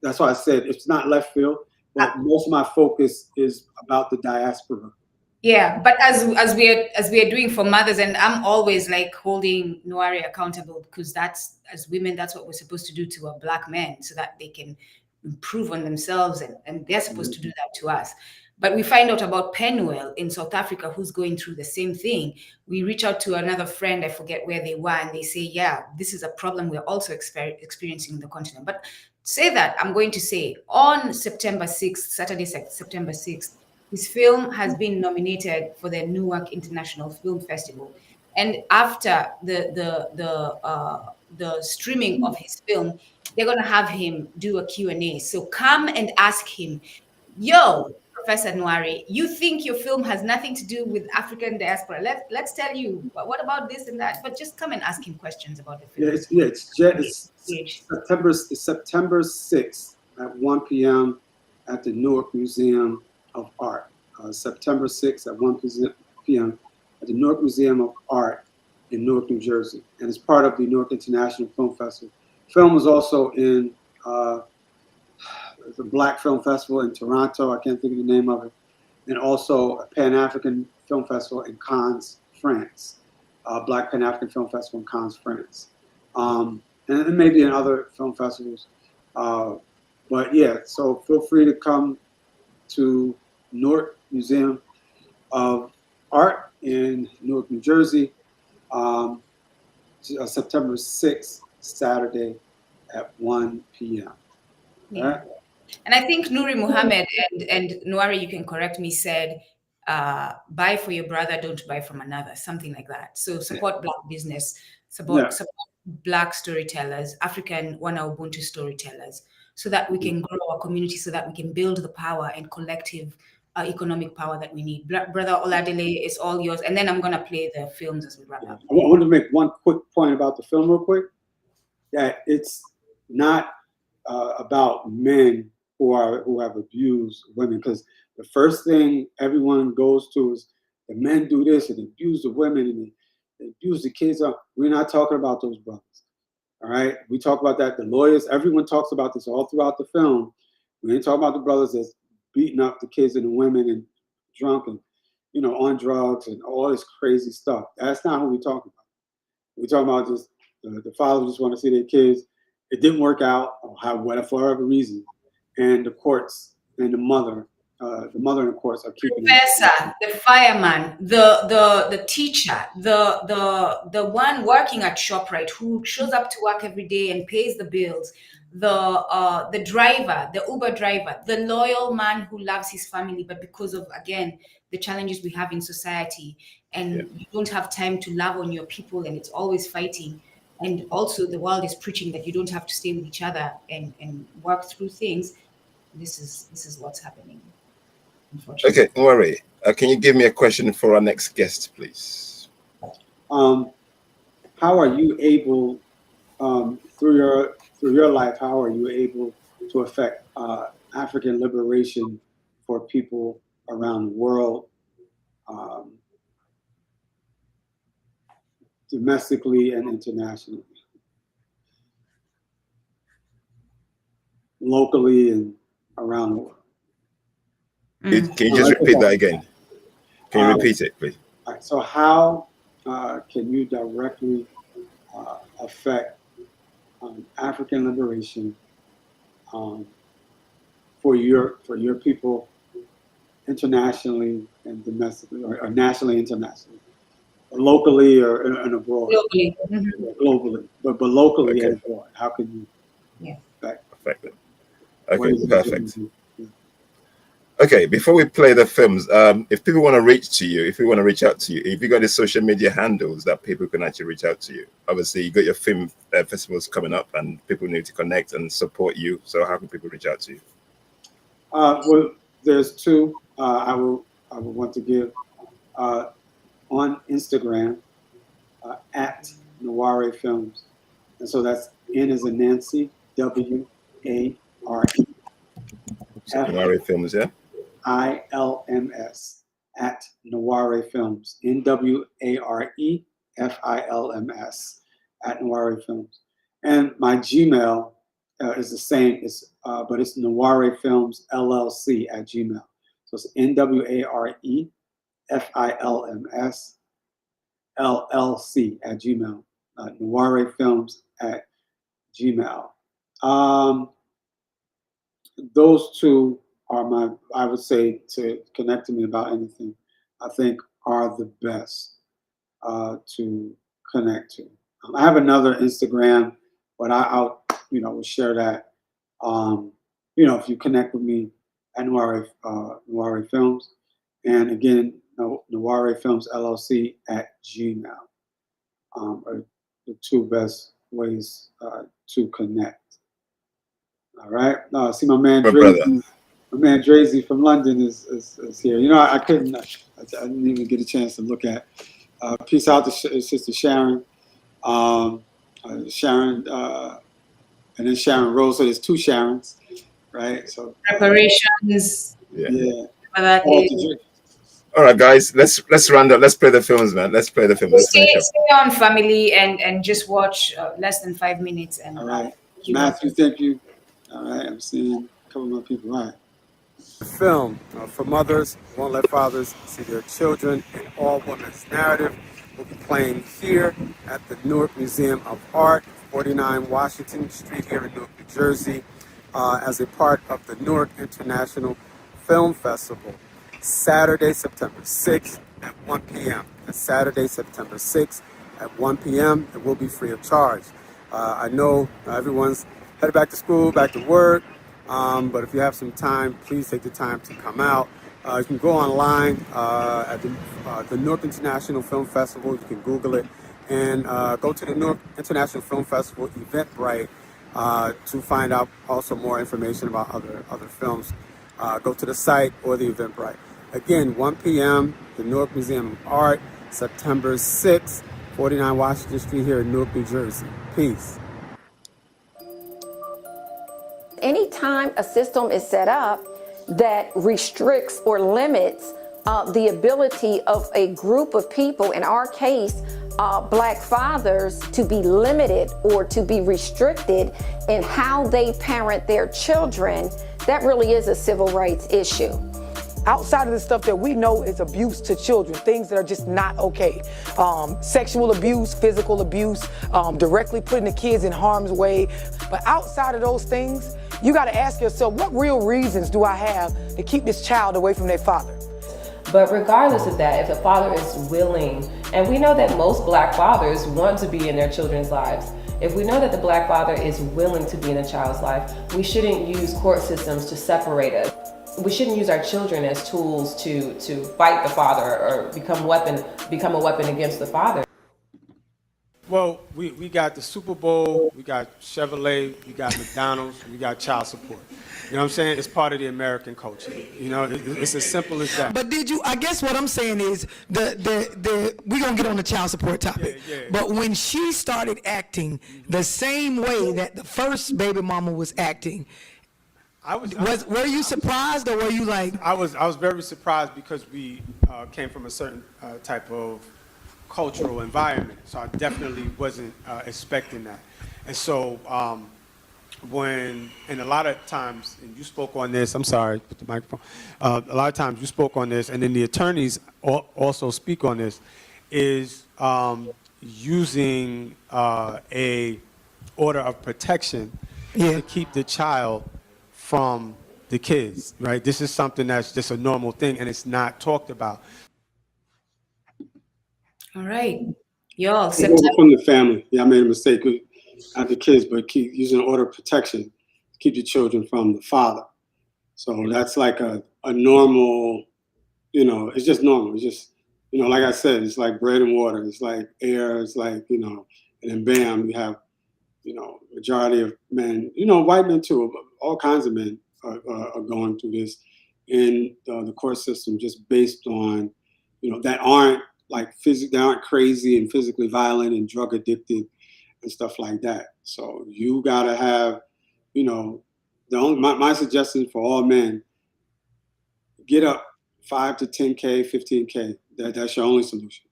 that's why I said it's not left field, but most of my focus is about the diaspora. Yeah, but as we are doing for mothers, and I'm always like holding Nware accountable, because that's, as women, that's what we're supposed to do to our Black men so that they can improve on themselves, and they're supposed to do that to us. But we find out about Penuel in South Africa, who's going through the same thing. We reach out to another friend, I forget where they were, and they say, yeah, this is a problem we're also experiencing in the continent. But say that, I'm going to say, on September 6th, Saturday, September 6th, his film has been nominated for the Newark International Film Festival. And after the streaming of his film, they're going to have him do a Q&A. So come and ask him, yo, Professor Nware, you think your film has nothing to do with African diaspora. Let's tell you, what about this and that? But just come and ask him questions about the film. It's September 6th at 1 p.m. at the Newark Museum of Art. September 6th at 1 p.m. at the Newark Museum of Art in Newark, New Jersey. And it's part of the Newark International Film Festival. Film was also in the Black Film Festival in Toronto. I can't think of the name of it. And also a Pan-African Film Festival in Cannes, France. Black Pan-African Film Festival in Cannes, France. And maybe in other film festivals. But yeah, so feel free to come to Newark Museum of Art in Newark, New Jersey, September 6th, Saturday at 1 p.m. Yeah. Right? And I think Nuri Muhammad and Nware, you can correct me, said, buy for your brother, don't buy from another, something like that. So support Black business, support Black storytellers, African Wana Ubuntu storytellers, so that we can grow our community, so that we can build the power and collective economic power that we need. Brother Oladele, it's all yours. And then I'm going to play the films as we wrap up. I want to make one quick point about the film real quick, that it's not about men who have abused women, because the first thing everyone goes to is the men do this and abuse the women and they abuse the kids. We're not talking about those brothers. All right, we talk about that. The lawyers, everyone talks about this all throughout the film. We ain't talking about the brothers that's beating up the kids and the women and drunk and on drugs and all this crazy stuff. That's not who we're talking about. We're talking about just the fathers just want to see their kids. It didn't work out, or for whatever reason, and the courts and the mother and the courts are keeping Professor, the fireman, the teacher, the one working at ShopRite who shows up to work every day and pays the bills. the driver, the Uber driver, the loyal man who loves his family, but because of, again, the challenges we have in society, and you don't have time to love on your people, and it's always fighting. And also the world is preaching that you don't have to stay with each other and work through things. This is what's happening, unfortunately. Okay, Nware, can you give me a question for our next guest, please? How are you able, through your life, how are you able to affect African liberation for people around the world, domestically and internationally, locally and around the world? Can you just repeat that again? Can you repeat it, please? All right, so how can you directly affect African liberation for your people internationally and domestically, or nationally, internationally, or locally, or and abroad? Globally. Globally, but locally and abroad. How can you affect it? Okay, perfect. Okay, before we play the films, if people want to reach to you, if you want to reach out to you, if you got the social media handles that people can actually reach out to you, obviously you got your film festivals coming up, and people need to connect and support you. So how can people reach out to you? Well, there's two. I will want to give on Instagram at Nware Films, and so that's N as in Nancy, WARE. Nware Films, yeah. ILMS at Nware Films, NWARE FILMS at Nware Films. And my Gmail is the same, but it's Nware Films LLC at Gmail. So it's NWARE FILMS LLC at Gmail. Nware Films at Gmail. Those two are I would say, to connect to me about anything, I think are the best to connect to. I have another Instagram, but I'll will share that. If you connect with me at Nware Films, and again, Nware Films LLC at Gmail are the two best ways to connect. All right. See, my man Drazy from London is here. I didn't even get a chance to look at. Peace out to Sister Sharon, Sharon, and then Sharon Rose. So there's two Sharons, right? So preparations. Yeah. All right, guys. Let's round up. Let's play the films, man. Let's play the films. Stay on, family, and just watch less than 5 minutes. And all right, Matthew, thank you. All right, I'm seeing a couple more people. All right. The film for mothers who won't let fathers see their children, an all-women's narrative, will be playing here at the Newark Museum of Art, 49 Washington Street here in Newark, New Jersey, as a part of the Newark International Film Festival, Saturday, September 6th at 1 p.m. That's Saturday, September 6th at 1 p.m. It will be free of charge. I know everyone's headed back to school, back to work, but if you have some time, please take the time to come out. You can go online at the Newark International Film Festival. You can Google it, and go to the Newark International Film Festival Eventbrite to find out also more information about other films. Go to the site or the Eventbrite. Again, 1 p.m., the Newark Museum of Art, September 6th, 49 Washington Street here in Newark, New Jersey. Peace. Anytime a system is set up that restricts or limits the ability of a group of people, in our case, Black fathers, to be limited or to be restricted in how they parent their children, that really is a civil rights issue. Outside of the stuff that we know is abuse to children, things that are just not okay. Sexual abuse, physical abuse, directly putting the kids in harm's way. But outside of those things, you gotta ask yourself, what real reasons do I have to keep this child away from their father? But regardless of that, if a father is willing, and we know that most Black fathers want to be in their children's lives, If we know that the black father is willing to be in a child's life, we shouldn't use court systems to separate us. We shouldn't use our children as tools to fight the father or become a weapon against the father. Well, we got the Super Bowl, we got Chevrolet, we got McDonald's, we got child support. You know what I'm saying? It's part of the American culture. You know, it's as simple as that. But did you, I guess what I'm saying is, we're going to get on the child support topic. Yeah. But when she started acting the same way that the first baby mama was acting, were you surprised, or were you like? I was very surprised because we came from a certain type of cultural environment. So I definitely wasn't expecting that. And so and a lot of times, and you spoke on this, I'm sorry, put the microphone, a lot of times you spoke on this, and then the attorneys also speak on this, is using a order of protection to keep the child from the kids, right? This is something that's just a normal thing, and it's not talked about. All right, y'all. From the family. Yeah, I made a mistake. Not the kids, but keep using order of protection to keep the children from the father. So that's like a normal, you know, it's just normal. It's just, you know, like I said, it's like bread and water. It's like air. It's like, you know, and then bam, you have, you know, majority of men, you know, white men too, but all kinds of men are going through this in the court system just based on, you know, that aren't like they aren't crazy and physically violent and drug addicted and stuff like that. So you gotta have, you know, my suggestion for all men, get up 5 to 10K, 15K. That's your only solution.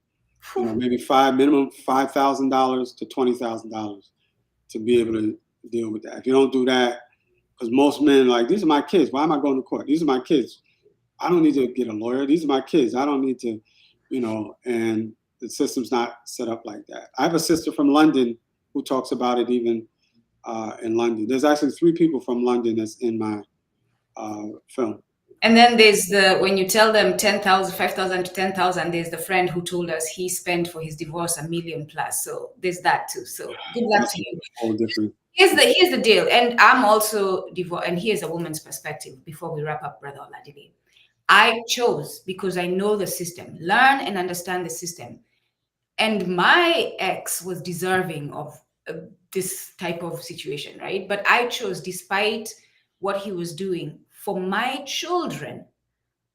You know, maybe minimum $5,000 to $20,000 to be able to deal with that. If you don't do that, because most men like, these are my kids. Why am I going to court? These are my kids. I don't need to get a lawyer. These are my kids. I don't need to, you know, and the system's not set up like that. I have a sister from London who talks about it even in London. There's actually 3 people from London that's in my film. And then there's when you tell them 10,000, 5,000 to 10,000, there's the friend who told us he spent for his divorce $1 million plus. So there's that too. So good luck to you. All different. Here's the deal. And I'm also divorced. And here's a woman's perspective before we wrap up, Brother Oladile. I chose because I know the system, learn and understand the system. And my ex was deserving of this type of situation, right? But I chose, despite what he was doing, for my children,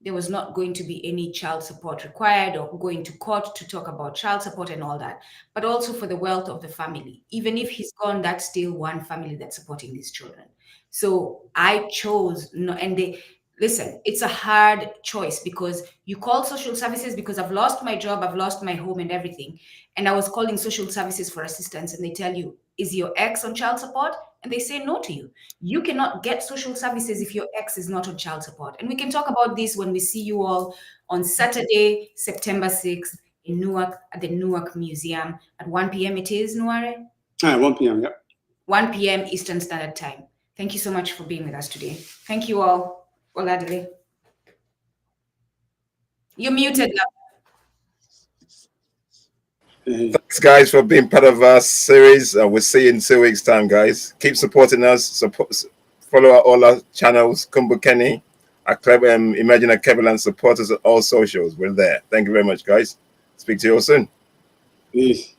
there was not going to be any child support required or going to court to talk about child support and all that, but also for the wealth of the family. Even if he's gone, that's still one family that's supporting these children. So I chose, listen, it's a hard choice because you call social services because I've lost my job, I've lost my home and everything. And I was calling social services for assistance and they tell you, is your ex on child support? And they say no to you. You cannot get social services if your ex is not on child support. And we can talk about this when we see you all on Saturday, September 6th in Newark at the Newark Museum at 1 p.m. It is, Nware? 1 p.m., yep. 1 p.m. Eastern Standard Time. Thank you so much for being with us today. Thank you all. Oladile. You're muted now. Thanks, guys, for being part of our series. We'll see you in 2 weeks' time, guys. Keep supporting us. Follow all our channels, Kumbukeni, Imagine Alkebulan, support us on all socials. We're there. Thank you very much, guys. Speak to you all soon. Peace.